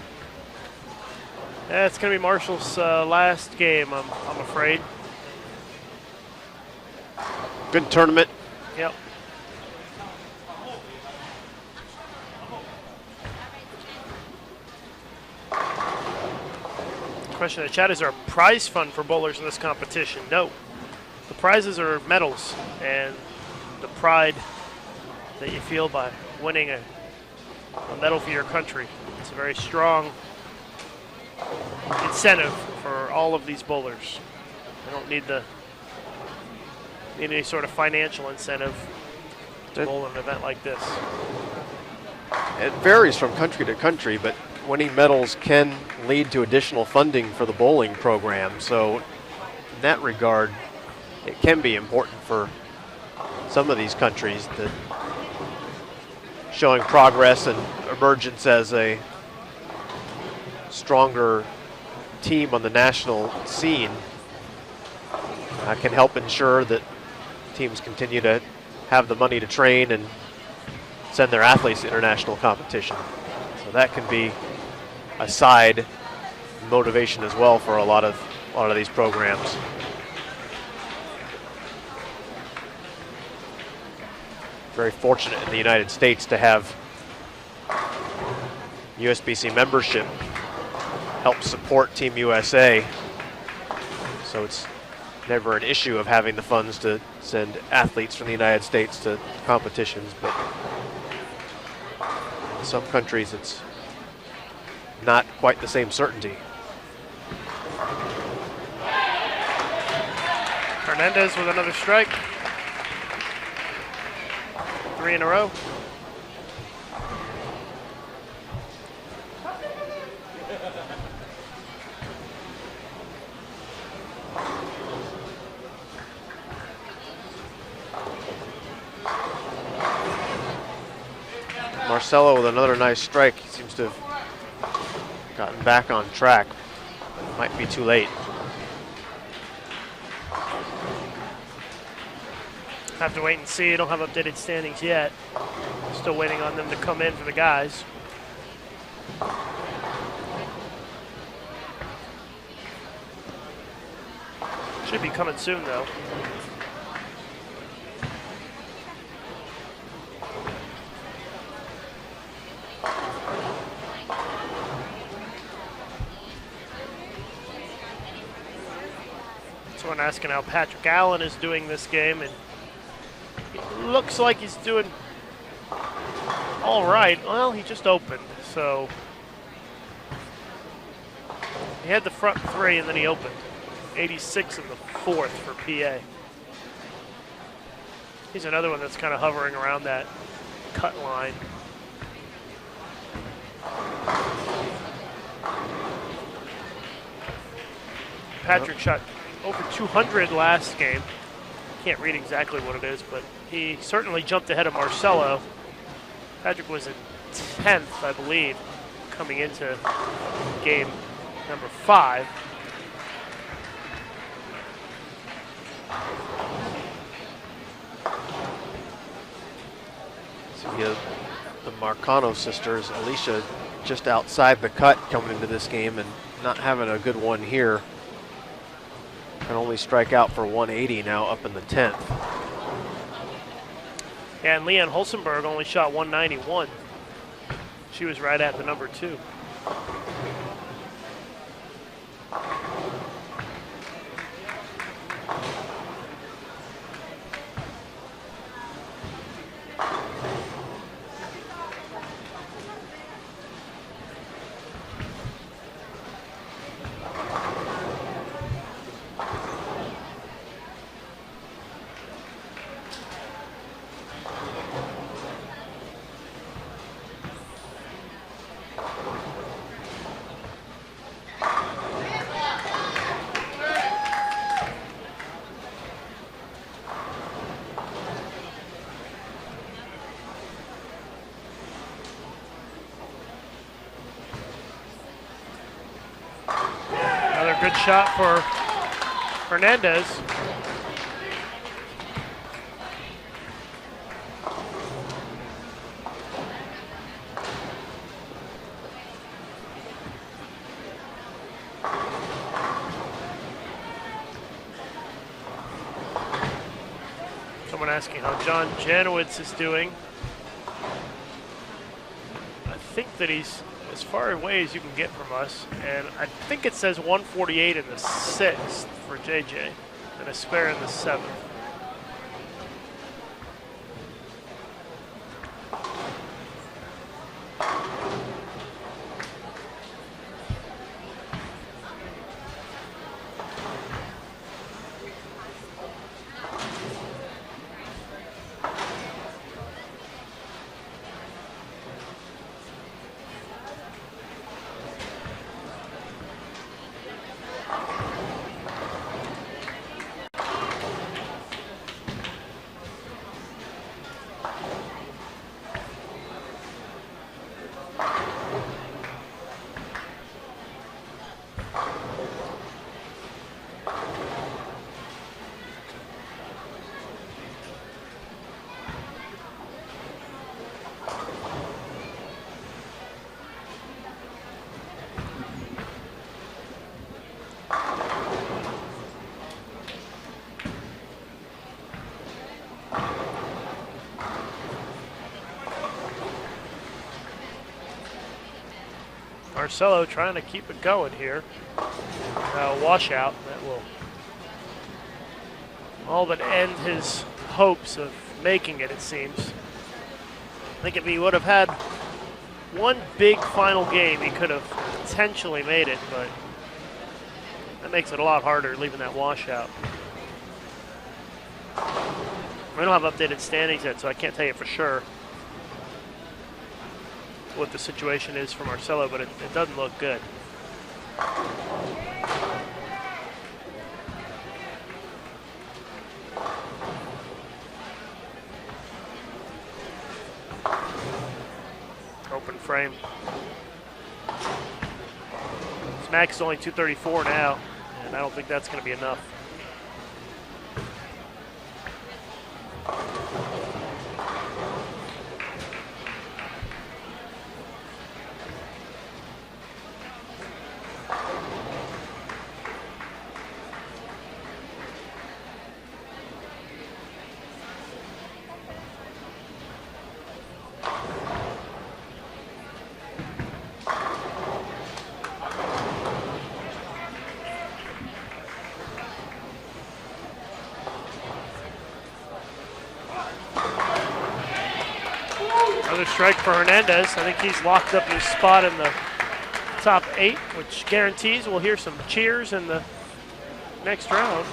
Yeah, it's going to be Marshall's last game, I'm afraid. Good tournament. Yep. Question in the chat, is there a prize fund for bowlers in this competition? No. The prizes are medals and the pride that you feel by winning a medal for your country. It's a very strong incentive for all of these bowlers. They don't need any sort of financial incentive to bowl an event like this. It varies from country to country, but winning medals can lead to additional funding for the bowling program. So in that regard, it can be important for some of these countries that showing progress and emergence as a stronger team on the national scene can help ensure that teams continue to have the money to train and send their athletes to international competition. So that can be a side motivation as well for a lot of these programs. Very fortunate in the United States to have USBC membership help support Team USA. So it's never an issue of having the funds to send athletes from the United States to competitions, but in some countries it's not quite the same certainty. Hernandez with another strike. 3 in a row. Marcelo with another nice strike. He seems to have gotten back on track, but it might be too late. Have to wait and see. Don't have updated standings yet. Still waiting on them to come in for the guys. Should be coming soon, though. Someone asking how Patrick Allen is doing this game, and it looks like he's doing all right. Well, he just opened, so he had the front 3 and then he opened. 86 in the 4th for PA. He's another one that's kind of hovering around that cut line. Patrick shot over 200 last game. Can't read exactly what it is, but he certainly jumped ahead of Marcelo. Patrick was in 10th, I believe, coming into game number 5. So the Marcano sisters, Alicia just outside the cut coming into this game and not having a good one here. Can only strike out for 180 now, up in the 10th. Yeah, and Leanne Holsenberg only shot 191. She was right at the number 2. Good shot for Hernandez. Someone asking how John Janowitz is doing. I think that he's as far away as you can get from us, and I think it says 148 in the 6th for JJ, and a spare in the 7th. Marcelo trying to keep it going here. Washout that will all but end his hopes of making it, it seems. I think if he would have had one big final game, he could have potentially made it, but that makes it a lot harder leaving that washout. We don't have updated standings yet, so I can't tell you for sure what the situation is for Marcelo, but it doesn't look good. Open frame. His max is only 234 now, and I don't think that's going to be enough. Another strike for Hernandez. I think he's locked up his spot in the top 8, which guarantees we'll hear some cheers in the next round.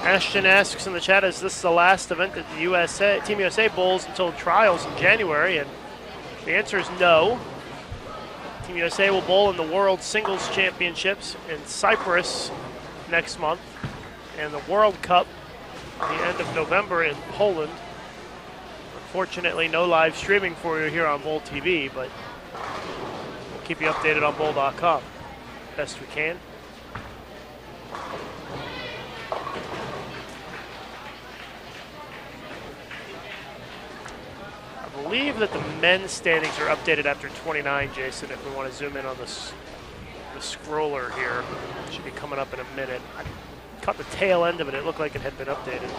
Ashton asks in the chat, is this the last event at the Team USA bowls until trials in January? And the answer is no. Team USA will bowl in the World Singles Championships in Cyprus next month, and the World Cup at the end of November in Poland. Unfortunately, no live streaming for you here on Bowl TV, but we'll keep you updated on bowl.com best we can. I believe that the men's standings are updated after 29, Jason, if we want to zoom in on the scroller here. It should be coming up in a minute. I caught the tail end of it. It looked like it had been updated.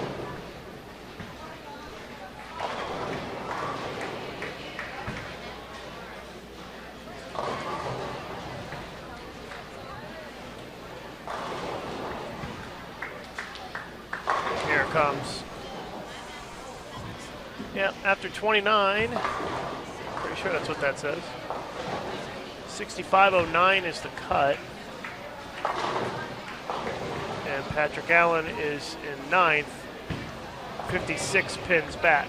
Here it comes. Yeah, after 29, pretty sure that's what that says. 65.09 is the cut. And Patrick Allen is in 9th, 56 pins back.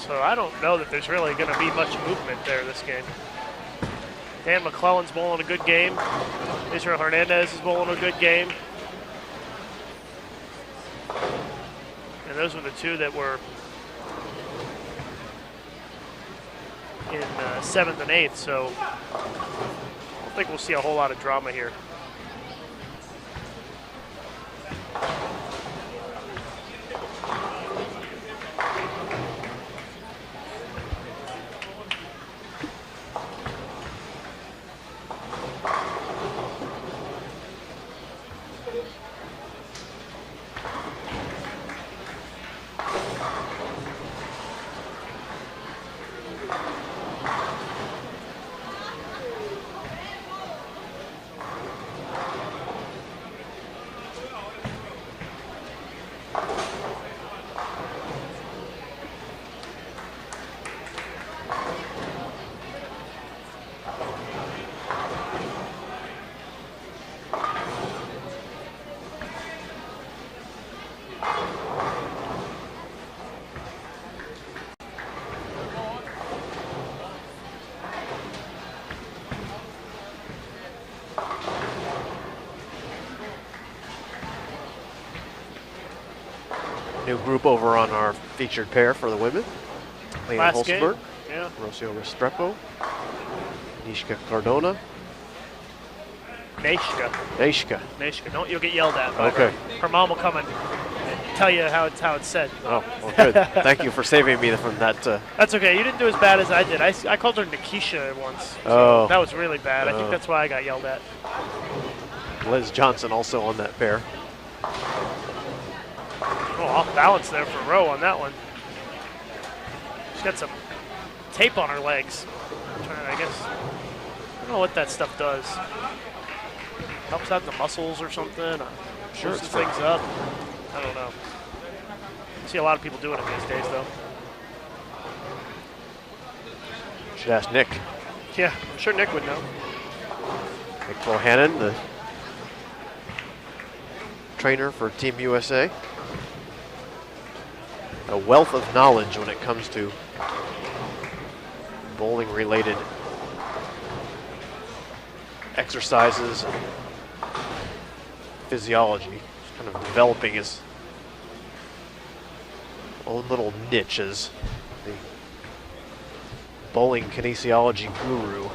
So I don't know that there's really going to be much movement there this game. Dan McClellan's bowling a good game. Israel Hernandez is bowling a good game. And those were the two that were in 7th and 8th, so I don't think we'll see a whole lot of drama here. New group over on our featured pair for the women. Leanne Last game, Holstenberg, yeah. Rocio Restrepo, Nishka Cardona. Neshka. Don't, you'll get yelled at. Okay. Her mom will come and tell you how it's said. Oh, well, good. Thank you for saving me from that. That's okay. You didn't do as bad as I did. I called her Nikisha once. So that was really bad. I think that's why I got yelled at. Liz Johnson also on that pair. Oh, off balance there for Rowe on that one. She's got some tape on her legs. I guess. I don't know what that stuff does. Helps out the muscles or something. Sure, loosens things up. I don't know. I see a lot of people doing it these days, though. Should ask Nick. Yeah, I'm sure Nick would know. Nick Bohannon, the trainer for Team USA. A wealth of knowledge when it comes to bowling-related exercises and physiology. He's kind of developing his own little niche as the bowling kinesiology guru.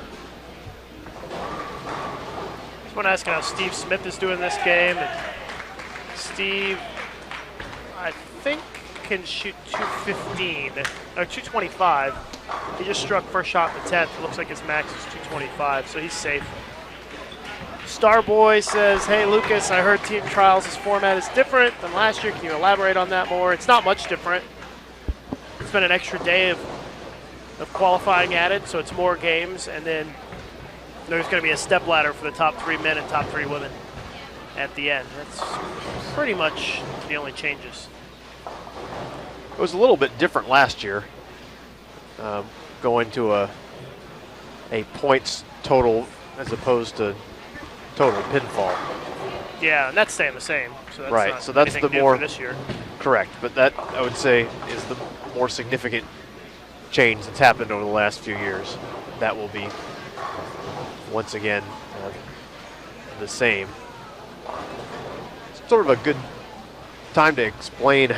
Someone asking how Steve Smith is doing this game. And Steve, I think, can shoot 215 or 225. He just struck first shot in the 10th. It looks like his max is 225, so he's safe. Starboy says, hey Lucas, I heard team trials' format is different than last year. Can you elaborate on that more? It's not much different. It's been an extra day of qualifying added, so it's more games, and then there's going to be a step ladder for the top 3 men and top 3 women at the end. That's pretty much the only changes. It was a little bit different last year, going to a points total as opposed to total pinfall. Yeah, and that's staying the same. So that's Right, not so that's anything the new more for this year. correct. But that, I would say, is the more significant change that's happened over the last few years. That will be, once again, the same. It's sort of a good time to explain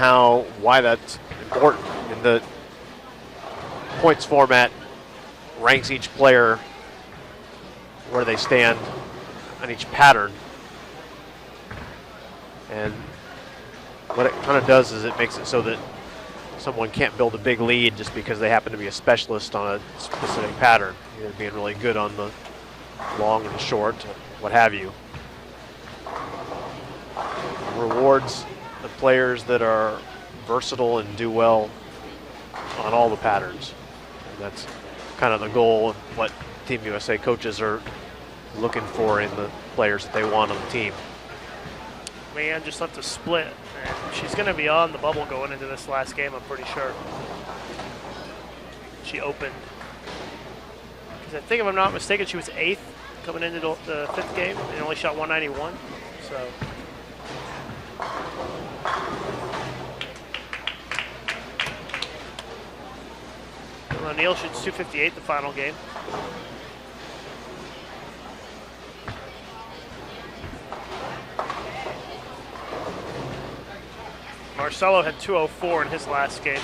why that's important. In the points format, ranks each player where they stand on each pattern. And what it kind of does is it makes it so that someone can't build a big lead just because they happen to be a specialist on a specific pattern, either being really good on the long and short, what have you. Rewards the players that are versatile and do well on all the patterns. And that's kind of the goal of what Team USA coaches are looking for in the players that they want on the team. Leanne just left a split, and she's going to be on the bubble going into this last game, I'm pretty sure. She opened. Because I think, if I'm not mistaken, she was 8th coming into the 5th game, and only shot 191. So. O'Neill shoots 258 the final game. Marcelo had 204 in his last game.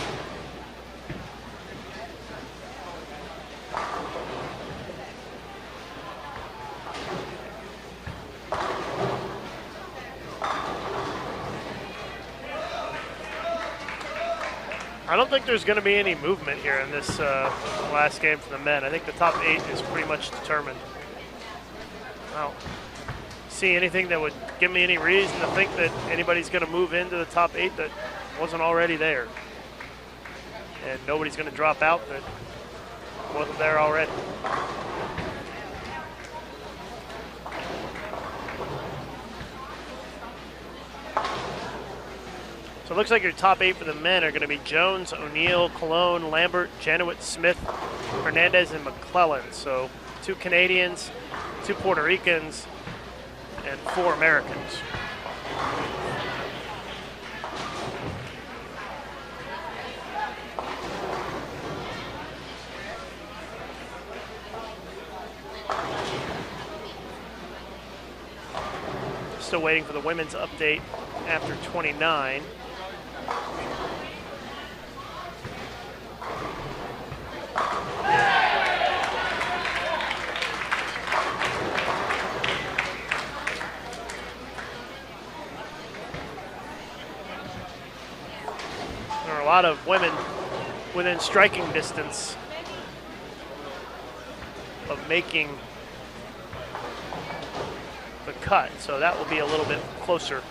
I don't think there's going to be any movement here in this last game for the men. I think the top 8 is pretty much determined. I don't see anything that would give me any reason to think that anybody's going to move into the top 8 that wasn't already there. And nobody's going to drop out that wasn't there already. So it looks like your top 8 for the men are going to be Jones, O'Neill, Colon, Lambert, Janowitz, Smith, Hernandez, and McClellan. So 2 Canadians, 2 Puerto Ricans, and 4 Americans. Still waiting for the women's update after 29. There are a lot of women within striking distance of making the cut, so that will be a little bit closer.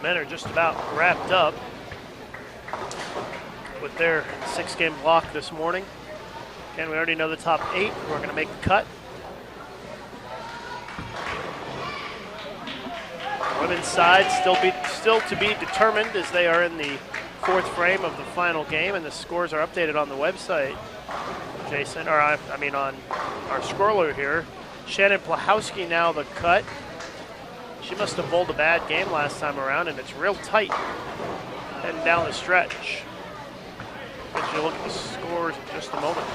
men are just about wrapped up with their 6-game block this morning. And we already know the top 8 who are going to make the cut. Women's side still to be determined as they are in the 4th frame of the final game, and the scores are updated on the website, Jason, or I mean on our scroller here. Shannon Plahowski now the cut. She must have bowled a bad game last time around, and it's real tight heading down the stretch. Get you a look at the scores in just a moment.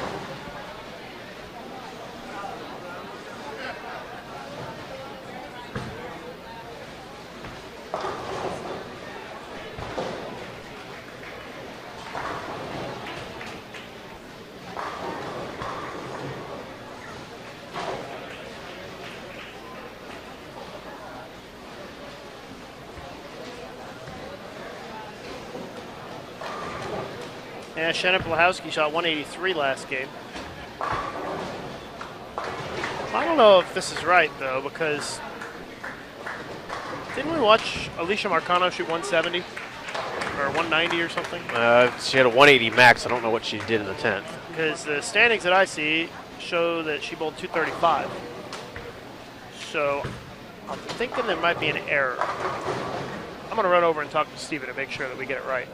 Yeah, Shannon Plahowski shot 183 last game. I don't know if this is right, though, because didn't we watch Alicia Marcano shoot 170 or 190 or something? She had a 180 max. I don't know what she did in the 10th. Because the standings that I see show that she bowled 235. So I'm thinking there might be an error. I'm going to run over and talk to Steven to make sure that we get it right.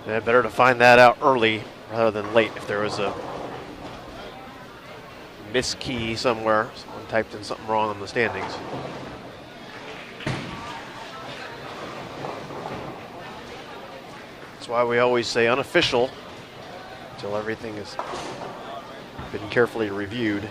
Yeah, better to find that out early rather than late. If there was a miskey somewhere, someone typed in something wrong on the standings. That's why we always say unofficial until everything has been carefully reviewed.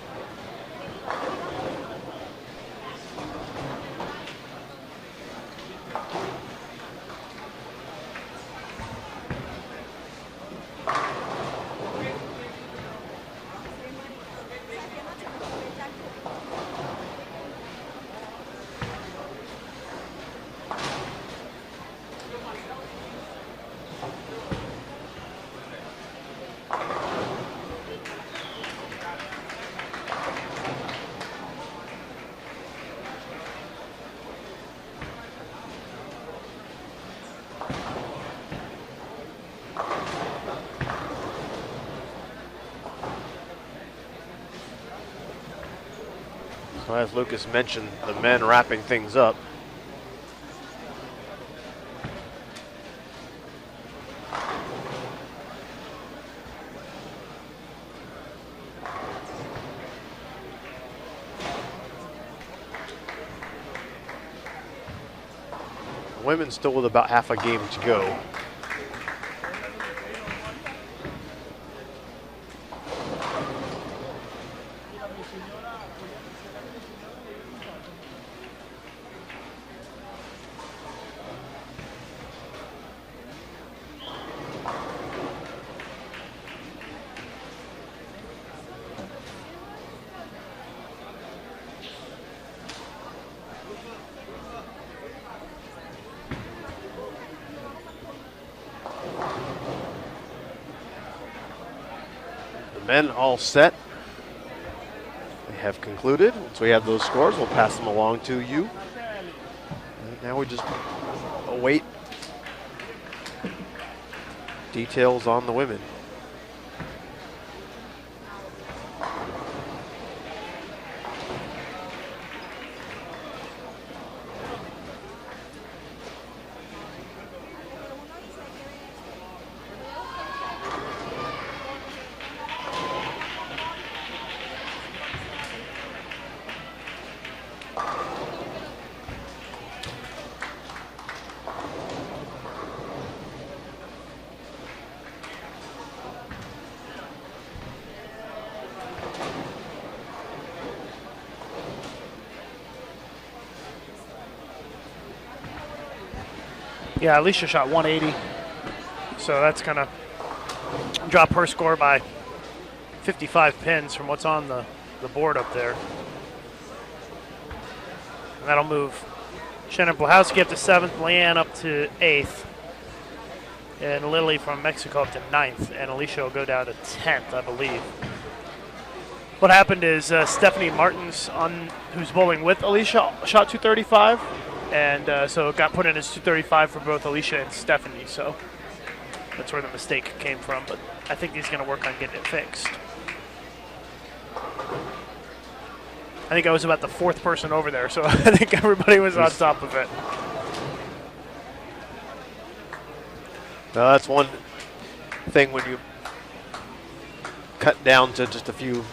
So as Lucas mentioned, the men wrapping things up. The women still with about half a game to go. Men all set. They have concluded. Once we have those scores, we'll pass them along to you. And now we just await details on the women. Yeah, Alicia shot 180, so that's going to drop her score by 55 pins from what's on the board up there. And that'll move Shannon Plahowski up to 7th, Leanne up to 8th, and Lily from Mexico up to 9th, and Alicia will go down to 10th, I believe. What happened is Stephanie Martins, who's bowling with Alicia, shot 235, and so it got put in as 235 for both Alicia and Stephanie. So that's where the mistake came from. But I think he's going to work on getting it fixed. I think I was about the fourth person over there, so I think everybody was on top of it. That's one thing when you cut down to just a few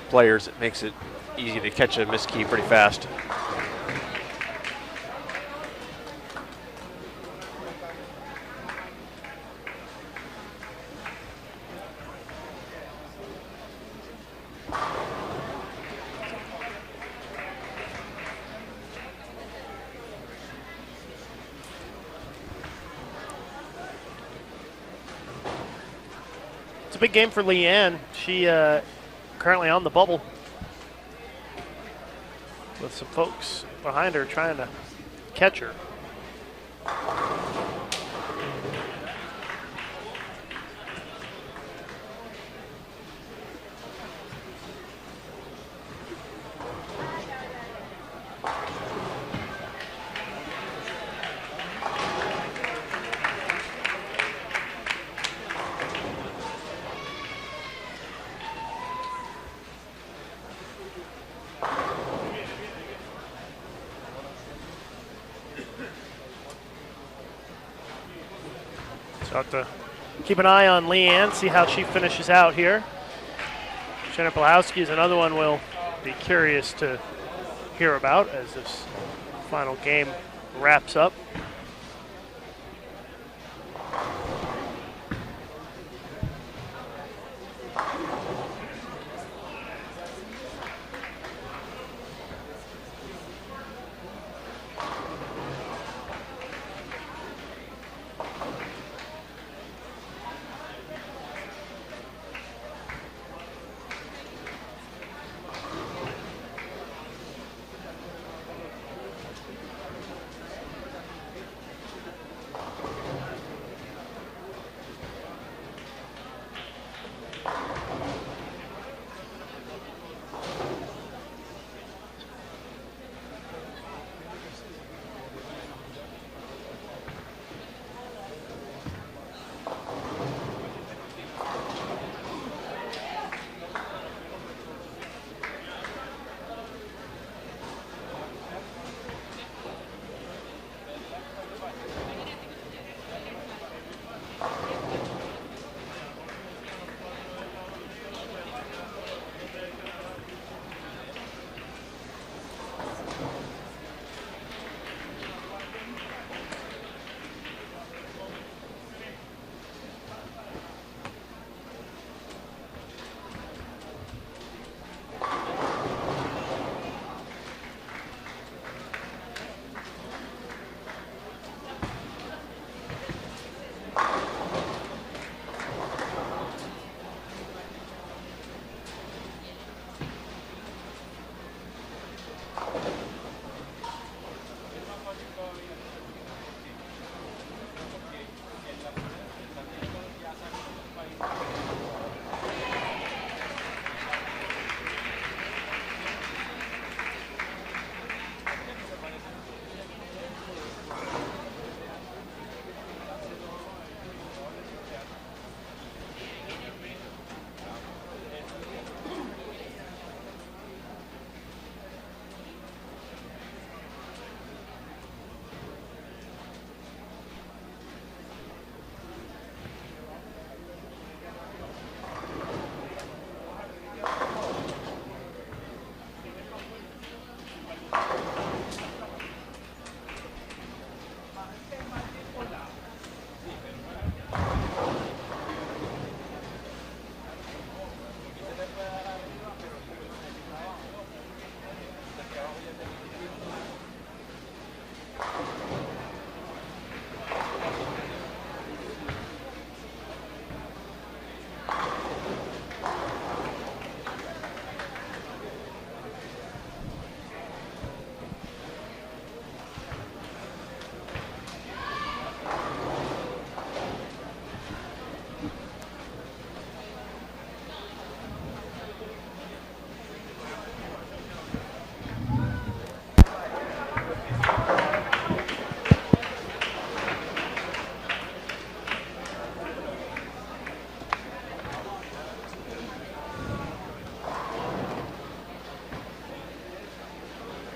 players, it makes it easy to catch a miskey pretty fast. It's a big game for Leanne. She currently on the bubble with some folks behind her trying to catch her. So I have to keep an eye on Leanne, see how she finishes out here. Jenna Blahowski is another one we'll be curious to hear about as this final game wraps up.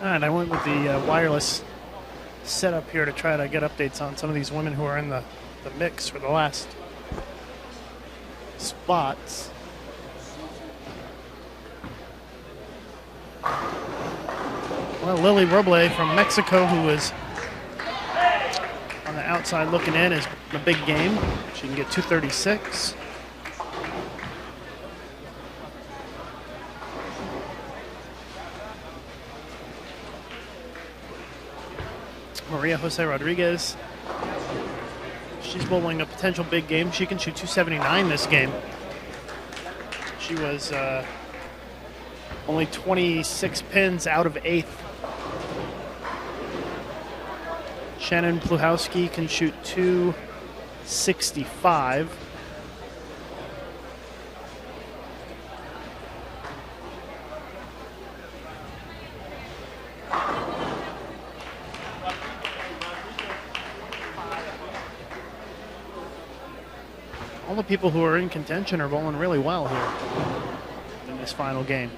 All right, I went with the wireless setup here to try to get updates on some of these women who are in the mix for the last spots. Well, Lily Roble from Mexico, who is on the outside looking in, is the big game. She can get 236. Maria Jose Rodriguez, she's bowling a potential big game. She can shoot 279 this game. She was only 26 pins out of 8th. Shannon Pluhowski can shoot 265. All the people who are in contention are bowling really well here in this final game.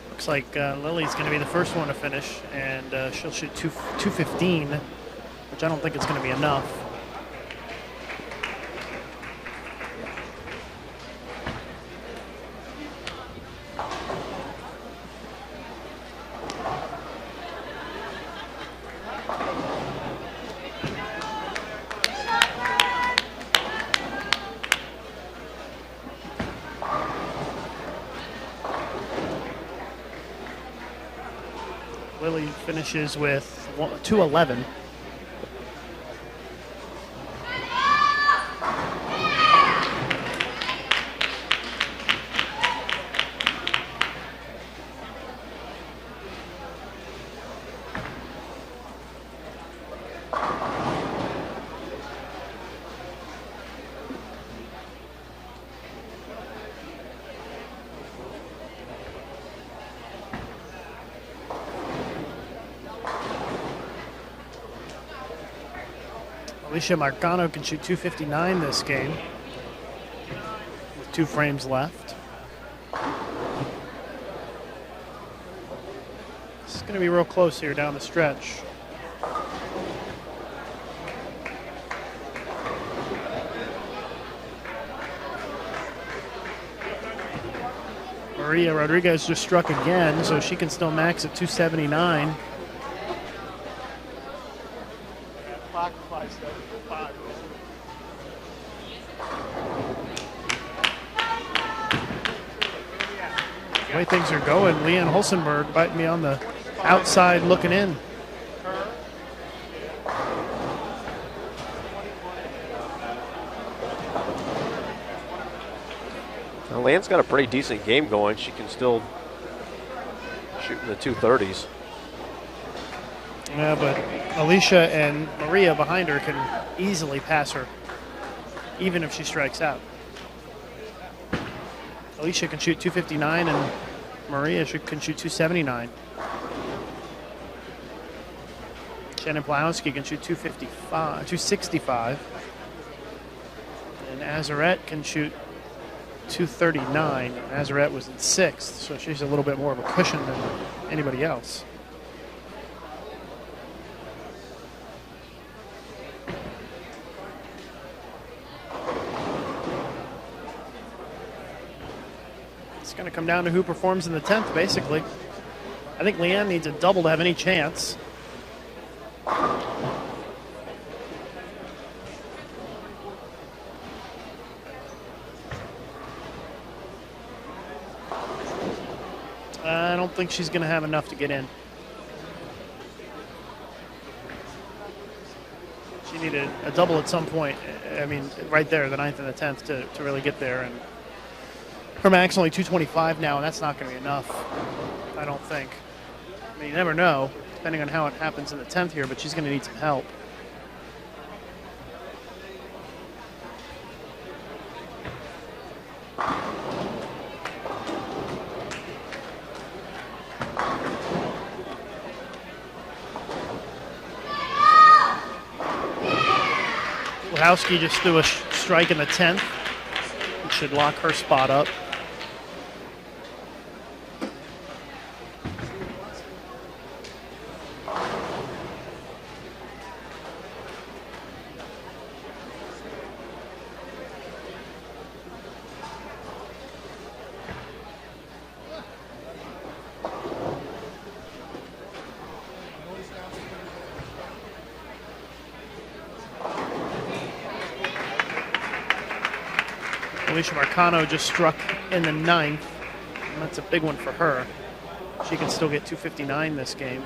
Looks like Lily's going to be the first one to finish, and she'll shoot 215, which I don't think it's going to be enough. Lily finishes with 211. Alicia Marcano can shoot 259 this game with 2 frames left. This is going to be real close here down the stretch. Maria Rodriguez just struck again, so she can still max at 279. The way things are going, Leanne Holsenberg biting me on the outside looking in. Well, Leanne's got a pretty decent game going. She can still shoot in the 230s. Yeah, but Alicia and Maria behind her can easily pass her, even if she strikes out. Alicia can shoot 259 and Maria can shoot 279. Shannon Plowski can shoot 265. And Azarette can shoot 239. Azarette was in 6th, so she's a little bit more of a cushion than anybody else. It's going to come down to who performs in the 10th, basically. I think Leanne needs a double to have any chance. I don't think she's going to have enough to get in. She needed a double at some point. I mean, right there, the 9th and the 10th, to really get there. And Her max only 225 now, and that's not going to be enough, I don't think. I mean, you never know, depending on how it happens in the 10th here, but she's going to need some help. Wachowski just threw a strike in the 10th. It should lock her spot up. Alicia Marcano just struck in the 9th, and that's a big one for her. She can still get 259 this game.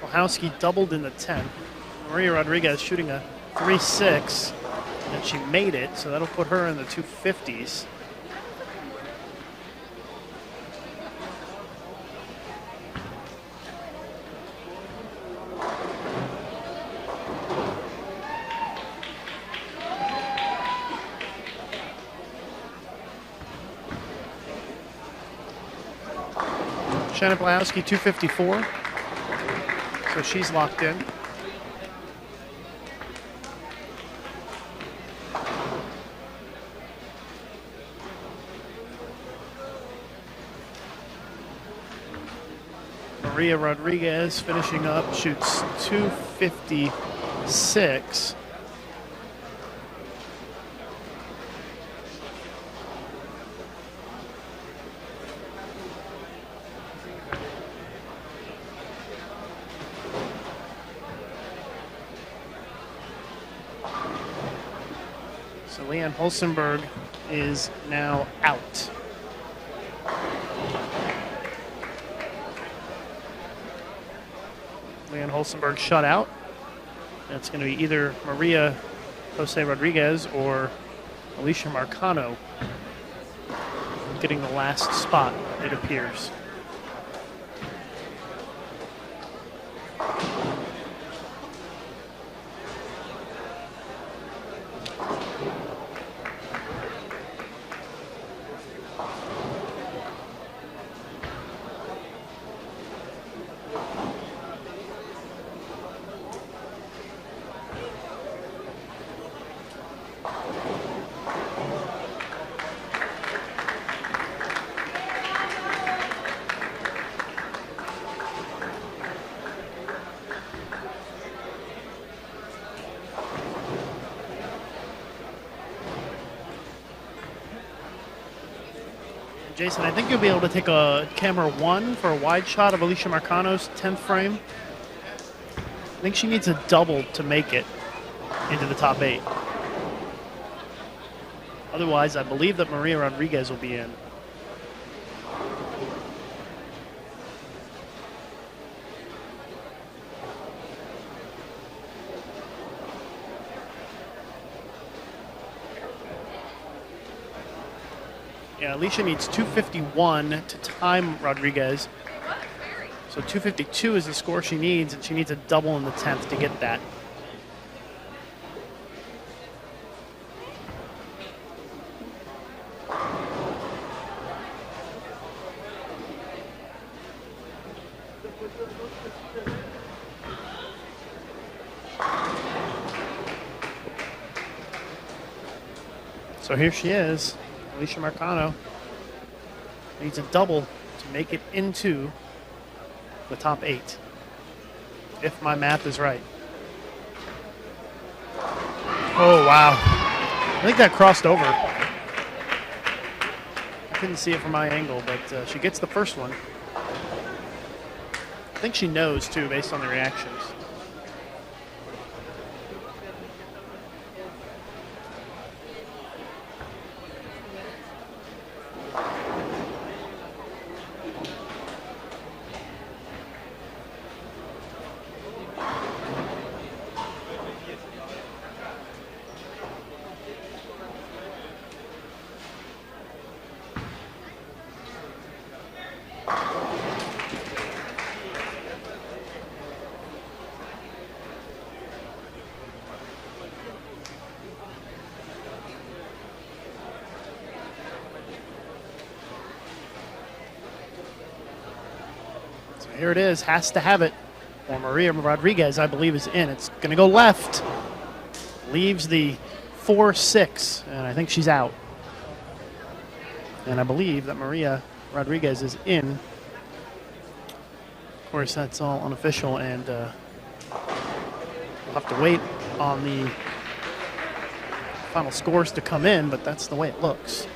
Wachowski doubled in the 10th. Maria Rodriguez shooting a 3.6, and she made it, so that'll put her in the 250s. Shannon Blahowski 254. So she's locked in. Maria Rodriguez finishing up, shoots 256. So Leanne Holstenberg is now out. Leanne Holstenberg shut out. It's going to be either Maria Jose Rodriguez or Alicia Marcano getting the last spot, it appears. Jason, I think you'll be able to take a camera 1 for a wide shot of Alicia Marcano's 10th frame. I think she needs a double to make it into the top 8. Otherwise, I believe that Maria Rodriguez will be in. Yeah, Alicia needs 251 to time Rodriguez. So 252 is the score she needs, and she needs a double in the 10th to get that. So here she is. Alicia Marcano needs a double to make it into the top 8, if my math is right. Oh, wow. I think that crossed over. I couldn't see it from my angle, but she gets the first one. I think she knows, too, based on the reactions. Here it is, has to have it. Or Maria Rodriguez, I believe, is in. It's going to go left. Leaves the 4-6, and I think she's out. And I believe that Maria Rodriguez is in. Of course, that's all unofficial, and we'll have to wait on the final scores to come in, but that's the way it looks.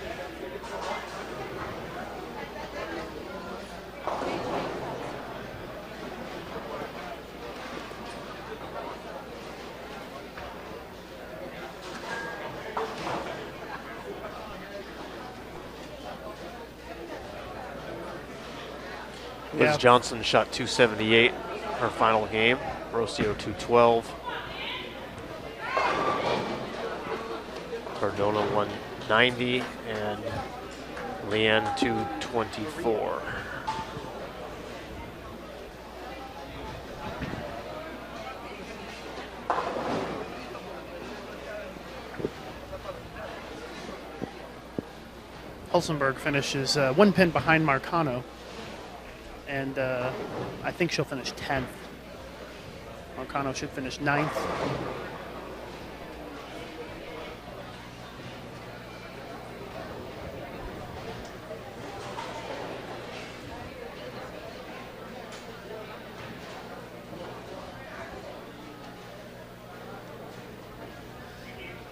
Liz Johnson shot 278 her final game. Rocio 212. Cardona 190 and Leanne 224. Hulsenberg finishes 1 pin behind Marcano. And I think she'll finish 10th. Marcano should finish 9th.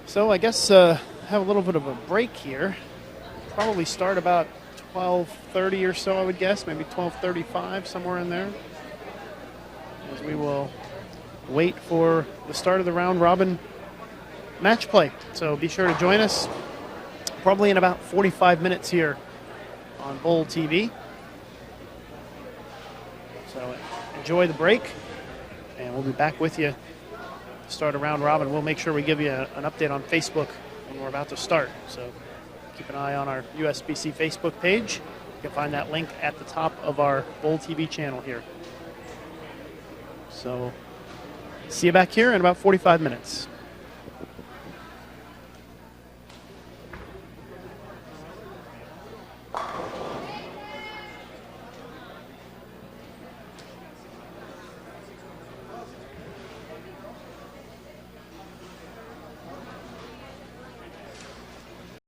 So I guess have a little bit of a break here. Probably start about 12:30 or so, I would guess, maybe 12:35, somewhere in there, as we will wait for the start of the round robin match play. So be sure to join us probably in about 45 minutes here on Bowl TV. So enjoy the break, and we'll be back with you to start a round robin. We'll make sure we give you an update on Facebook when we're about to start. So keep an eye on our USBC Facebook page. You can find that link at the top of our Bowl TV channel here. So see you back here in about 45 minutes.